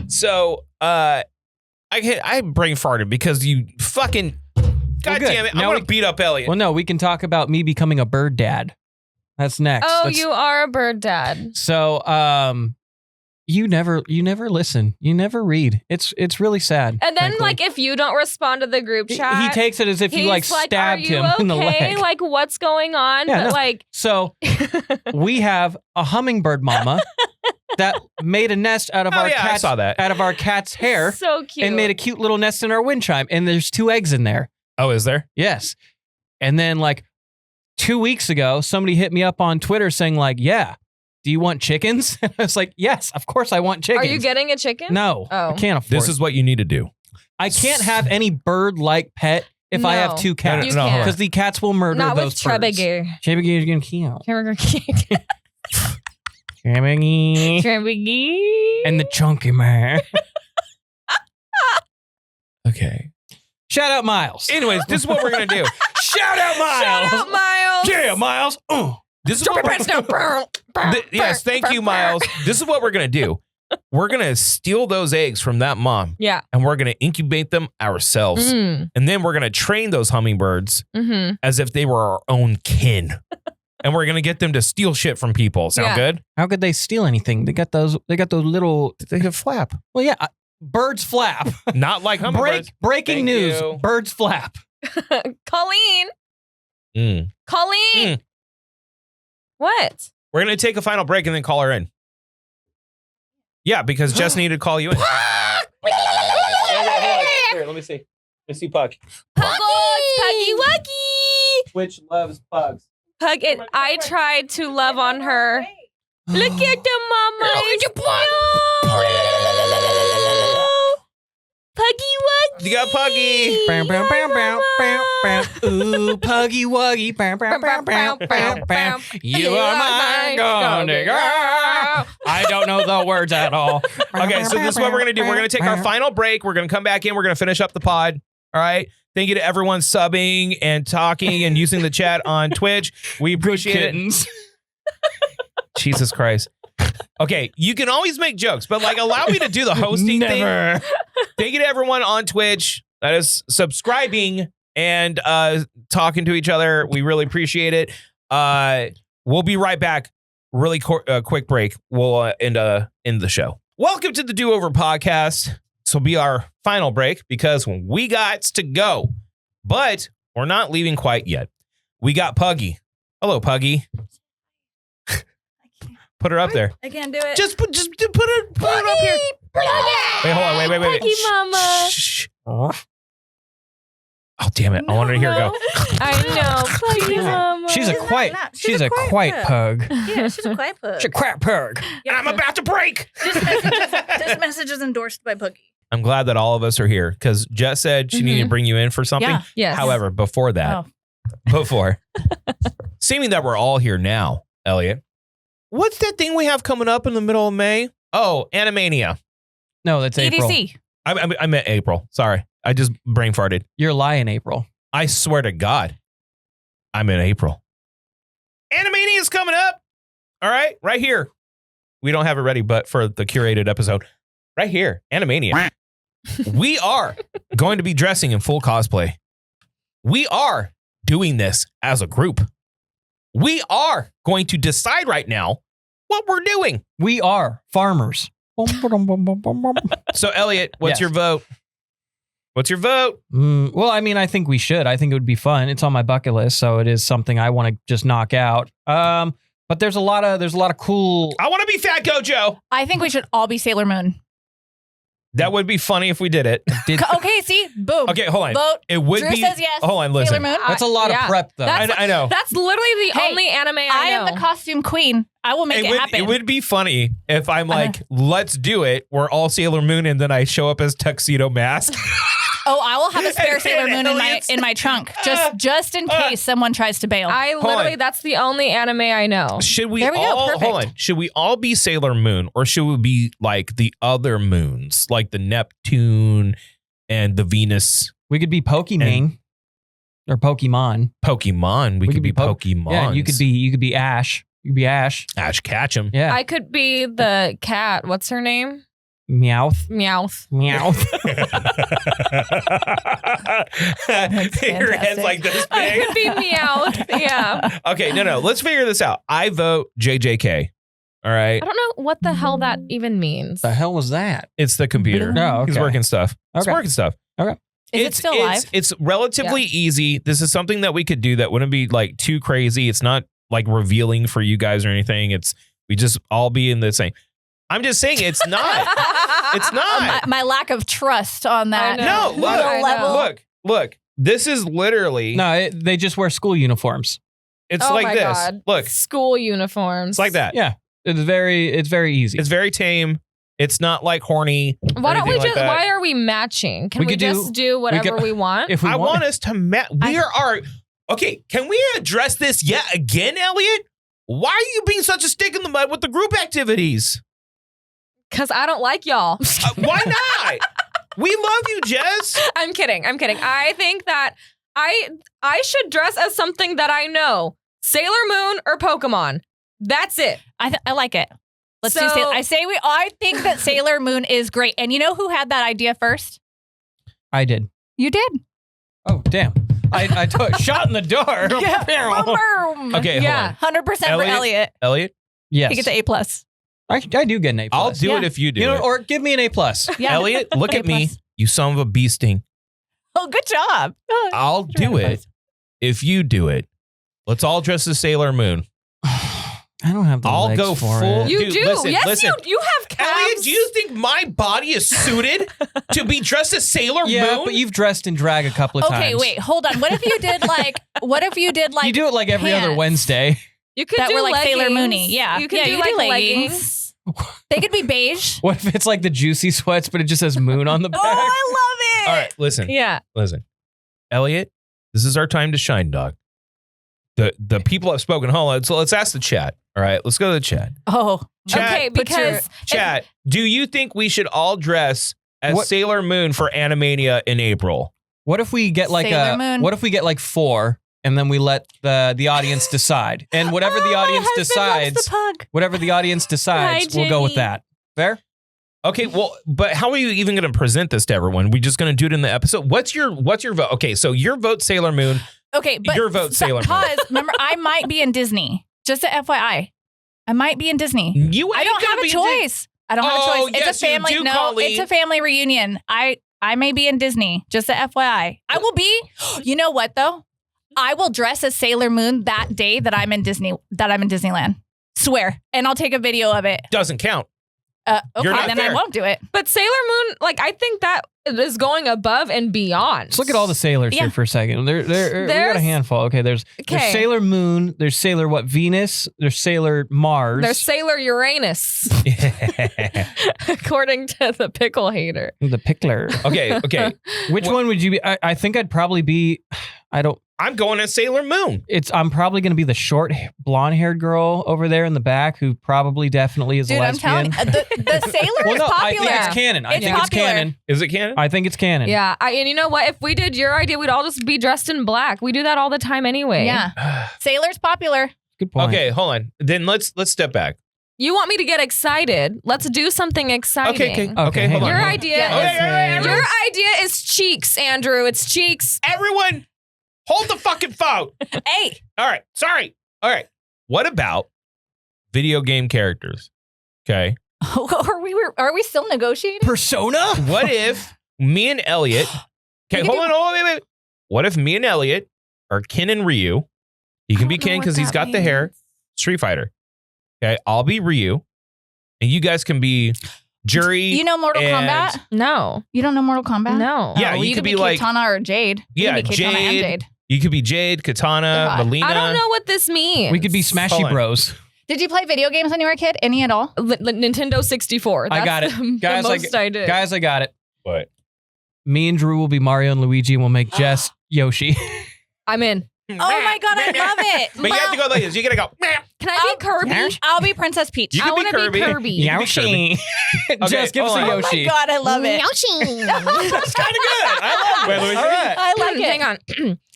so I brain farted because you fucking. God good. damn it! Now I'm we- gonna beat up Elliot. Well, no, we can talk about me becoming a bird dad. That's next. Oh, Let's- you are a bird dad. So, you never listen. You never read. It's really sad. And then, frankly. like, if you don't respond to the group chat, he takes it as if you he's like "Are stabbed you him in the okay? leg. Like, what's going on?" Yeah, But no. like, So we have a hummingbird mama that made a nest out of Oh, our yeah, I cat's saw that. out of our cat's hair so cute, and made a cute little nest in our wind chime. And there's 2 eggs in there. Oh, is there? Yes. And then like 2 weeks ago, somebody hit me up on Twitter saying like, "Yeah, do you want chickens?" And I was like, "Yes, of course I want chickens." Are you getting a chicken? No, Oh. I can't afford. This is what you need to do. I can't have any bird-like pet if I have No. 2 cats You can't. because the cats will murder Not with those birds. Trebege. Trebege is gonna kill. Trebege. Trebege Trebege. and the chunky man. Okay. Shout out Miles. Anyways, this is what we're gonna do. Shout out Miles. Shout out, Miles. Yeah, Miles. This is Drop what your pants down. yes, thank you, Miles. This is what we're gonna do. We're gonna steal those eggs from that mom, Yeah. and we're gonna incubate them ourselves, Mm. and then we're gonna train those hummingbirds Mm-hmm. as if they were our own kin, and we're gonna get them to steal shit from people. Sound Yeah. good? How could they steal anything? They got those little. They can flap, Well, yeah. Birds flap. not like hummingbirds. Breaking Thank news. you. Birds flap. Colleen. Mm. Colleen. What? We're gonna take a final break and then call her in. Yeah, because Jess needed to call you in. Here, let me see. Let me see Pug. Puggy Wuggy. Which loves pugs. Pug it. I tried to love on her. Look at the mama. Look Puggy Wuggy. You got Puggy. Bam, bam, bam, bam, bam, bam. Ooh, Puggy Wuggy. Bam, bam, bam, bam, bam, bam. You are my golden girl. I don't know the words at all. Okay, so this is what we're going to do. We're going to take our final break. We're going to come back in. We're going to finish up the pod. All right. Thank you to everyone subbing and talking and using the chat on Twitch. We appreciate it. Kittens. Jesus Christ. Okay, you can always make jokes, but like allow me to do the hosting thing. Never. Thank you to everyone on Twitch that is subscribing and talking to each other. We really appreciate it. We'll be right back. Really quick break. We'll end the show. Welcome to the Do Over Podcast. This will be our final break because we got to go, but we're not leaving quite yet. We got Puggy. Hello, Puggy. Put her up there. I can't do it. Just put it up here. Wait, hold on. Wait. Puggy mama. Shh. Oh, damn it. I wanted to hear her go. I know. Puggy mama. She's a She's not quiet. not. She's a quiet pug. Yeah, she's a quiet pug. She's a quiet pug. And I'm about to break. This message is endorsed by Puggy. I'm glad that all of us are here because Jess said she needed to bring you in for something. Yeah. Yes. However, before that, seeming that we're all here now, Elliot, what's that thing we have coming up in the middle of May? Oh, Animania. No, that's April. EDC. I meant April. Sorry. I just brain farted. You're lying, April. I swear to God, I'm in April. Animania is coming up. All right, right here. We don't have it ready, but for the curated episode, right here, Animania. We are going to be dressing in full cosplay. We are doing this as a group. We are going to decide right now what we're doing. We are farmers. So, Elliot, what's Yes. your vote? What's your vote? Well, I mean, I think we should. I think it would be fun. It's on my bucket list, so it is something I want to just knock out. But there's a lot of cool. I want to be Fat Gojo. I think we should all be Sailor Moon. That would be funny if we did it. Okay, see? Boom. Okay, hold on. Vote. It would Drew be. says yes. Hold on, listen. Sailor Moon. That's a lot Yeah. of prep, though. I know. That's literally the Hey, only anime I I know. am the costume queen. I will make it happen. It would be funny if I'm like, let's do it. We're all Sailor Moon, and then I show up as Tuxedo Mask. Oh, I will have a spare And Sailor Moon Elliot's- in my trunk, just in case someone tries to bail. I literally, on. that's the only anime I know. Should we There we go, all perfect. hold on? Should we all be Sailor Moon, or should we be like the other moons, like the Neptune and the Venus? We could be Pokemon or Pokemon. Pokemon. We could be Pokemon. Yeah, you could be Ash. You could be Ash. Ash Ketchum. Yeah. I could be the cat. What's her name? Meowth. Meowth. Meowth. Your head's like this I big. could be Meowth. Yeah. Okay, no. Let's figure this out. I vote JJK. All right. I don't know what the hell that even means. The hell was that? It's the computer. No, okay. He's working stuff. It's Okay. working stuff. Is it still live? It's relatively easy. This is something that we could do that wouldn't be like too crazy. It's not like revealing for you guys or anything. We just all be in the same. I'm just saying it's not. It's not. My lack of trust on that. I No, know. look, I know. look. This is literally. No, they just wear school uniforms. It's Oh like my this. God. Look, School uniforms. it's like that. Yeah, it's very easy. It's very tame. It's not like horny. or Why don't we anything just? like that. Why are we matching? Can We we, could do- just do whatever could- we want? If we I want us to we I- are. Okay, can we address this yet again, Elliot? Why are you being such a stick in the mud with the group activities? Because I don't like y'all. Why not? We love you, Jess. I'm kidding. I think that I should dress as something that I know. Sailor Moon or Pokemon. That's it. I like it. Let's do So- Sailor. I think that Sailor Moon is great. And you know who had that idea first? I did. You did. Oh damn! I took shot in the dark. Boom. Okay, Yeah. 100% for Elliot? Elliot. Elliot, Yes, He gets an A+. I do get an A+. I'll do Yeah. it if you do You know, it. or give me an A+. Yeah. Elliot, look at me. A+. You son of a bee sting. Oh, good job. Oh, I'll do it if you do it. Let's all dress as Sailor Moon. I don't have the I'll legs go for full- it. You Dude, do. listen, Yes, listen. you have calves. Elliot, do you think my body is suited to be dressed as Sailor Yeah, Moon? but you've dressed in drag a couple of times. okay, wait, hold on. What if you did like? You do it like every other pants Wednesday. You could that do were like Sailor leggings. Moony? Yeah, You could yeah, do you like could do leggings. They could be beige. What if it's like the juicy sweats, but it just says moon on the back? Oh, I love it. All right, listen. Yeah. Listen. Elliot, this is our time to shine, dog. The people have spoken. Hold on. So let's ask the chat. All right, let's go to the chat. Oh, Chat, Okay, put your- because Chat, do you think we should all dress as What- Sailor Moon for Animania in April? What if we get like Sailor Moon. What if we get like 4 and then we let the audience decide? And whatever the audience my husband loves decides, the pug. whatever the audience decides, Hi, we'll go with Jenny. that. Fair? Okay, well, but how are you even going to present this to everyone? We just going to do it in the episode? What's your vote? Okay, so your vote Sailor Moon. Okay, but Your vote, Sailor Moon. Pause. Remember, I might be in Disney. Just a FYI, I might be in Disney. You I ain't don't gonna have a be in choice. I don't have a Oh, choice. It's yes, a you family. do, No, Colleen. it's a family reunion. I may be in Disney. Just a FYI. I will be. You know what though? I will dress as Sailor Moon that day that I'm in Disney. That I'm in Disneyland. Swear, and I'll take a video of it. Doesn't count. Okay, You're not then there. I won't do it. But Sailor Moon, like I think that is going above and beyond. Let's look at all the sailors Yeah. here for a second. We got a There's- handful. Okay, there's Okay. Sailor Moon, there's Sailor Venus, there's Sailor Mars. There's Sailor Uranus, according to the pickle hater. the Pickler. Okay. Which one would you be? I think I'd probably be. I don't. I'm going as Sailor Moon. I'm probably going to be the short blonde-haired girl over there in the back who probably definitely is Dude, a I'm lesbian. telling the Sailor Well, is no, I popular. think it's canon. I It's think popular. it's canon. Is it canon? I think it's canon. Yeah, and you know what? If we did your idea, we'd all just be dressed in black. We do that all the time anyway. Yeah. Sailor's popular. Good point. Okay, hold on. Then let's step back. You want me to get excited? Let's do something exciting. Okay, hold on. Your hold on. idea Yeah. is Okay, your idea is cheeks, Andrew. It's cheeks. Everyone, hold the fucking phone. Hey. All right, sorry. All right. What about video game characters? Okay. Are we still negotiating? Persona? What if me and Elliot? Okay, hold on, wait. What if me and Elliot are Ken and Ryu? He can be Ken because he's got the hair. Street Fighter. Okay, I'll be Ryu, and you guys can be Jury. You know Mortal and- Kombat? No, You don't know Mortal Kombat? no. Yeah, Oh, well, you could be like- Katana or Jade. You Yeah, can be Katana and Jade. Jade. You could be Jade, Katana, God. Melina. I don't know what this means. We could be Smashy Hold on. Bros. Did you play video games when you were a kid? Any at all? Nintendo 64. I That's got it. The, Guys, the I most I did. Guys, I got it. What? Me and Drew will be Mario and Luigi, and we'll make Jess Yoshi. I'm in. Oh my God, I love it. But you have to go like this. You gotta go. Can I be Kirby? I'll be Princess Peach. You I can be want to Kirby. be Kirby. You can be Kirby. Okay, Jess, give us hold a on. Oh Yoshi. my God, I love it. Yoshi. That's kind of good. I love it. All right. I like it. Hang on.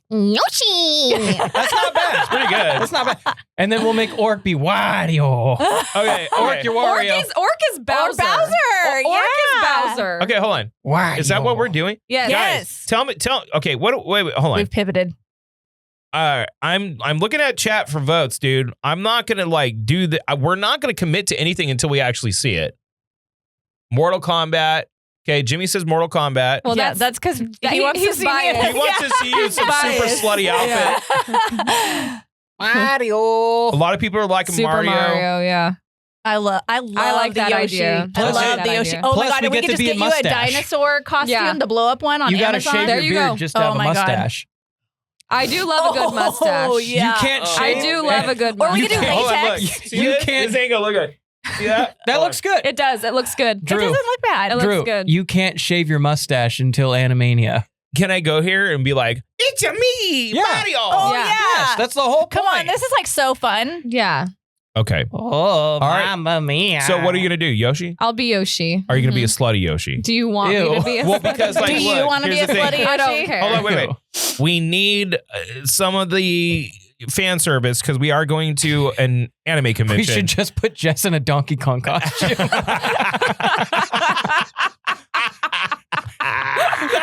Yoshi. That's not bad. It's pretty good. That's not bad. And then we'll make Orc be Wario. Okay. Orc, your Wario. Orc is Bowser. Bowser. Orc is Yeah. Bowser. Okay, hold on. Wario. Is that what we're doing? Yes. Yes. Guys, tell. Okay, wait, hold on. We've pivoted. I'm looking at chat for votes, dude. I'm not gonna like do the. We're not gonna commit to anything until we actually see it. Mortal Kombat. Okay, Jimmy says Mortal Kombat. Well, Yeah, that's because he wants to he's see me in biased. it. He wants to see you in some super biased. slutty outfit. Yeah. Mario. A lot of people are liking Super Mario. yeah. I love like the that Yoshi. idea. I Plus- love that the Yoshi. idea. Oh Plus my God, we if we get could to just be get a you a mustache. dinosaur costume, Yeah. the blow up one on You gotta Amazon. shave There your you beard go. just to have Oh a my God. mustache. I do love a good mustache. Oh, yeah. You can't Oh. shave. I do love a good Or we mustache. could do Hold on, look. latex. See You this? can't- This angle, look at. See that? That Hold looks good. It does. It looks good. It Drew. doesn't look bad. It looks Drew, good. you can't shave your mustache until Animania. Can I go here and be like, it's a me, Yeah. Mario? Oh, Yeah. yeah. Yes, that's the whole point. Come on, this is like so fun. Yeah. Okay. Oh, right. mamma mia. So what are you gonna do, Yoshi? I'll be Yoshi. Are you gonna be a slutty Yoshi? Do you want me Ew. to be a Well, because like, Do you look, want to be here's a the thing. slutty Yoshi? I don't care. Hold on, wait. We need some of the fan service because we are going to an anime convention. We should just put Jess in a Donkey Kong costume.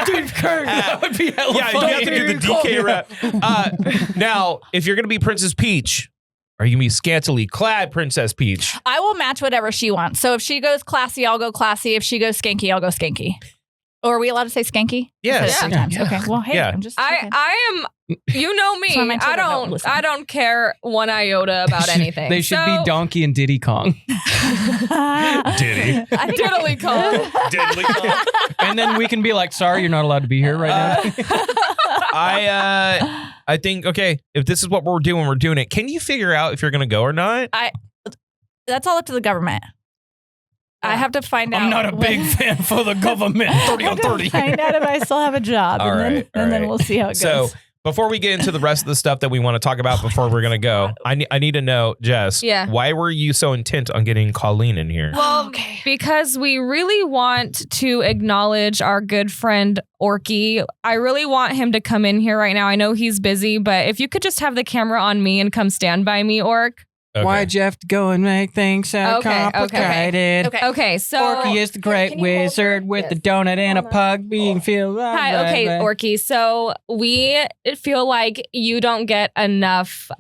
Dude, Kurt, that would be hella Yeah, you funny. have to do the DK rep. Now, if you're gonna be Princess Peach, are you gonna be scantily clad Princess Peach? I will match whatever she wants. So if she goes classy, I'll go classy. If she goes skanky, I'll go skanky. Or are we allowed to say skanky? Yes. I said it sometimes. Yeah. Okay. Well, hey, Yeah. I'm just. checking. I am. You know me. That's why my I children don't don't. listen. I don't care one iota about anything. They should So- be Donkey and Diddy Kong. Diddy. I think Diddly Kong. Diddly Kong. And then we can be like, sorry, you're not allowed to be here right now. I think okay, if this is what we're doing it. Can you figure out if you're gonna go or not? That's all up to the government. I have to find out. I'm not a big fan for the government. 30 on 30. Find out if I still have a job, All right, all then right. we'll see how it So goes. before we get into the rest of the stuff that we want to talk about before we're gonna go, I need to know, Jess. Yeah. Why were you so intent on getting Colleen in here? Well, because we really want to acknowledge our good friend Orky. I really want him to come in here right now. I know he's busy, but if you could just have the camera on me and come stand by me, Ork. Okay. Why'd you have to go and make things so Okay, okay. complicated? Okay, so Orky is the great Can you hold wizard her? with the Yes. donut and a pug being filled. Hi, okay, Orky. So we feel like you don't get enough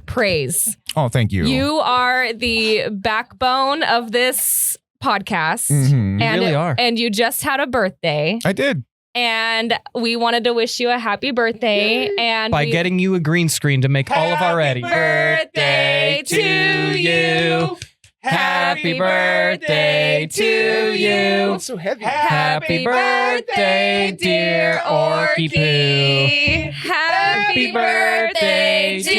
praise. Oh, thank you. You are the backbone of this podcast. Mhm. And, really are. And you just had a birthday. I did. And we wanted to wish you a happy birthday. And By we- getting you a green screen to make all of our Happy edits. birthday to you. Happy birthday to you. It's so heavy. Happy birthday, dear Orky Poo. Happy birthday to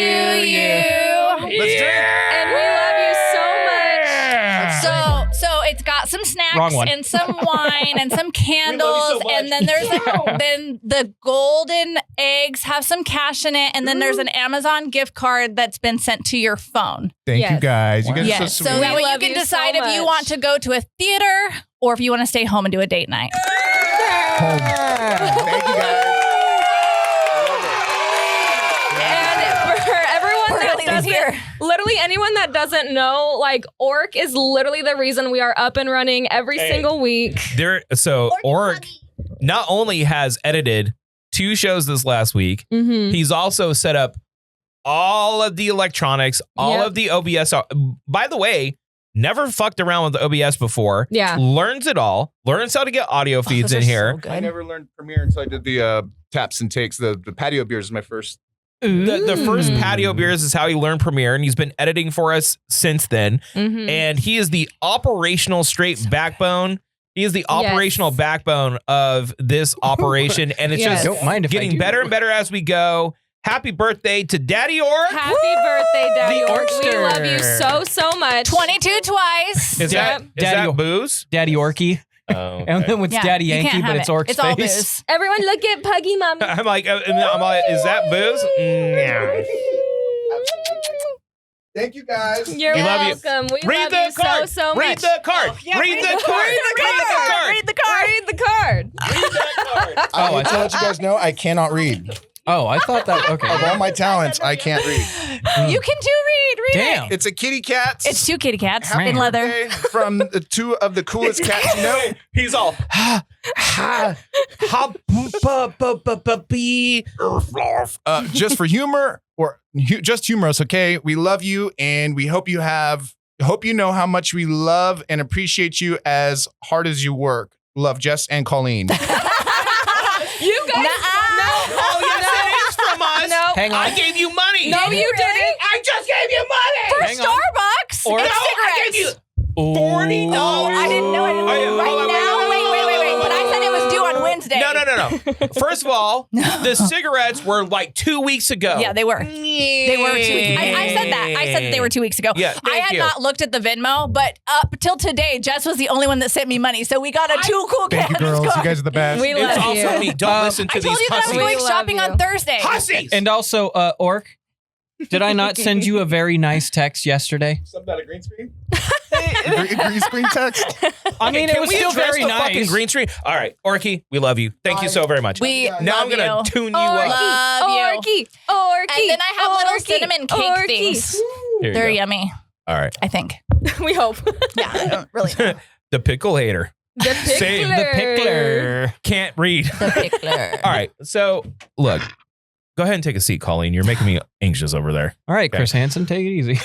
you. Let's drink. And we love you so much. So it's got some Wrong snacks one. and some wine and some candles, and then there's then the golden eggs have some cash in it, and then there's an Amazon gift card that's been sent to your phone. Thank you Yes. guys. You guys are Yes, so so sweet. that way you love can you decide so if you much. want to go to a theater or if you want to stay home and do a date night. Thank you guys. And for everyone that Really doesn't, here. literally anyone that doesn't know, like Orc is literally the reason we are up and running every single week. Orc not only has edited 2 shows this last week, Mm-hmm. he's also set up all of the electronics, all of the OBS. By the way, never fucked around with the OBS before. Yeah. Learns it all. Learns how to get audio feeds in here. I never learned Premiere until I did the taps and takes. The patio beers is my first. The first patio beers is how he learned Premiere, and he's been editing for us since then. Mm-hmm. And he is the operational straight backbone. He is the operational backbone of this operation, and it's Yes. just Don't mind if I getting do. better and better as we go. Happy birthday to Daddy Orc. Happy birthday, Daddy The Orc. We Orkster. love you so much. 22 twice. Is Yep. that Daddy- booze? Daddy Orky. Oh, And then it's Yeah, Daddy you Yankee, can't but have it's it. Orc's It's all face. booze. Everyone look at Puggy Mommy. I'm like, is that booze? No. Thank you guys. You're We love you. welcome. We Read love the you card. so much. Read the card. Read the card. Read the card. Read the card. I want to let you guys know I cannot read. Oh, I thought that. Okay. Of all my talents, I can't read. You can do read Damn. it. It's a kitty cat. It's 2 kitty cats Happy in leather. birthday from the 2 of the coolest cats you know. He's all Just for humor or just humorous, okay? We love you and we hope you know how much we love and appreciate you as hard as you work. Love, Jess and Colleen. You guys. Oh, yes, it is from us. No. Hang on. I gave you money. No, you didn't. I just gave you money. For Hang on. Starbucks Or- and No, I gave you cigarettes. $40. Oh, I didn't know. Right now, wait. But I said it was due on Wednesday. No. First of all, the cigarettes were like 2 weeks ago. Yeah, they were. They were 2 weeks. I said that. I said that they were 2 weeks ago. Yeah, I thank had you. not looked at the Venmo, but up till today, Jess was the only one that sent me money. So we got a 2 cool Thank you, cats girls. You card. guys are the best. We It's love also you. me. Don't listen to I told these you that I was hussies. going We love shopping you. on Thursday. Hussies. And also, Orc, did I not send you a very nice text yesterday? Something out of green screen? green screen text? I mean, it Can was we still address very the fucking nice. green screen? All right, Orky, we love you. Thank you so very much. We now I'm love gonna you. tune you up. Love you. Orky. And then I have little cinnamon cake things. Here you They're go. yummy, All right, I think. We hope. Yeah, I don't really know. the pickle hater The Same. pickler. The pickler. can't read. The pickler. All right, so look, go ahead and take a seat, Colleen. You're making me anxious over there. All right, Chris Hansen, take it easy.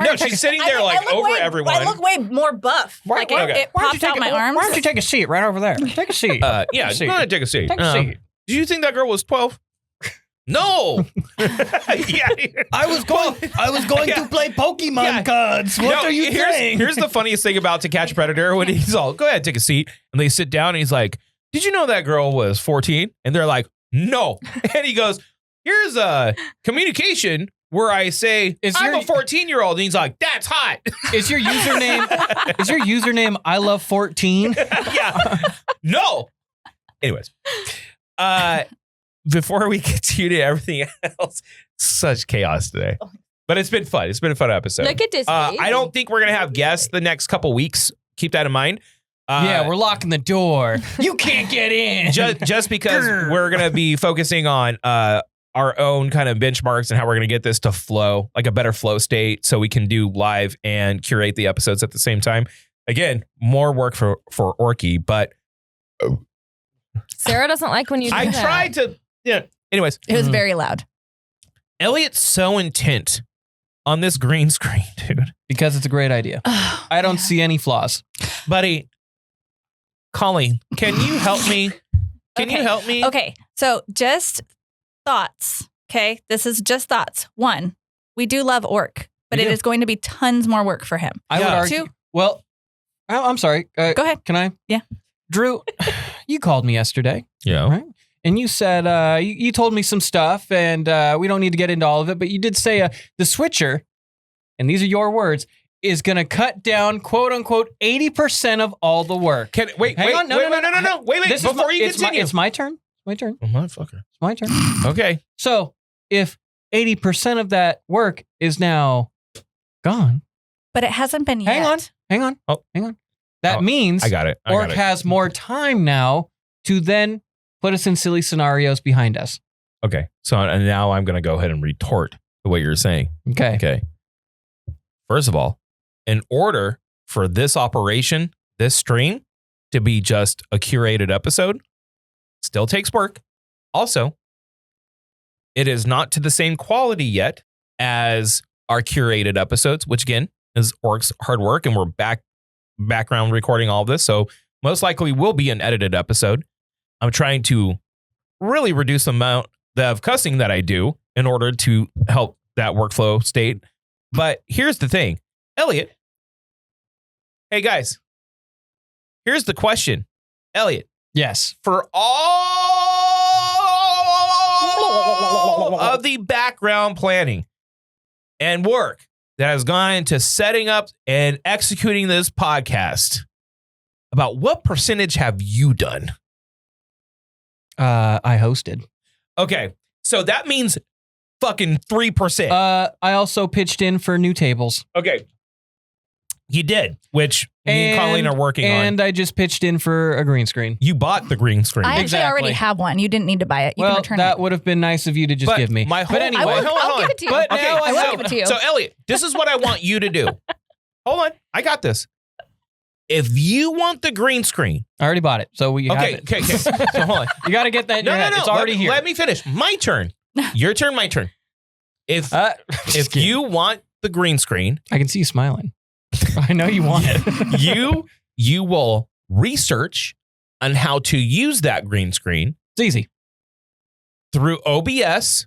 No, she's sitting there like over everyone. I look way more buff. Like okay. it pops out my arms. Why don't you take a seat right over there? Take a seat. Yeah, Take a go seat. ahead and take a seat. Take a seat. Do you think that girl was 12? No. Yeah. I was going Yeah. to play Pokemon Yeah. cards. What No, are you saying? Here's the funniest thing about To Catch a Predator when he's all, go ahead, take a seat. And they sit down and he's like, did you know that girl was 14? And they're like, no. And he goes, here's a communication where I say, I'm a 14-year-old. And he's like, that's hot. Is your username I love 14? Yeah. No. Anyways. Before we continue to everything else, such chaos today. But it's been fun. It's been a fun episode. Look at this. I don't think we're going to have guests the next couple weeks. Keep that in mind. Yeah, we're locking the door. You can't get in. just because we're going to be focusing on our own kind of benchmarks and how we're going to get this to flow, like a better flow state so we can do live and curate the episodes at the same time. Again, more work for Orky, but Sarah doesn't like when you do I that. tried to, yeah. Anyways, It was very loud. Elliot's so intent on this green screen, dude. Because it's a great idea. I don't see any flaws. Buddy, Colleen, can you help me? Can you Okay. help me? Okay, so just thoughts. Okay, this is just thoughts. 1, we do love Orc, but We it do. is going to be tons more work for him. I would Yeah. argue. 2, Well, I'm sorry. go ahead. Can I? Yeah. Drew, you called me yesterday, Yeah. right? And you said, you told me some stuff, and we don't need to get into all of it, but you did say the switcher, and these are your words, is going to cut down, quote unquote, 80% of all the work. Wait. Wait. Before you continue. It's my turn. My turn. Oh, motherfucker. It's my turn. Okay. So if 80% of that work is now gone, But it hasn't been yet. hang on. That Oh, means I got it. Orc has more time now to then put us in silly scenarios behind us. Okay. So now I'm going to go ahead and retort the way you're saying. Okay. Okay. First of all, in order for this operation, this stream, to be just a curated episode, still takes work. Also, it is not to the same quality yet as our curated episodes, which again is Orc's hard work, and we're background recording all of this. So most likely will be an edited episode. I'm trying to really reduce the amount of cussing that I do in order to help that workflow state. But here's the thing, Elliot. Hey guys, here's the question, Elliot. Yes. For all of the background planning and work that has gone into setting up and executing this podcast, about what percentage have you done? I hosted. Okay, so that means fucking 3%. I also pitched in for new tables. Okay. You did, which me and Colleen are working on. And I just pitched in for a green screen. You bought the green screen. I actually Exactly. already have one. You didn't need to buy it. You can Well, return that it. would have been nice of you to just But give me. my whole- But anyway, I will, hold I'll on. give it to you. But Okay, now I will so- give it to you. So, Elliot, this is what I want you to do. Hold on. I got this. If you want the green screen. I already bought it, so we have Okay, it. okay. So hold on. You got to get that in your head. It's already here. Let me finish. My turn. Your turn, my turn. If If you want the green screen, I can see you smiling. I know you want it. you will research on how to use that green screen It's easy. through OBS,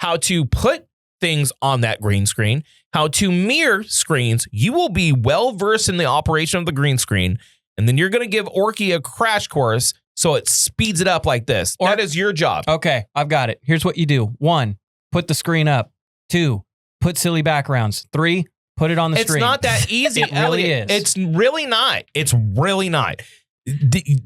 how to put things on that green screen, how to mirror screens. You will be well versed in the operation of the green screen, and then you're going to give Orky a crash course so it speeds it up like this. That is your job. Okay, I've got it. Here's what you do. 1, put the screen up. 2, put silly backgrounds. 3, put it on the It's screen. not that easy. It really Elliot. is. It's really not. It's really not.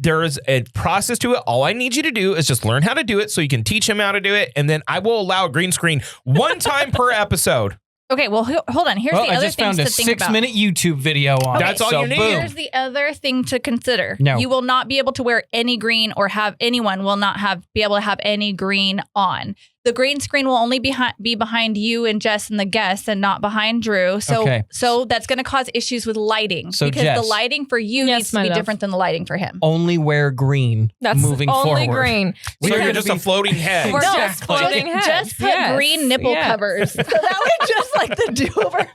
There is a process to it. All I need you to do is just learn how to do it so you can teach him how to do it. And then I will allow a green screen one time per episode. Okay, well, hold on. Here's Well, the I other just things found a to think about. 6-minute YouTube video on That's it. all so you need. boom. Here's the other thing to consider. No. You will not be able to wear any green, or anyone will not be able to have any green on. The green screen will only be behind you and Jess and the guests, and not behind Drew. So, Okay. so that's going to cause issues with lighting, So, because Jess. the lighting for you Yes, needs to my be love. different than the lighting for him. Only wear green That's moving only forward. green. So We're you're gonna just be- a floating head. We're No, just floating heads. Just put Yes, green nipple yes. covers. So that way, just like the do-over.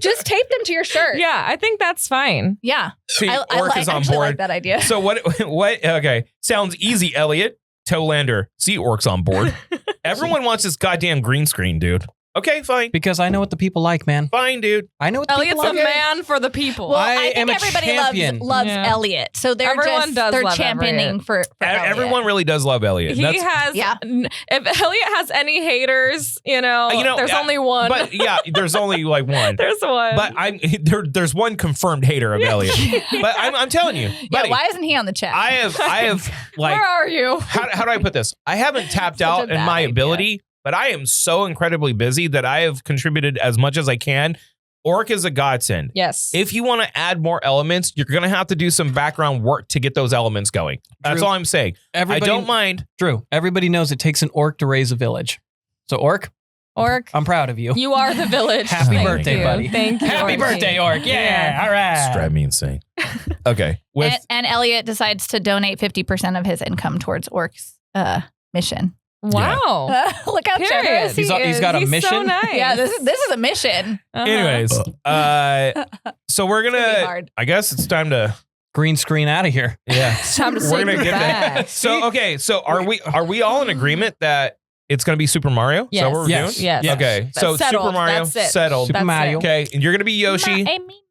Just tape them to your shirt. Yeah, I think that's fine. Yeah. See, I Orc is on actually board. like that idea. So what, okay. Sounds easy, Elliot. Toelander. See, Orc's on board. Everyone wants this goddamn green screen, dude. Okay, fine. Because I know what the people like, man. Fine, dude. I know what the Elliot's people a like. man for the people. Well, I I am think a everybody champion. loves Yeah. Elliot, so they're Everyone does they're love championing Elliot. for Elliot. Everyone really does love Elliot. He That's- has. Yeah. If Elliot has any haters, there's only one. But yeah, there's only like one. There's one. But there's one confirmed hater of Elliot. But I'm telling you, Yeah, buddy, why isn't he on the chat? I have like, where are you? how do I put this? I haven't tapped Such a out in bad my idea. ability, but I am so incredibly busy that I have contributed as much as I can. Orc is a godsend. Yes. If you want to add more elements, you're going to have to do some background work to get those elements going. That's Drew, all I'm saying. Everybody, I don't mind. Drew, everybody knows it takes an orc to raise a village. So, Orc, Orc, I'm proud of you. you are the village. Happy Thank birthday, you. buddy. Thank you. Happy Orky. birthday, Orc. Yeah. All right. Drive me insane. Okay. With and Elliot decides to donate 50% of his income towards Orc's mission. Wow. Look how Period. generous he He's is. got a He's So mission? nice. Yeah, this is a mission. Uh-huh. anyways, so we're It's gonna be gonna. hard. I guess it's time to. Green screen out of here. Yeah. It's time to We're say gonna get goodbye. that. So okay. So are we all in agreement that it's gonna be Super Mario? Is that what we're Yes. doing? Yes. Okay. That's So settled. Super Mario That's it. settled. Super That's Mario. it. Okay, and you're gonna be Yoshi.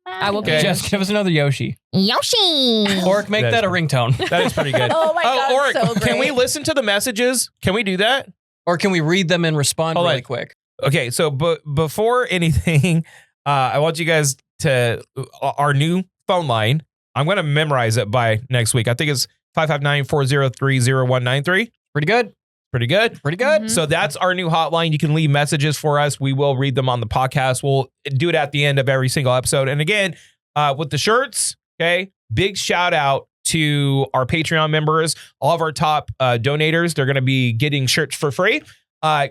I will be Okay. Just give us another Yoshi. Yoshi. Orc, make That that a is- ringtone. That is pretty good. Oh my God, Orc, so great. can we listen to the messages? Can we do that? Or can we read them and respond Hold really on. quick? Okay, so before anything, I want you guys to our new phone line. I'm going to memorize it by next week. I think it's 559-403-0193. Pretty good. Pretty good. Pretty good. Mhm. So that's our new hotline. You can leave messages for us. We will read them on the podcast. We'll do it at the end of every single episode. And again, with the shirts, okay, big shout out to our Patreon members, all of our top donators. They're going to be getting shirts for free.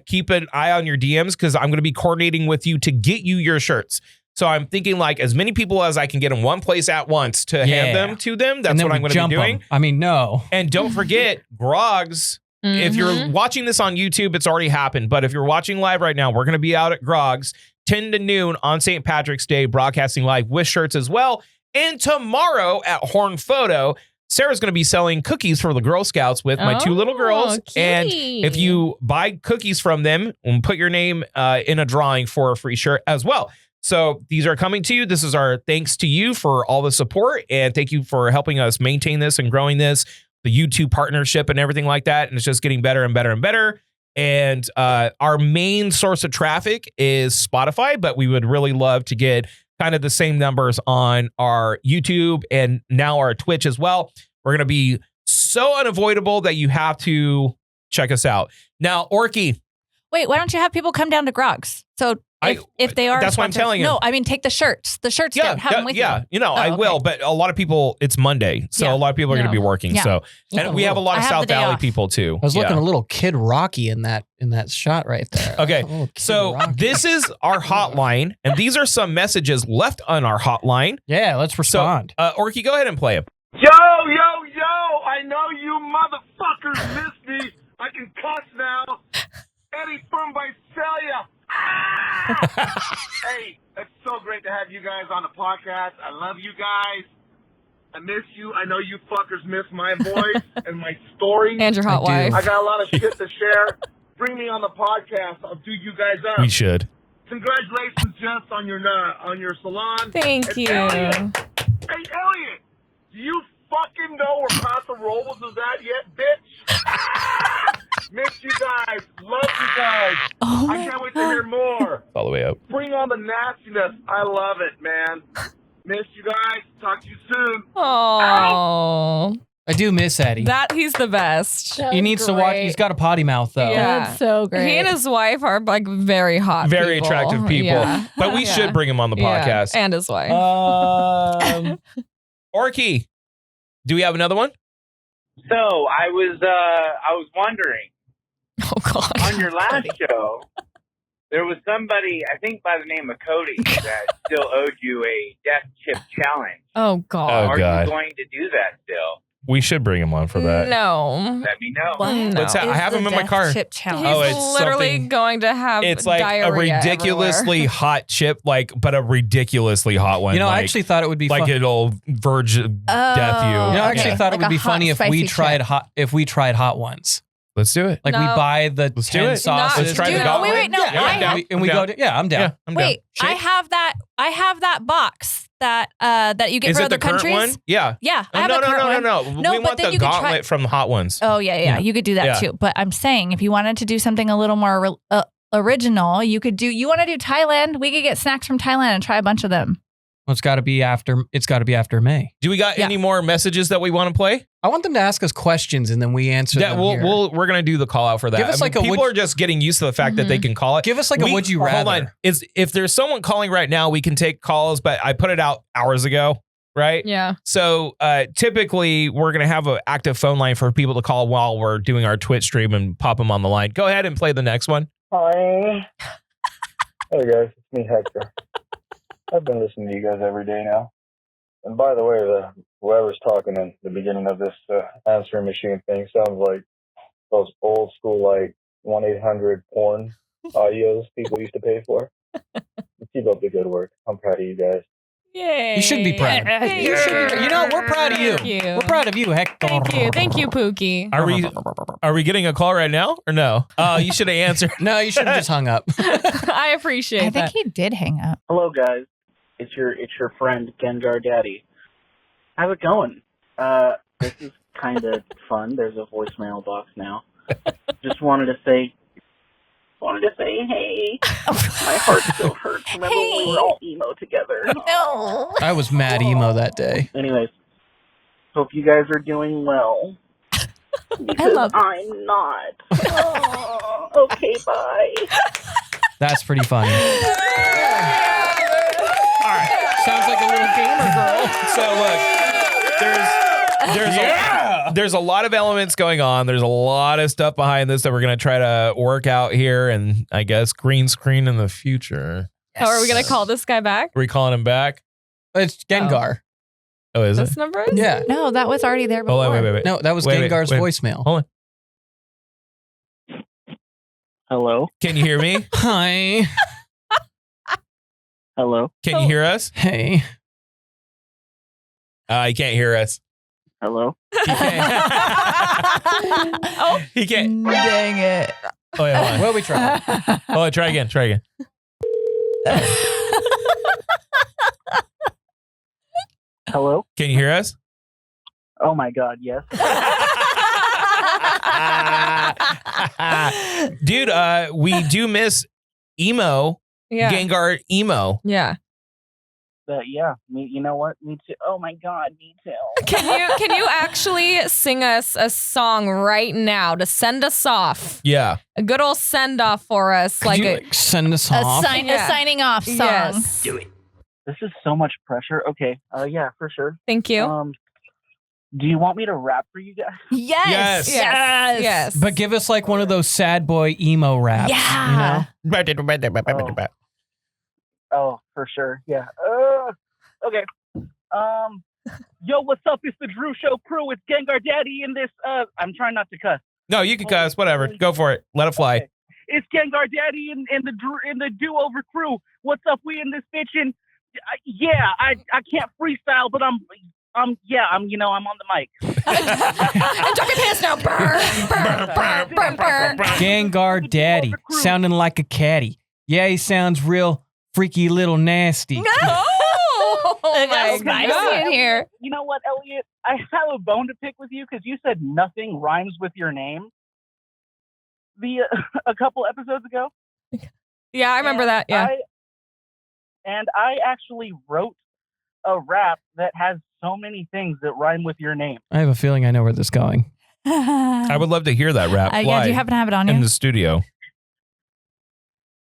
Keep an eye on your DMs because I'm going to be coordinating with you to get you your shirts. So I'm thinking like as many people as I can get in one place at once to hand them to them. That's what I'm going to be doing. I mean, no. And don't forget, Grogs. If you're watching this on YouTube, it's already happened. But if you're watching live right now, we're going to be out at Grogs 10 to noon on St. Patrick's Day, broadcasting live with shirts as well. And tomorrow at Horn Photo, Sarah's going to be selling cookies for the Girl Scouts with my two little girls. cutie. And if you buy cookies from them, we'll put your name in a drawing for a free shirt as well. So these are coming to you. This is our thanks to you for all the support. And thank you for helping us maintain this and growing this, the YouTube partnership and everything like that. And it's just getting better and better and better. And our main source of traffic is Spotify, but we would really love to get kind of the same numbers on our YouTube and now our Twitch as well. We're going to be so unavoidable that you have to check us out. Now, Orky. Wait, why don't you have people come down to Grogs? So if they are, that's what I'm telling you. No, I mean take the shirts. The shirts. Have them with you. You know, I will, but a lot of people. It's Monday, so a lot of people are going to be working. Yeah. So, and we have a lot of South Valley people too. I was looking a little Kid Rocky in that shot right there. Okay, so this is our hotline, and these are some messages left on our hotline. Yeah, let's respond. So, Orky, go ahead and play them. Yo! I know you motherfuckers missed me. I can cuss now. Eddie from Visalia. Hey, it's so great to have you guys on the podcast. I love you guys. I miss you. I know you fuckers miss my voice and my story. And your hot wife. I got a lot of shit to share. Bring me on the podcast. I'll do you guys up. We should. Congratulations, Jess, on your salon. Thank you. Elliot, hey, Elliot, do you fucking know where Pastor Robles is at yet, bitch? Miss you guys. Love you guys. Oh I can't wait to hear more. All the way up. Bring on the nastiness. I love it, man. Miss you guys. Talk to you soon. Oh, I do miss Eddie. he's the best. He needs to watch. He's got a potty mouth though. Yeah. That's so great. He and his wife are like very hot, Very people. attractive people. Yeah. But we should bring him on the podcast. And his wife. Orky, do we have another one? So I was wondering, Oh God. on your last show, there was somebody, I think by the name of Cody, that still owed you a death chip challenge. Oh God. Oh, Are God. you going to do that still? We should bring him on for that. No. Let me know. No. I have him in my car. Chip He's challenge. Oh, it's literally something- going to have It's like a diarrhea ridiculously everywhere. hot chip, but a ridiculously hot one. You know, I like, actually thought it would be like fun. it'll verge death you. You know, I actually Okay. thought Like it would a be hot, funny if we spicy tried chip. hot ones. Let's do it. Like we No. buy the Let's do 10 it. sauces. Let's try Dude, the oh, gauntlet. wait, no, Yeah, I I'm down. have- And we go to, I'm down. Yeah, I'm down. Wait, I Shake. have that box that you get Is for it other the current countries. one? Yeah. Yeah, I have no, a current one. no. No, We but want then the you could try- gauntlet from the hot ones. Oh yeah. You could do that Yeah. too. But I'm saying if you wanted to do something a little more original, you could do. You want to do Thailand? We could get snacks from Thailand and try a bunch of them. Well, it's got to be after May. Do we got Yeah. any more messages that we want to play? I want them to ask us questions and then we answer Yeah, them here. we're gonna do the call out for that. Give us like a people would- are just getting used to the fact that they can call it. Give us like a would you rather. Hold on. If there's someone calling right now, we can take calls, but I put it out hours ago, right? Yeah. So typically we're gonna have an active phone line for people to call while we're doing our Twitch stream and pop them on the line. Go ahead and play the next one. Hi. Hey guys, it's me, Hector. I've been listening to you guys every day now. And by the way, whoever's talking in the beginning of this answering machine thing sounds like those old school, like 1-800 porn audios people used to pay for. Keep up the good work. I'm proud of you guys. Yay. You should be proud. You should be- you know, we're proud of you. Thank you. We're proud of you, Hector. Thank you, Pookie. Are we getting a call right now or no? Oh, you should have answered. No, you should have just hung up. I appreciate I that. think he did hang up. Hello guys, it's your friend Gengar Daddy. How's it going? This is kind of fun. There's a voicemail box now. Just wanted to say wanted to say, hey, my heart still hurts. Remember when we were all emo together? No. I was mad emo that day. Anyways, hope you guys are doing well. Because I'm not. Okay, bye. That's pretty funny. All right. Sounds like a little gamer girl. So look, there's a lot of elements going on. There's a lot of stuff behind this that we're gonna try to work out here, and I guess green screen in the future. How are we gonna call this guy back? Are we calling him back? It's Gengar. Oh, is This it? number is? Yeah. No, that was already there before. Hold on, wait. No, that was Wait, Gengar's wait. voicemail. Hold on. Hello? Can you hear me? Hi. Hello? Can you hear us? Hey. He can't hear us. Hello? He can't. Oh, He can't. Dang it. Oh, yeah, hold on. Well, we tried. Hold on, try again. Hello? Can you hear us? Oh my god, yes. Dude, we do miss emo. yeah. Gengar emo. Yeah. Yeah, you know what? Me too. Oh my god, me too. Can you actually sing us a song right now to send us off? Yeah. A good old send off for us. Could you send us off? A signing off song. Yes. Do it. This is so much pressure. Okay. Yeah, for sure. Thank you. Do you want me to rap for you guys? Yes. Yes. But give us like one of those sad boy emo raps. Yeah. You know? Oh, for sure. Yeah. Okay. Yo, what's up? It's the Drew Show crew. It's Gengar Daddy in this. I'm trying not to cuss. No, you can cuss. Whatever. Go for it. Let it fly. Okay. It's Gengar Daddy and the Do Over crew. What's up? We in this bitch and yeah. I can't freestyle, but I'm on the mic. And drop your pants now. Burr. Gengar Daddy, sounding like a caddy. Yeah, he sounds real freaky little nasty. Oh, That's my spicy God. in here. You know what, Elliot? I have a bone to pick with you because you said nothing rhymes with your name. A couple episodes ago. Yeah, I remember that. Yeah. I actually wrote a rap that has so many things that rhyme with your name. I have a feeling I know where this is going. I would love to hear that rap Yeah, do live you happen to have it on in you? the studio.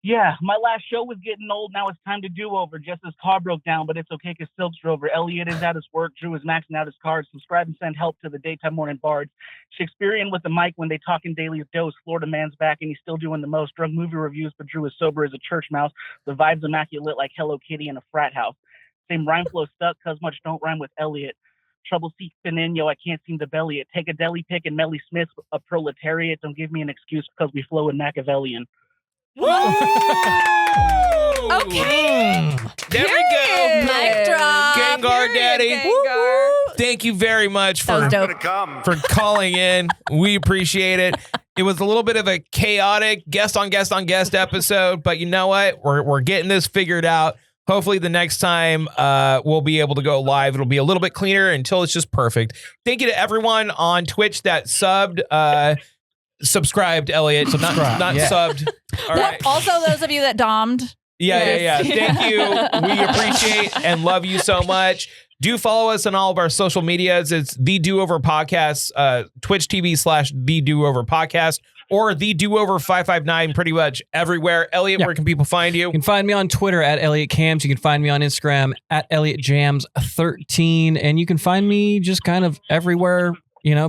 Yeah, my last show was getting old. Now it's time to do over. Jess's car broke down, but it's okay because Silk's drove her. Elliot is at his work. Drew is maxing out his cards. Subscribe and send help to the daytime morning bards. Shakespearean with the mic when they talk in daily dose. Florida man's back and he's still doing the most. Drug movie reviews, but Drew is sober as a church mouse. The vibe's immaculate like Hello Kitty in a frat house. Same rhyme flow stuck, cause much don't rhyme with Elliot. Trouble seek Finino, I can't seem to belly it. Take a deli pick and Melly Smith, a proletariat. Don't give me an excuse because we flow in Machiavellian. Okay. There we go. Mic drop. Gengar Daddy. Gengar. Thank you very much That for was dope. for calling in. We appreciate it. It was a little bit of a chaotic guest on guest episode, but you know what? We're getting this figured out. Hopefully the next time we'll be able to go live. It'll be a little bit cleaner until it's just perfect. Thank you to everyone on Twitch that subscribed, Elliot. So not subbed. All right. Also, those of you that dommed. Yeah. Thank you. We appreciate and love you so much. Do follow us on all of our social medias. It's The Do Over Podcast, Twitch TV/The Do Over Podcast, or The Do Over 559, pretty much everywhere. Elliot, where can people find you? You can find me on Twitter at Elliot Cams. You can find me on Instagram at ElliotJams13. And you can find me just kind of everywhere,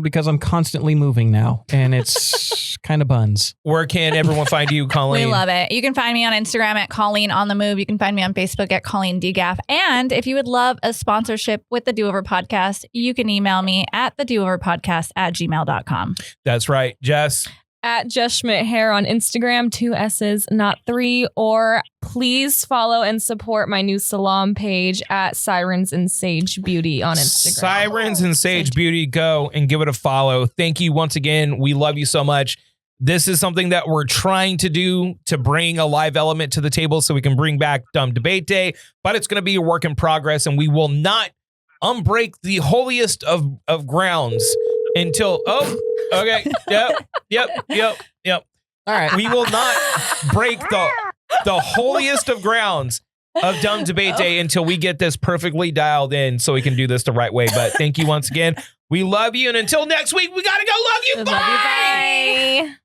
because I'm constantly moving now. And it's kind of buns. Where can everyone find you, Colleen? We love it. You can find me on Instagram at Colleen on the Move. You can find me on Facebook at Colleen DGaff. And if you would love a sponsorship with the Do Over Podcast, you can email me at thedoverpodcast@gmail.com. That's right. Jess? At Jess Schmidt Hair on Instagram, 2 S's, not 3. Or please follow and support my new salon page at Sirens and Sage Beauty on Instagram. Sirens and Sage Beauty. Go and give it a follow. Thank you once again. We love you so much. This is something that we're trying to do to bring a live element to the table so we can bring back Dumb Debate Day, but it's going to be a work in progress, and we will not unbreak the holiest of grounds until, okay. Yep. All right. We will not break the holiest of grounds of Dumb Debate Day until we get this perfectly dialed in so we can do this the right way. But thank you once again. We love you. And until next week, we got to go. Love you. Bye. Love you. Bye.